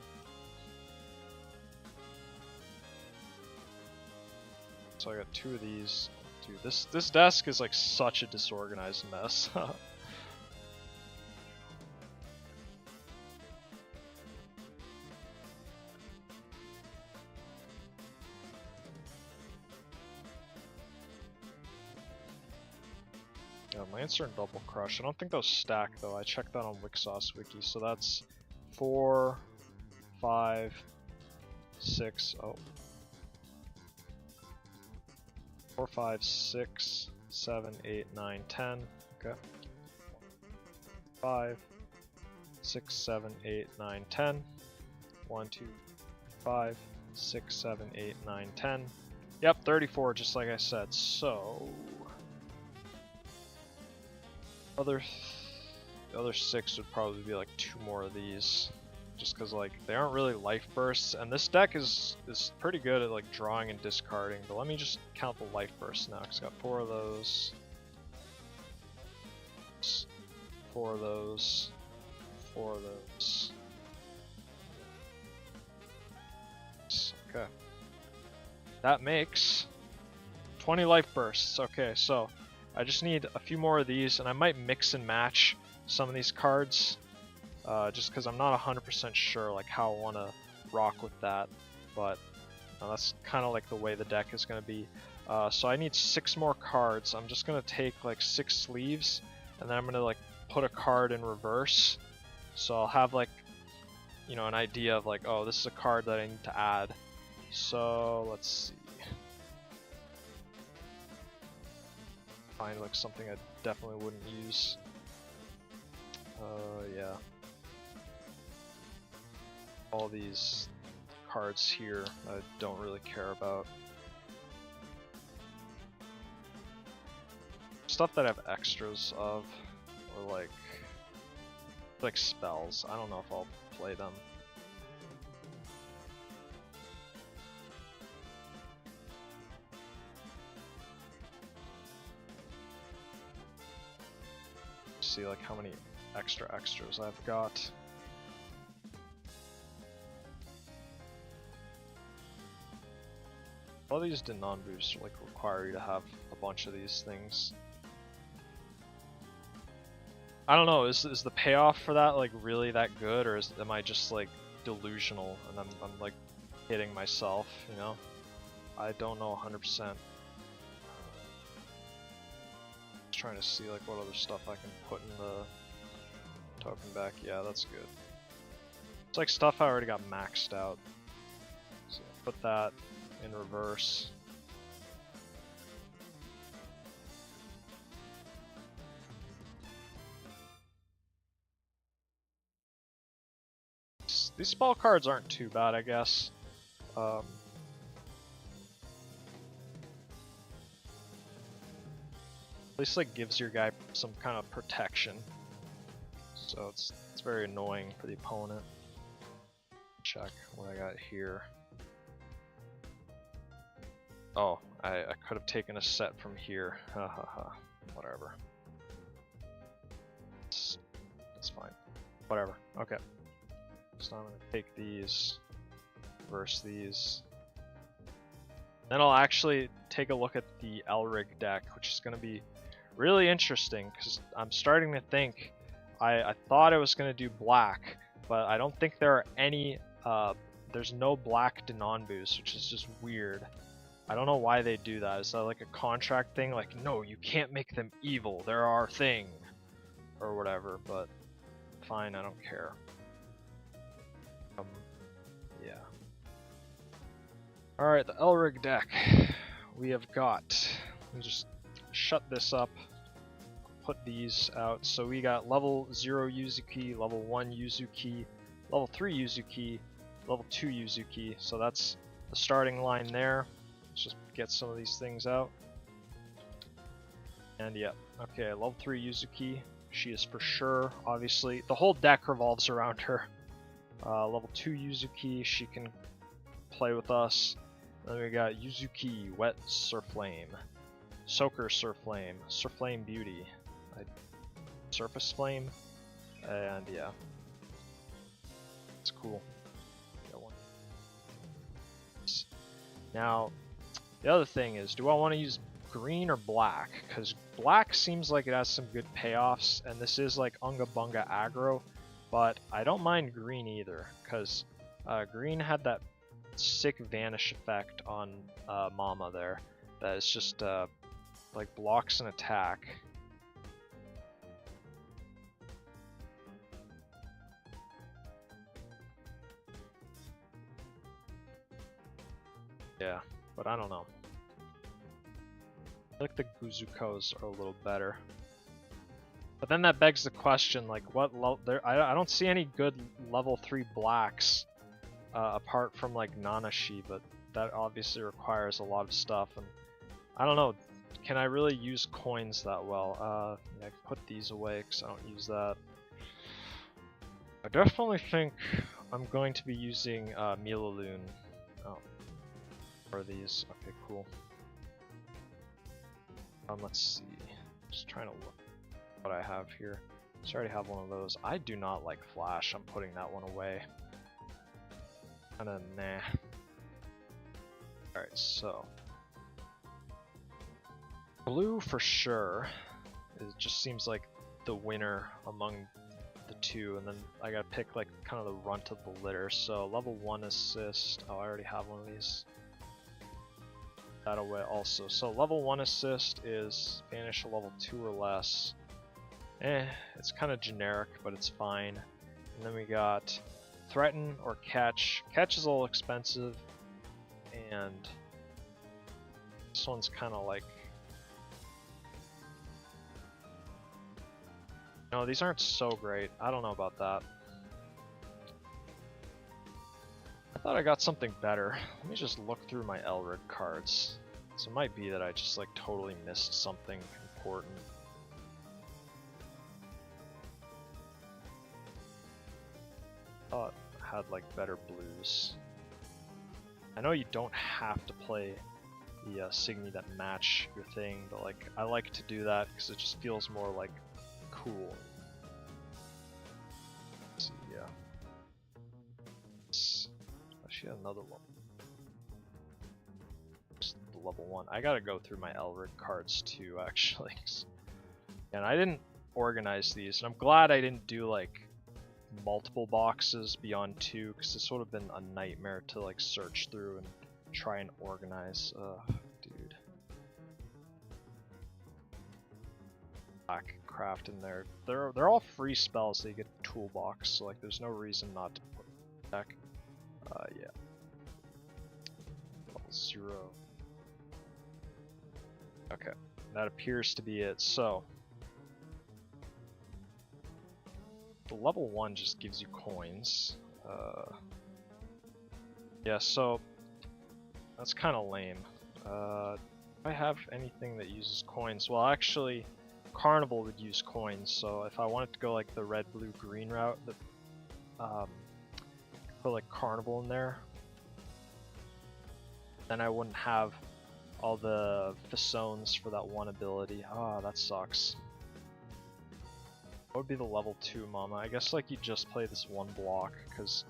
So I got 2 of these. Dude, this desk is like such a disorganized mess. Yeah, Lancer and Double Crush. I don't think those stack though. I checked that on Wixoss wiki. So that's 4, 5, 6. Oh. 4, 5, 6, 7, 8, 9, 10. Okay. 5, 6, 7, 8, 9, 10. 1, 2, 5, 6, 7, 8, 9, 10. Yep, 34, just like I said. So the other 6 would probably be like 2 more of these, just because like they aren't really life bursts, and this deck is pretty good at like drawing and discarding. But let me just count the life bursts now, because I got 4 of those, 4 of those, 4 of those. Okay, that makes 20 life bursts. Okay, so I just need a few more of these, and I might mix and match some of these cards, just because I'm not 100% sure like how I want to rock with that, but that's kind of like the way the deck is going to be. So I need 6 more cards. I'm just going to take like 6 sleeves, and then I'm going to like put a card in reverse, so I'll have like, you know, an idea of like, oh, this is a card that I need to add. So let's see. Find like something I definitely wouldn't use. Yeah. All these cards here I don't really care about. Stuff that I have extras of, or like spells. I don't know if I'll play them. See like how many extras I've got. All these Denon boosts like require you to have a bunch of these things. I don't know, is the payoff for that like really that good, or am I just like delusional and I'm like hitting myself, you know? I don't know 100%. Trying to see like what other stuff I can put in the token back. Yeah, that's good. It's like stuff I already got maxed out. So put that in reverse. These spell cards aren't too bad, I guess. At least like gives your guy some kind of protection. So it's very annoying for the opponent. Check what I got here. Oh, I could have taken a set from here. Ha ha ha. Whatever. It's fine. Whatever. Okay. So I'm gonna take these, reverse these. Then I'll actually take a look at the Elrig deck, which is gonna be really interesting because I'm starting to think I thought I was gonna do black, but I don't think there are any. There's no black Denon boost, which is just weird. I don't know why they do that. Is that like a contract thing? Like, no, you can't make them evil. They're our thing, or whatever. But fine, I don't care. Yeah. All right, the Elrig deck. We have got. Let me just shut this up. put these out. So we got level 0 Yuzuki, level 1 Yuzuki, level 3 Yuzuki, level 2 Yuzuki. So that's the starting line there. Let's just get some of these things out. And yeah, okay, level 3 Yuzuki. She is for sure, obviously. The whole deck revolves around her. Level 2 Yuzuki, she can play with us. Then we got Yuzuki, Wet Surflame, Soaker Surflame, Surflame Beauty, Surface Flame, and yeah. It's cool. Got one. Now, the other thing is, do I want to use green or black? Because black seems like it has some good payoffs, and this is like Unga Bunga aggro, but I don't mind green either, because green had that sick vanish effect on Mama there, that is just like blocks an attack. Yeah, but I don't know. I like the Guzukos are a little better. But then that begs the question, like, what I don't see any good level 3 blacks apart from like Nanashi, but that obviously requires a lot of stuff, and I don't know, can I really use coins that well? Yeah, I can put these away because I don't use that. I definitely think I'm going to be using Milaloon. Oh, for these. Okay, cool. Let's see. Just trying to look what I have here. So I already have one of those. I do not like Flash. I'm putting that one away. Kinda nah. Alright, so blue for sure. It just seems like the winner among the two, and then I gotta pick like kind of the runt of the litter. So level 1 assist. Oh, I already have one of these. That away also. So level 1 assist is banish a level 2 or less. It's kind of generic, but it's fine. And then we got threaten or catch. Catch is a little expensive, and this one's kind of like, no, these aren't so great. I don't know about that. I thought I got something better. Let me just look through my Elric cards. So it might be that I just like totally missed something important. Thought I had like better blues. I know you don't have to play the Signy that match your thing, but like I like to do that because it just feels more like cool. Let's see, yeah. She had another one. Just the level 1. I gotta go through my Elric cards too, actually. And I didn't organize these, and I'm glad I didn't do like multiple boxes beyond 2, because it's sort of been a nightmare to like search through and try and organize. Dude. Black craft in there. They're all free spells, so you get the toolbox, so like there's no reason not to put it back. Yeah. Level 0. Okay, that appears to be it. So the level 1 just gives you coins. Yeah, so that's kind of lame. Do I have anything that uses coins? Well, actually, Carnival would use coins. So if I wanted to go like the red, blue, green route, put like Carnival in there, then I wouldn't have all the Fessones for that one ability. Ah, that sucks. What would be the level 2 Mama? I guess like you just play this one block, because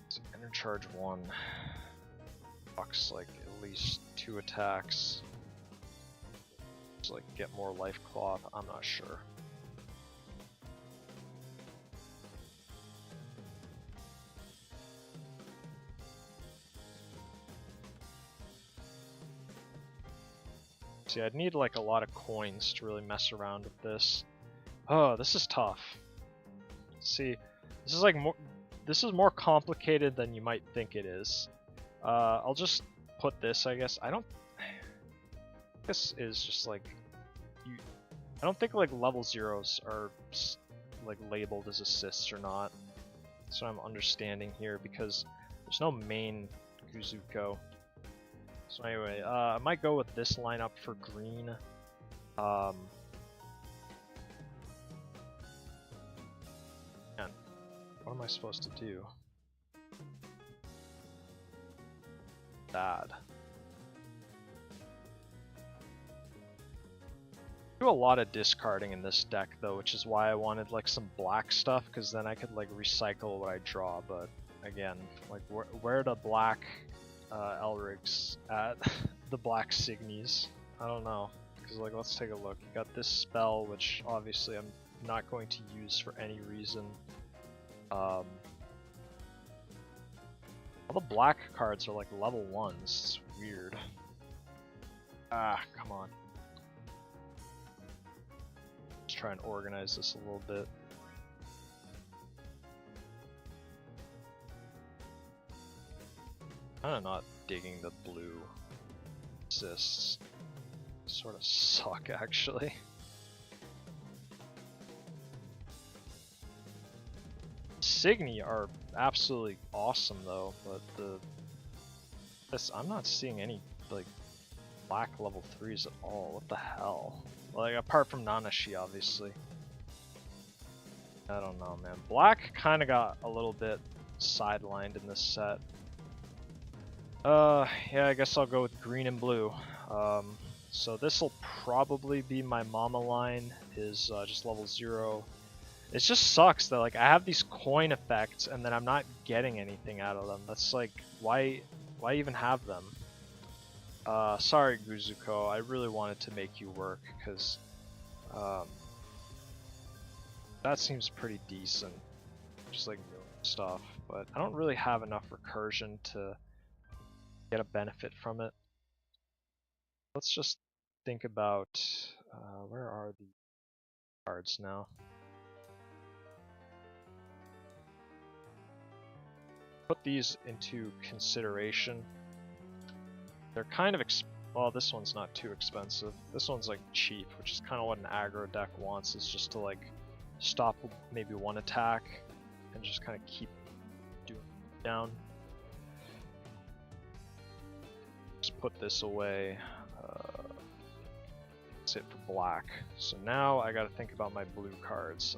it's Inner Charge 1 blocks like at least 2 attacks. Just like get more life cloth, I'm not sure. See, I'd need like a lot of coins to really mess around with this. Oh, this is tough. See, this is like this is more complicated than you might think it is. I'll just put this, I guess. This is just like I don't think like level 0s are like labeled as assists or not. That's what I'm understanding here because there's no main Guzuko. So anyway, I might go with this lineup for green. Man, what am I supposed to do? Bad. Do a lot of discarding in this deck though, which is why I wanted like some black stuff, because then I could like recycle what I draw. But again, like where the black Elrics at? The black Signies? I don't know. Because like let's take a look. You got this spell, which obviously I'm not going to use for any reason. All the black cards are like level 1s. It's weird. Ah, come on. Let's try and organize this a little bit. Kinda not digging the blue assists. Sort of suck, actually. Signy are absolutely awesome though, but I'm not seeing any like black level 3s at all. What the hell? Like apart from Nanashi, obviously. I don't know, man. Black kind of got a little bit sidelined in this set. Yeah, I guess I'll go with green and blue. So this will probably be my mama line, is just level 0. It just sucks that like I have these coin effects and then I'm not getting anything out of them. That's like, why even have them? Sorry Guzuko, I really wanted to make you work, because that seems pretty decent. Just like stuff, but I don't really have enough recursion to get a benefit from it. Let's just think about where are the cards now? Put these into consideration. They're kind of well, this one's not too expensive. This one's like cheap, which is kind of what an aggro deck wants, is just to like stop maybe one attack and just kind of keep doing it down. Just put this away. That's it for black. So now I gotta think about my blue cards.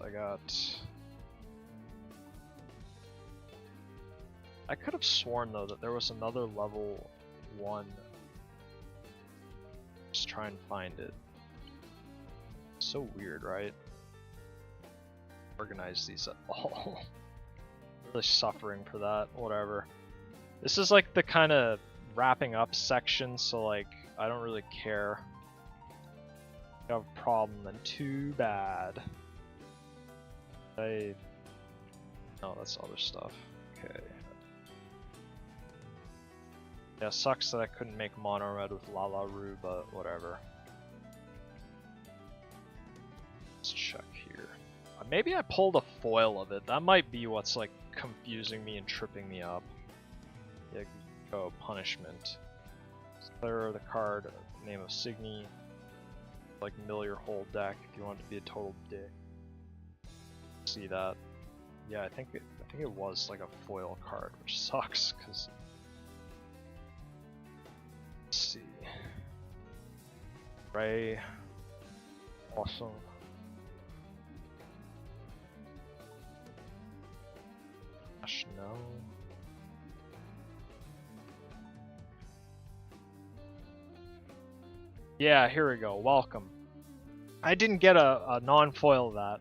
I could have sworn though that there was another level 1. Just try and find it. So weird, right? Organize these at all. Really suffering for that. Whatever. This is like the kind of wrapping up section, so like I don't really care. If you have a problem, then too bad. No, that's other stuff. Okay. Yeah, sucks that I couldn't make Mono Red with Lala Ru, but whatever. Let's check here. Maybe I pulled a foil of it. That might be what's like confusing me and tripping me up. Yeah, go punishment. Clear the card, name of Signy. Like mill your whole deck if you want to be a total dick. See that? Yeah, I think it was like a foil card, which sucks because. Let's see. Ray. Awesome. Gosh, no. Yeah, here we go. Welcome. I didn't get a non-foil of that.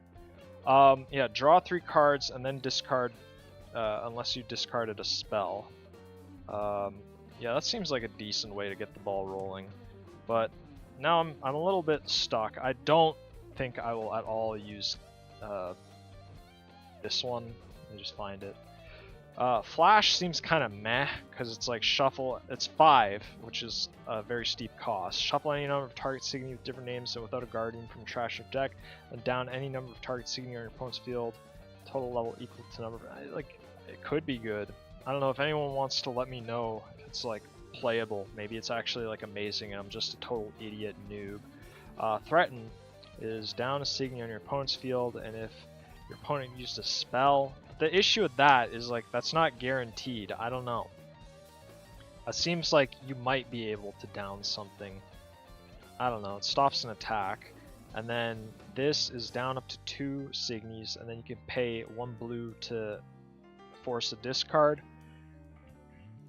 Yeah, draw 3 cards and then discard, unless you discarded a spell. Yeah, that seems like a decent way to get the ball rolling. But now I'm a little bit stuck. I don't think I will at all use this one. Let me just find it. Flash seems kind of meh, because it's like shuffle, it's 5, which is a very steep cost. Shuffle any number of target Signy with different names and without a guardian from trash of deck, and down any number of target Signy on your opponent's field, total level equal to number of, like, it could be good. I don't know if anyone wants to let me know if it's like playable. Maybe it's actually like amazing and I'm just a total idiot noob. Threaten. is down a Signy on your opponent's field, and if your opponent used a spell, the issue with that is like that's not guaranteed. I don't know. It seems like you might be able to down something. I don't know. It stops an attack, and then this is down up to 2 Signies, and then you can pay 1 blue to force a discard.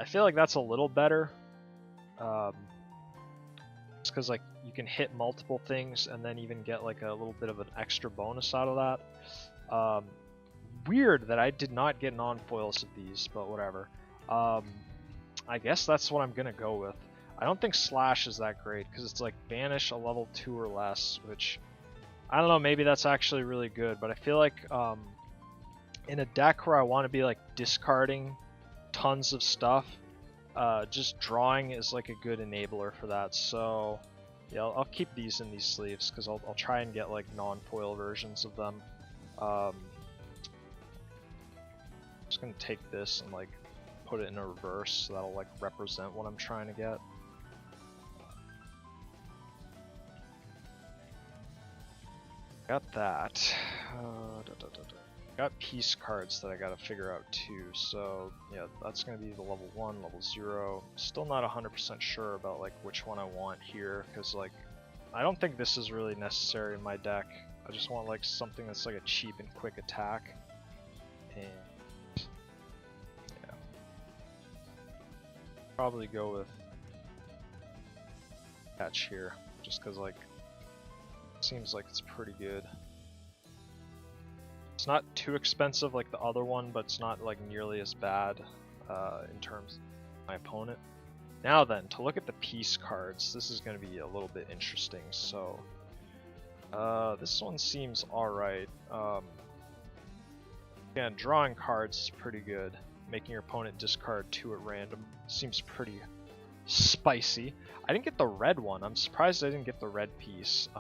I feel like that's a little better. Just because like you can hit multiple things and then even get like a little bit of an extra bonus out of that. Weird that I did not get non-foils of these, but whatever. I guess that's what I'm gonna go with. I don't think Slash is that great because it's like banish a level 2 or less, which I don't know, maybe that's actually really good, but I feel like in a deck where I want to be like discarding tons of stuff, just drawing is like a good enabler for that. So yeah, I'll keep these in these sleeves because I'll try and get like non-foil versions of them. Just gonna take this and like put it in a reverse so that'll like represent what I'm trying to get. Got that. Got piece cards that I gotta figure out too, so yeah, that's gonna be the level 1, level 0. Still not 100% sure about like which one I want here, because like I don't think this is really necessary in my deck. I just want like something that's like a cheap and quick attack. And yeah, probably go with catch here, just because like it seems like it's pretty good. It's not too expensive like the other one, but it's not like nearly as bad in terms of my opponent. Now then, to look at the piece cards, this is going to be a little bit interesting. So this one seems alright. Again, drawing cards is pretty good. Making your opponent discard 2 at random seems pretty spicy. I didn't get the red one. I'm surprised I didn't get the red piece.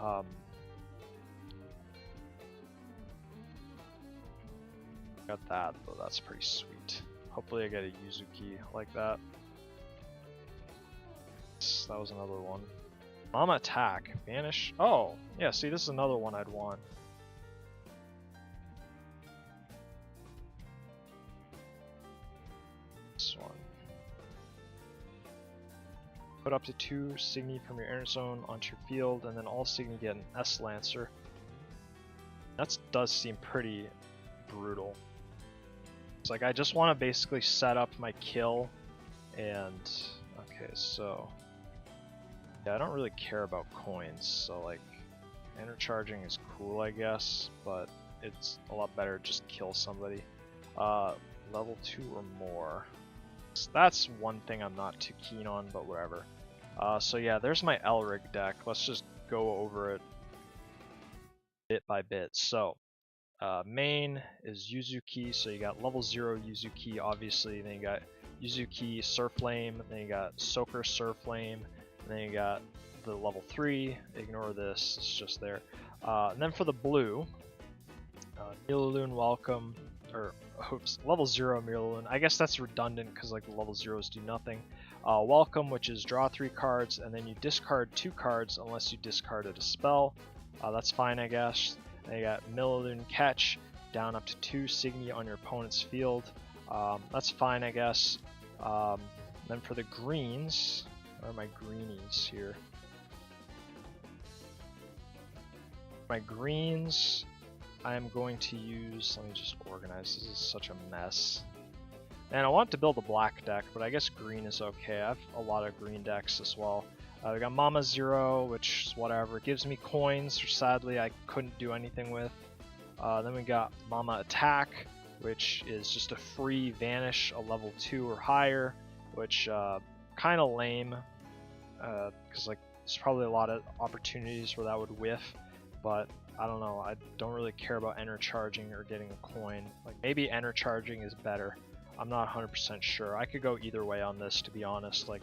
Got that, though. That's pretty sweet. Hopefully I get a Yuzuki like that. That was another one. Mama attack. Vanish. Oh, yeah, see, this is another one I'd want. This one. Put up to 2 Signy from your inner zone onto your field, and then all Signy get an S-Lancer. That does seem pretty brutal. It's like I just want to basically set up my kill, and okay, so yeah, I don't really care about coins, so like intercharging is cool, I guess, but it's a lot better to just kill somebody. Level 2 or more. So that's one thing I'm not too keen on, but whatever. So yeah, there's my Elric deck. Let's just go over it bit by bit. So main is Yuzuki, so you got level 0 Yuzuki, obviously, then you got Yuzuki Surflame, then you got Soaker Surflame, and then you got the level 3, ignore this, it's just there. And then for the blue, Miraloon Welcome, or oops, level 0 Miraloon, I guess that's redundant because like the level 0s do nothing. Welcome, which is draw 3 cards, and then you discard 2 cards unless you discarded a spell. That's fine, I guess. Then you got Miraloon Catch, down up to 2 Signy on your opponent's field. That's fine, I guess. Then for the greens, where are my greenies here? My greens, I am going to use, let me just organize, this is such a mess. And I want to build a black deck, but I guess green is okay. I have a lot of green decks as well. We got Mama Zero, which is whatever. It gives me coins, which sadly I couldn't do anything with. Then we got Mama Attack, which is just a free vanish, a level 2 or higher, which kind of lame, because like there's probably a lot of opportunities where that would whiff, but I don't know. I don't really care about intercharging or getting a coin. Like maybe intercharging is better. I'm not 100% sure. I could go either way on this, to be honest. Like,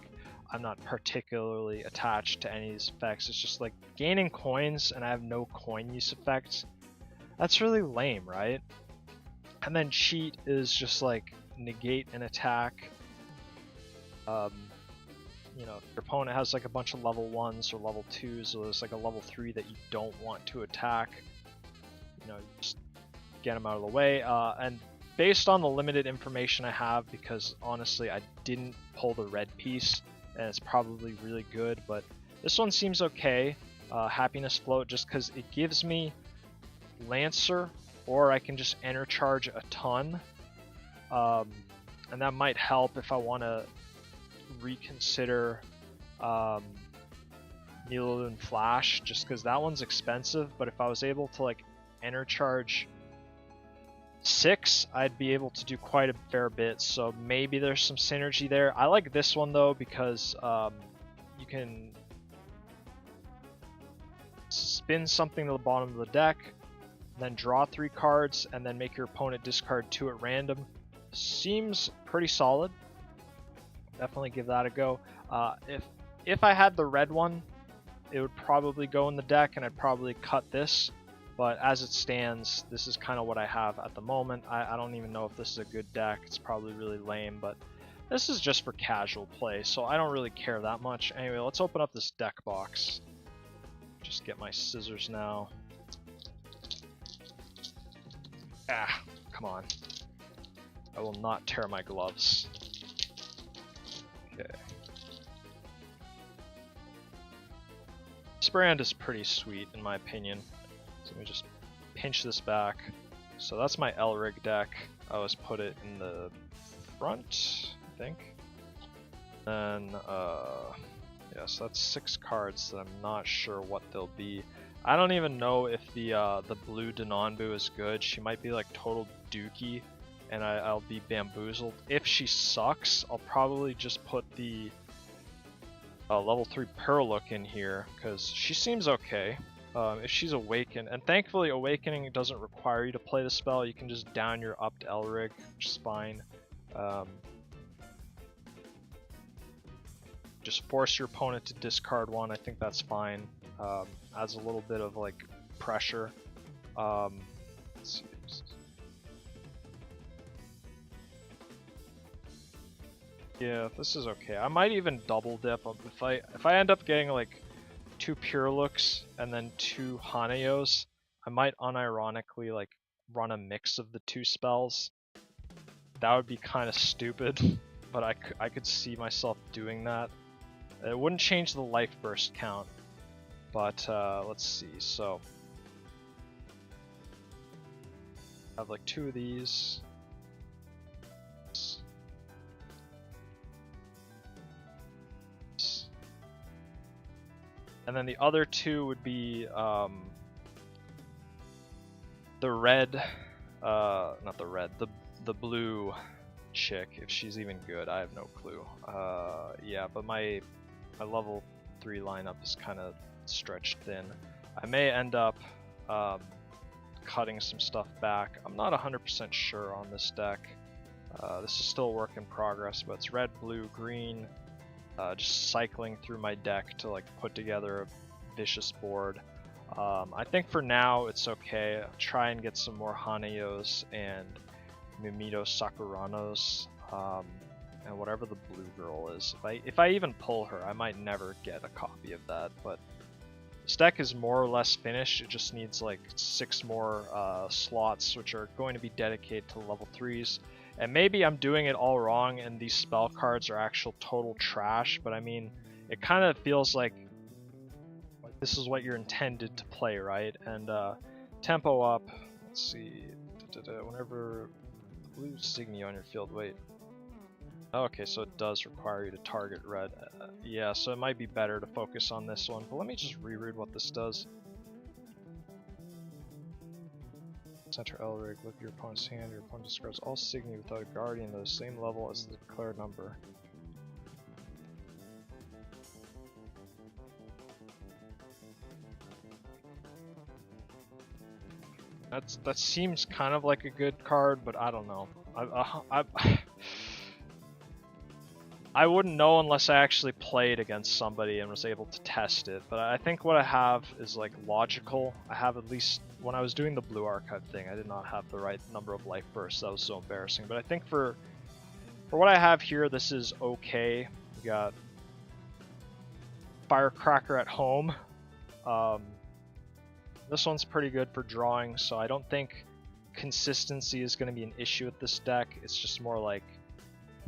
I'm not particularly attached to any of these effects. It's just like gaining coins and I have no coin use effects. That's really lame, right? And then cheat is just like negate an attack. you know, if your opponent has like a bunch of level 1s or level 2s, or there's like a level 3 that you don't want to attack, you know, just get them out of the way. And based on the limited information I have, because honestly I didn't pull the red piece, and it's probably really good, but this one seems okay. Happiness Float, just because it gives me Lancer, or I can just enter charge a ton, and that might help if I want to reconsider Niloon Flash, just because that one's expensive. But if I was able to like enter charge 6, I'd be able to do quite a fair bit, so maybe there's some synergy there. I like this one though, because you can spin something to the bottom of the deck, then draw 3 cards, and then make your opponent discard 2 at random. Seems pretty solid. Definitely give that a go. If I had the red one, it would probably go in the deck, and I'd probably cut this. But as it stands, this is kind of what I have at the moment. I don't even know if this is a good deck. It's probably really lame, but this is just for casual play, so I don't really care that much. Anyway, let's open up this deck box. Just get my scissors now. Ah, come on. I will not tear my gloves. Okay. This brand is pretty sweet in my opinion. So let me just pinch this back. So that's my Elrig deck. I always put it in the front, I think. Then, yeah, so that's 6 cards that I'm not sure what they'll be. I don't even know if the blue Denonbu is good. She might be like total dookie, and I'll be bamboozled. If she sucks, I'll probably just put the level 3 Purlook in here, because she seems okay. If she's Awakened, and thankfully Awakening doesn't require you to play the spell, you can just down your upped Elrig, which is fine. Just force your opponent to discard 1, I think that's fine. Adds a little bit of like pressure. Let's see. Yeah, this is okay. I might even double dip if I end up getting like 2 Purelooks and then 2 Hanayos. I might unironically like run a mix of the 2 spells. That would be kind of stupid, but I could see myself doing that. It wouldn't change the life burst count, but let's see. So I have like 2 of these. And then the other 2 would be the red, not the red, the blue chick, if she's even good. I have no clue. Yeah, but my level 3 lineup is kind of stretched thin. I may end up cutting some stuff back. I'm not 100% sure on this deck. This is still a work in progress, but it's red, blue, green. Just cycling through my deck to like put together a vicious board. I think for now it's okay. I'll try and get some more Hanayos and Mimito Sakuranos, and whatever the blue girl is. If I even pull her, I might never get a copy of that, but this deck is more or less finished. It just needs like 6 more slots, which are going to be dedicated to level 3s. And maybe I'm doing it all wrong and these spell cards are actual total trash, but I mean, it kind of feels like this is what you're intended to play, right? And tempo up, let's see, whenever blue Signy on your field, wait. Okay, so it does require you to target red. Yeah, so it might be better to focus on this one, but let me just reread what this does. Center Elrig, look at your opponent's hand. Your opponent discards all Signy without a guardian at the same level as the declared number. That seems kind of like a good card, but I don't know. I wouldn't know unless I actually played against somebody and was able to test it, but I think what I have is like logical. I have at least, when I was doing the blue archive thing, I did not have the right number of life bursts. That was so embarrassing, but I think for what I have here, this is okay. We got Firecracker at Home. This one's pretty good for drawing, so I don't think consistency is going to be an issue with this deck. It's just more like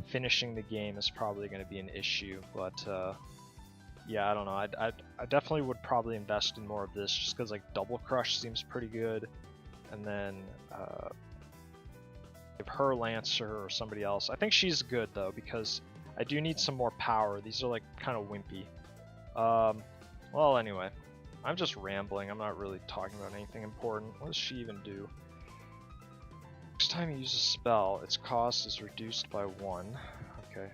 finishing the game is probably going to be an issue. But yeah, I don't know. I definitely would probably invest in more of this just because like Double Crush seems pretty good. And then give her Lancer or somebody else. I think she's good though because I do need some more power. These are like kind of wimpy. Well, anyway, I'm just rambling. I'm not really talking about anything important. What does she even do? Next time you use a spell, its cost is reduced by 1. Okay.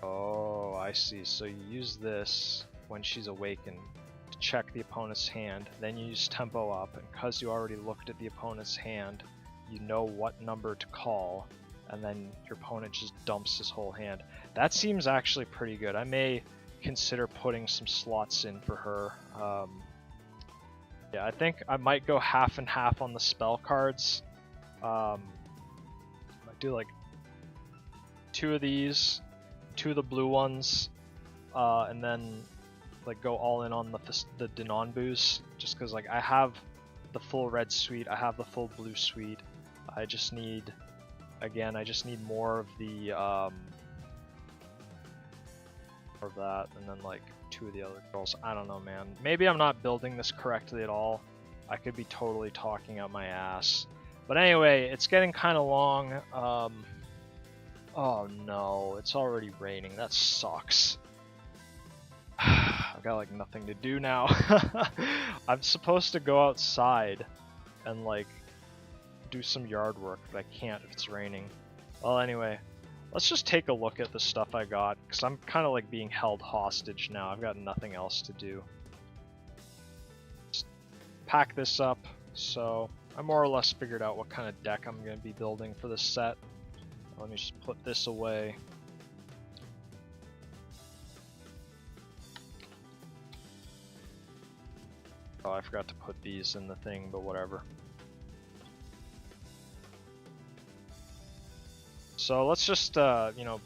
Oh, I see. So you use this when she's awakened to check the opponent's hand. Then you use tempo up, and because you already looked at the opponent's hand, you know what number to call, and then your opponent just dumps his whole hand. That seems actually pretty good. I may consider putting some slots in for her. Yeah, I think I might go half and half on the spell cards. I might do like 2 of these, 2 of the blue ones, and then like go all in on the Denonbus, just because like I have the full red suite, I have the full blue suite. I just need, again, I just need more of the more of that, and then like 2 of the other girls. I don't know, man. Maybe I'm not building this correctly at all. I could be totally talking out my ass. But anyway, it's getting kind of long. Oh no, it's already raining. That sucks. I've got like nothing to do now. I'm supposed to go outside and like do some yard work, but I can't if it's raining. Well, anyway, let's just take a look at the stuff I got, because I'm kind of like being held hostage now. I've got nothing else to do. Just pack this up, so I more or less figured out what kind of deck I'm going to be building for this set. Let me just put this away. Oh, I forgot to put these in the thing, but whatever. So let's just, you know,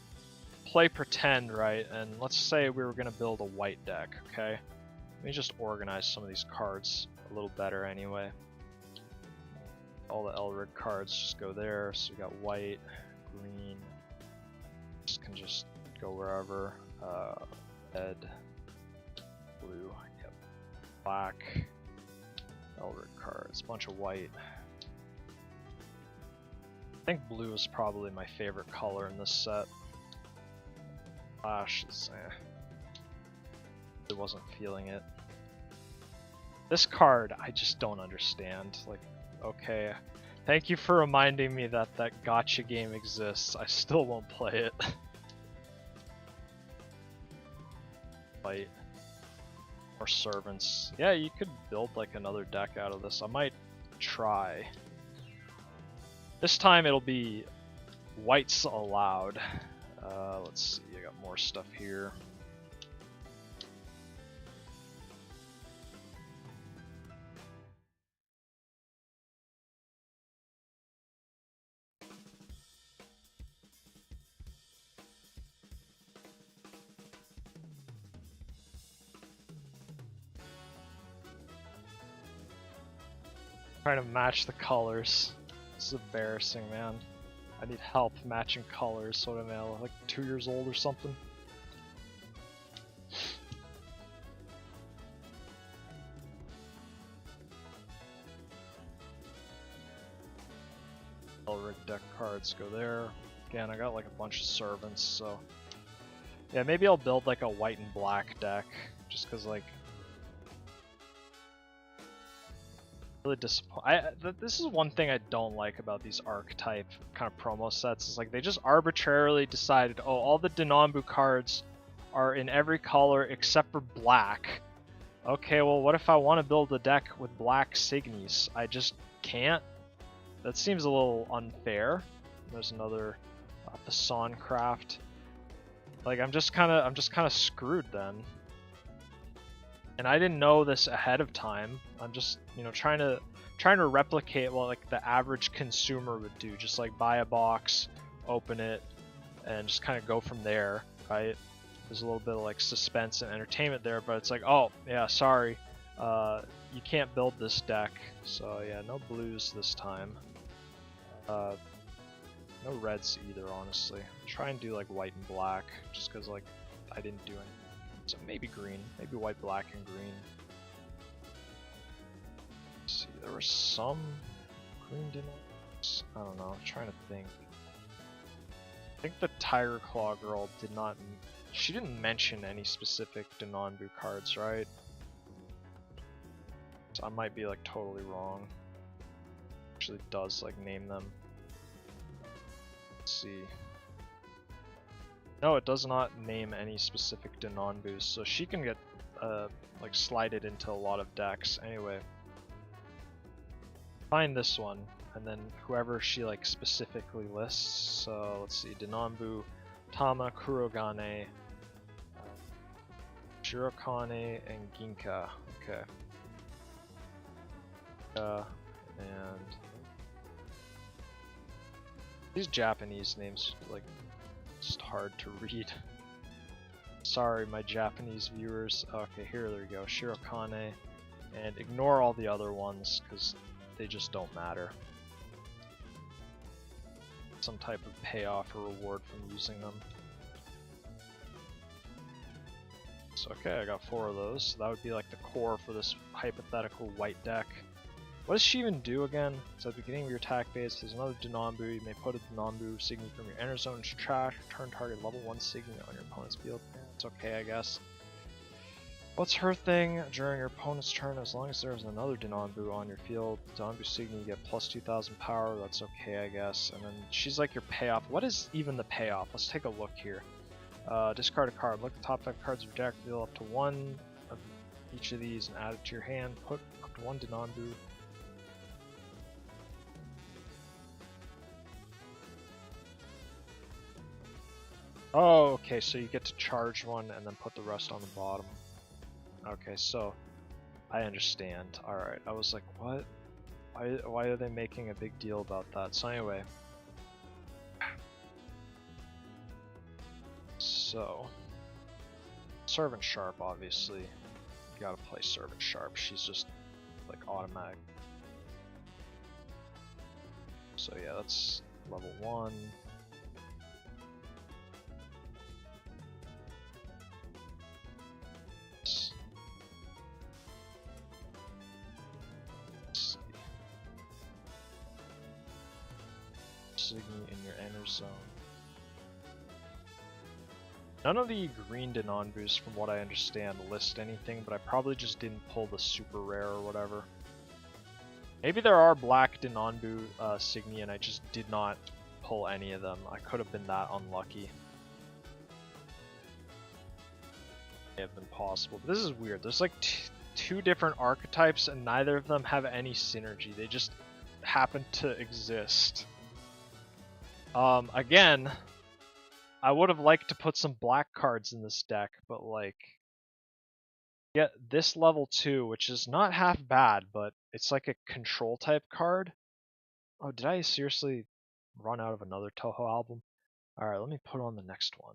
play pretend, right? And let's say we were going to build a white deck, okay? Let me just organize some of these cards a little better anyway. All the Elric cards just go there. So we got white, green. This can just go wherever. Red, blue, yep. Black, Elric cards, bunch of white. I think blue is probably my favorite color in this set. Flash is, I wasn't feeling it. This card, I just don't understand. Like, okay, thank you for reminding me that that gotcha game exists. I still won't play it. Fight. More servants. Yeah, you could build like another deck out of this. I might try. This time it'll be whites allowed. Let's see, I got more stuff here. Trying to match the colors. This is embarrassing, man. I need help matching colors. So what am I, like 2 years old or something? Elric deck cards go there. Again, I got like a bunch of servants, so yeah, maybe I'll build like a white and black deck, just because like really this is one thing I don't like about these archetype kind of promo sets. Is like they just arbitrarily decided, oh, all the Denonbu cards are in every color except for black. Okay, well, what if I want to build a deck with black Signies? I just can't. That seems a little unfair. There's another Fessone craft. Like I'm just kind of screwed then. And I didn't know this ahead of time. I'm just, you know, trying to replicate what like the average consumer would do. Just like buy a box, open it, and just kind of go from there, right? There's a little bit of like suspense and entertainment there, but it's like, oh yeah, sorry, you can't build this deck. So yeah, no blues this time. No reds either, honestly. Try and do like white and black, just because like I didn't do anything. So maybe green, maybe white, black, and green. Let's see, there were some green denoms. I don't know. I'm trying to think. I think the Tiger Claw girl did not. She didn't mention any specific Denonbu cards, right? So I might be like totally wrong. Actually, does like name them. Let's see. No, it does not name any specific Denonbus, so she can get like slided into a lot of decks. Anyway, find this one, and then whoever she like specifically lists. So let's see, Denonbu, Tama, Kurogane, Shirokane, and Ginka. Okay. And these Japanese names, like, just hard to read. Sorry, my Japanese viewers. Okay, here we go. Shirokane, and ignore all the other ones because they just don't matter. Some type of payoff or reward from using them. So okay, I got 4 of those. So that would be like the core for this hypothetical white deck. What does she even do again? So at the beginning of your attack phase, there's another Denonbu. You may put a Denonbu Signy from your enter zone into trash. Return target level 1 Signy on your opponent's field. Yeah, it's okay, I guess. What's her thing? During your opponent's turn, as long as there's another Denonbu on your field, Denonbu Signy, you get plus 2000 power. That's okay, I guess. And then she's like your payoff. What is even the payoff? Let's take a look here. Discard a card. Look at the top 5 cards of your deck. Deal up to 1 of each of these and add it to your hand. Put up to 1 Denonbu. Oh, okay, so you get to charge one and then put the rest on the bottom. Okay, so I understand. Alright, I was like, what? Why are they making a big deal about that? So anyway. So, Servant Sharp, obviously. You gotta play Servant Sharp. She's just, like, automatic. So yeah, that's level 1. Signy in your enter zone. None of the green Denonbus, from what I understand, list anything, but I probably just didn't pull the super rare or whatever. Maybe there are black Denonbu Signy and I just did not pull any of them. I could have been that unlucky. May have been possible. But this is weird. There's like 2 different archetypes and neither of them have any synergy. They just happen to exist. Again, I would have liked to put some black cards in this deck, but like, yeah, this level 2, which is not half bad, but it's like a control type card. Oh, did I seriously run out of another Toho album? Alright, let me put on the next one.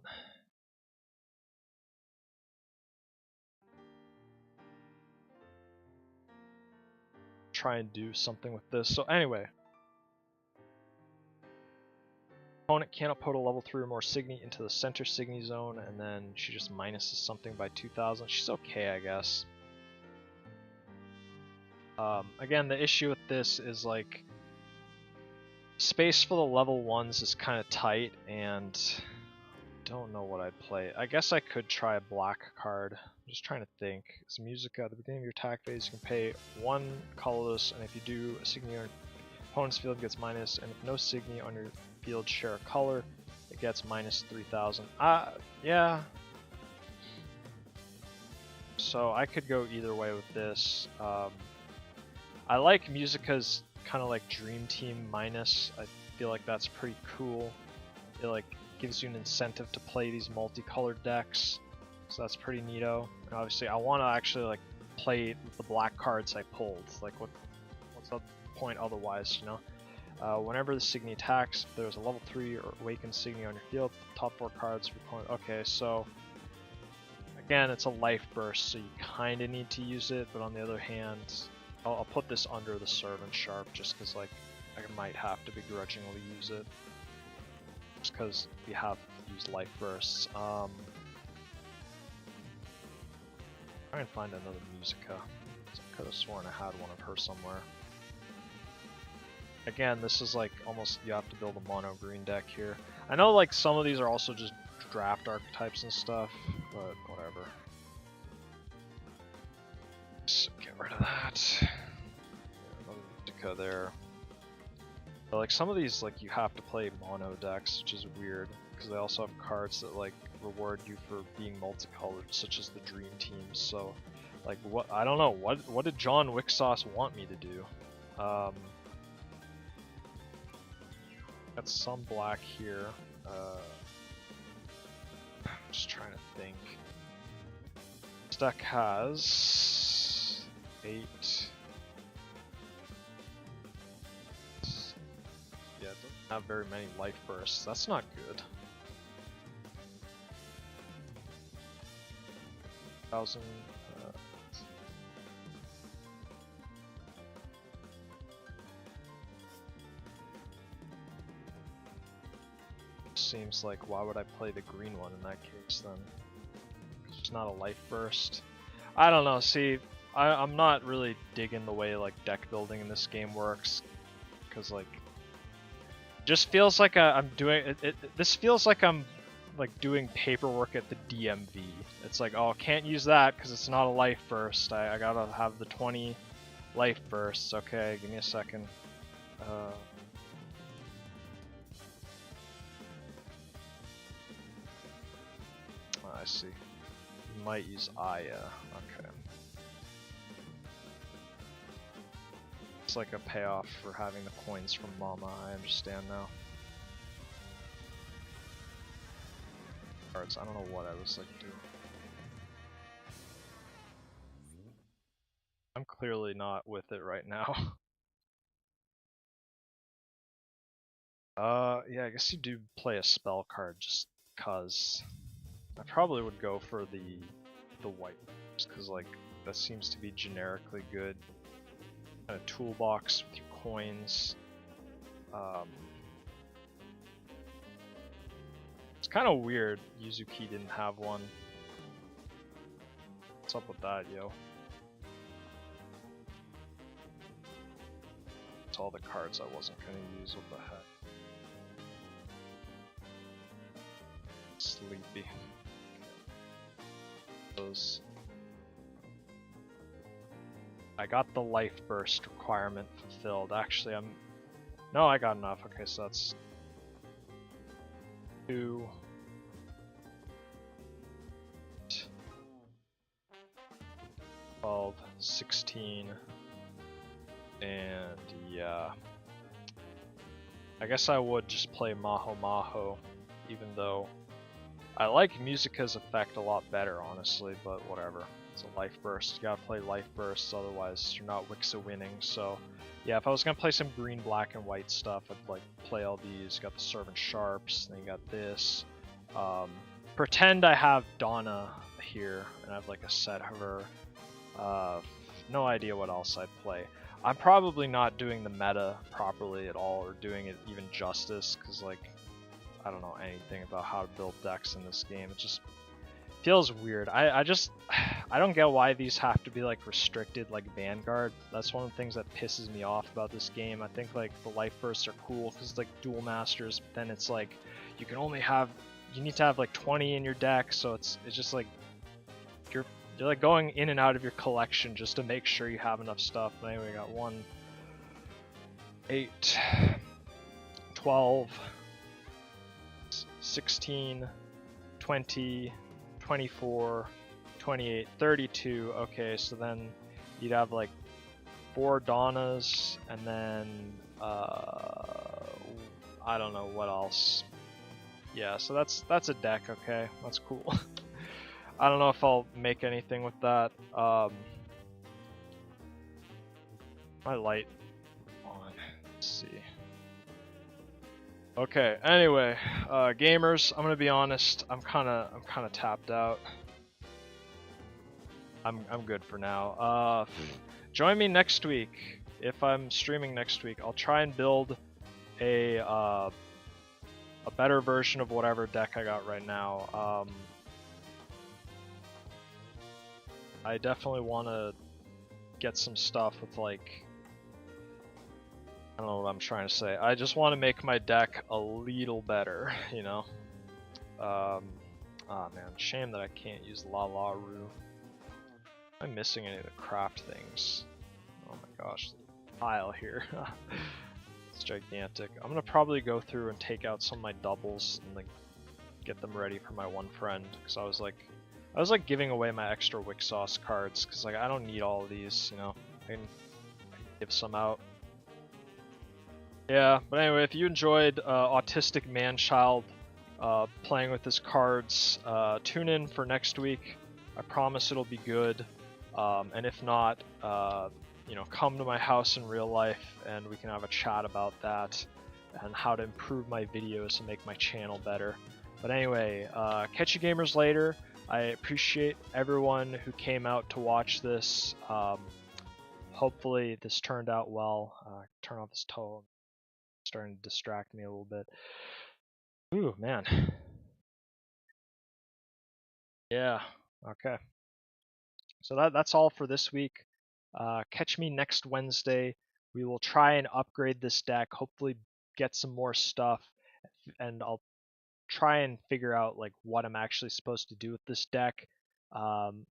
Try and do something with this. So anyway. Opponent cannot put a level 3 or more Signy into the center Signy zone, and then she just minuses something by 2000. She's okay, I guess. Again, the issue with this is like space for the level 1s is kind of tight, and don't know what I'd play. I guess I could try a black card. I'm just trying to think. It's Musica. At the beginning of your attack phase, you can pay 1 colorless, and if you do, a Signy on your opponent's field gets minus, and if no Signy on your field share a color, it gets minus 3000. Yeah. So I could go either way with this. I like Musica's kind of like Dream Team minus. I feel like that's pretty cool. It like gives you an incentive to play these multicolored decks, so that's pretty neato. And obviously, I want to actually like play the black cards I pulled. Like, what's the point otherwise, you know? Whenever the Signy attacks, there's a level 3 or Awakened Signy on your field. Top 4 cards. Okay, so again, it's a life burst, so you kind of need to use it. But on the other hand, I'll put this under the Servant Sharp just because like I might have to begrudgingly use it, just because we have used life bursts. Try and find another Musica. I could have sworn I had one of her somewhere. Again, this is like almost you have to build a mono green deck here. I know like some of these are also just draft archetypes and stuff, but whatever. Just get rid of that. Another Musica there. But like some of these, like you have to play mono decks, which is weird because they also have cards that like reward you for being multicolored, such as the Dream Team. So, like, what I don't know, what did John Wixoss want me to do? Got some black here. Just trying to think. This deck has 8. Yeah, it doesn't have very many life bursts. That's not good. 1,000. Seems like why would I play the green one in that case then? It's not a life burst. I don't know. See, I'm not really digging the way like deck building in this game works, because like, just feels like I'm doing it. This feels like I'm like doing paperwork at the DMV. It's like, oh, can't use that because it's not a life burst. I gotta have the 20 life bursts. Okay, give me a second. I see. You might use Aya. Okay. It's like a payoff for having the coins from Mama. I understand now. Cards. I don't know what I was like doing. I'm clearly not with it right now. Yeah, I guess you do play a spell card just cause. I probably would go for the white, just because like that seems to be generically good. Kind of toolbox with your coins. It's kind of weird. Yuzuki didn't have one. What's up with that, yo? It's all the cards I wasn't gonna use. What the heck? Sleepy. I got the life burst requirement fulfilled. Actually, no, I got enough. Okay, so that's 2, 12, 16, and yeah. I guess I would just play Maho Maho, even though I like Musica's effect a lot better, honestly, but whatever. It's a life burst. You gotta play life bursts, otherwise you're not Wixa winning. So, yeah, if I was gonna play some green, black, and white stuff, I'd like play all these. You got the Servant Sharps, then you got this. Pretend I have Donna here, and I have like a set of her. No idea what else I'd play. I'm probably not doing the meta properly at all, or doing it even justice, because like, I don't know anything about how to build decks in this game. It just feels weird. I don't get why these have to be like restricted like Vanguard. That's one of the things that pisses me off about this game. I think like the life bursts are cool because like dual masters, but then it's like you need to have like 20 in your deck, so it's just like you're like going in and out of your collection just to make sure you have enough stuff. But anyway, we got 1, 8, 12, 16, 20, 24, 28, 32. Okay, so then you'd have like 4 Donnas, and then I don't know what else. Yeah, so that's a deck. Okay, that's cool. I don't know if I'll make anything with that. My light on. Let's see. Okay. Anyway, gamers, I'm gonna be honest. I'm kind of tapped out. I'm good for now. Join me next week if I'm streaming next week. I'll try and build a better version of whatever deck I got right now. I definitely want to get some stuff with like, I don't know what I'm trying to say. I just want to make my deck a little better, you know. Ah man, shame that I can't use La La Roo. Am I missing any of the craft things? Oh my gosh, the pile here. It's gigantic. I'm gonna probably go through and take out some of my doubles and like get them ready for my one friend, because I was like giving away my extra Wixoss cards because like I don't need all of these, you know. I can give some out. Yeah, but anyway, if you enjoyed Autistic Man-Child playing with his cards, tune in for next week. I promise it'll be good. And if not, you know, come to my house in real life and we can have a chat about that and how to improve my videos and make my channel better. But anyway, catch you gamers later. I appreciate everyone who came out to watch this. Hopefully this turned out well. Turn off this tone. It's starting to distract me a little bit. Ooh, man. Yeah, okay. So that's all for this week. Catch me next Wednesday. We will try and upgrade this deck, hopefully get some more stuff, and I'll try and figure out like what I'm actually supposed to do with this deck. You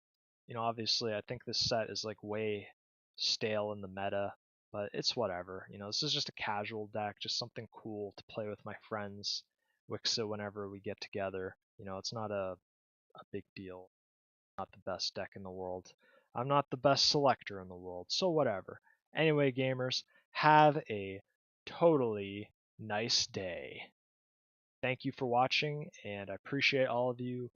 know, obviously I think this set is like way stale in the meta, but it's whatever. You know, this is just a casual deck, just something cool to play with my friends, Wixa, whenever we get together. You know, it's not a big deal. Not the best deck in the world. I'm not the best selector in the world, so whatever. Anyway, gamers, have a totally nice day. Thank you for watching, and I appreciate all of you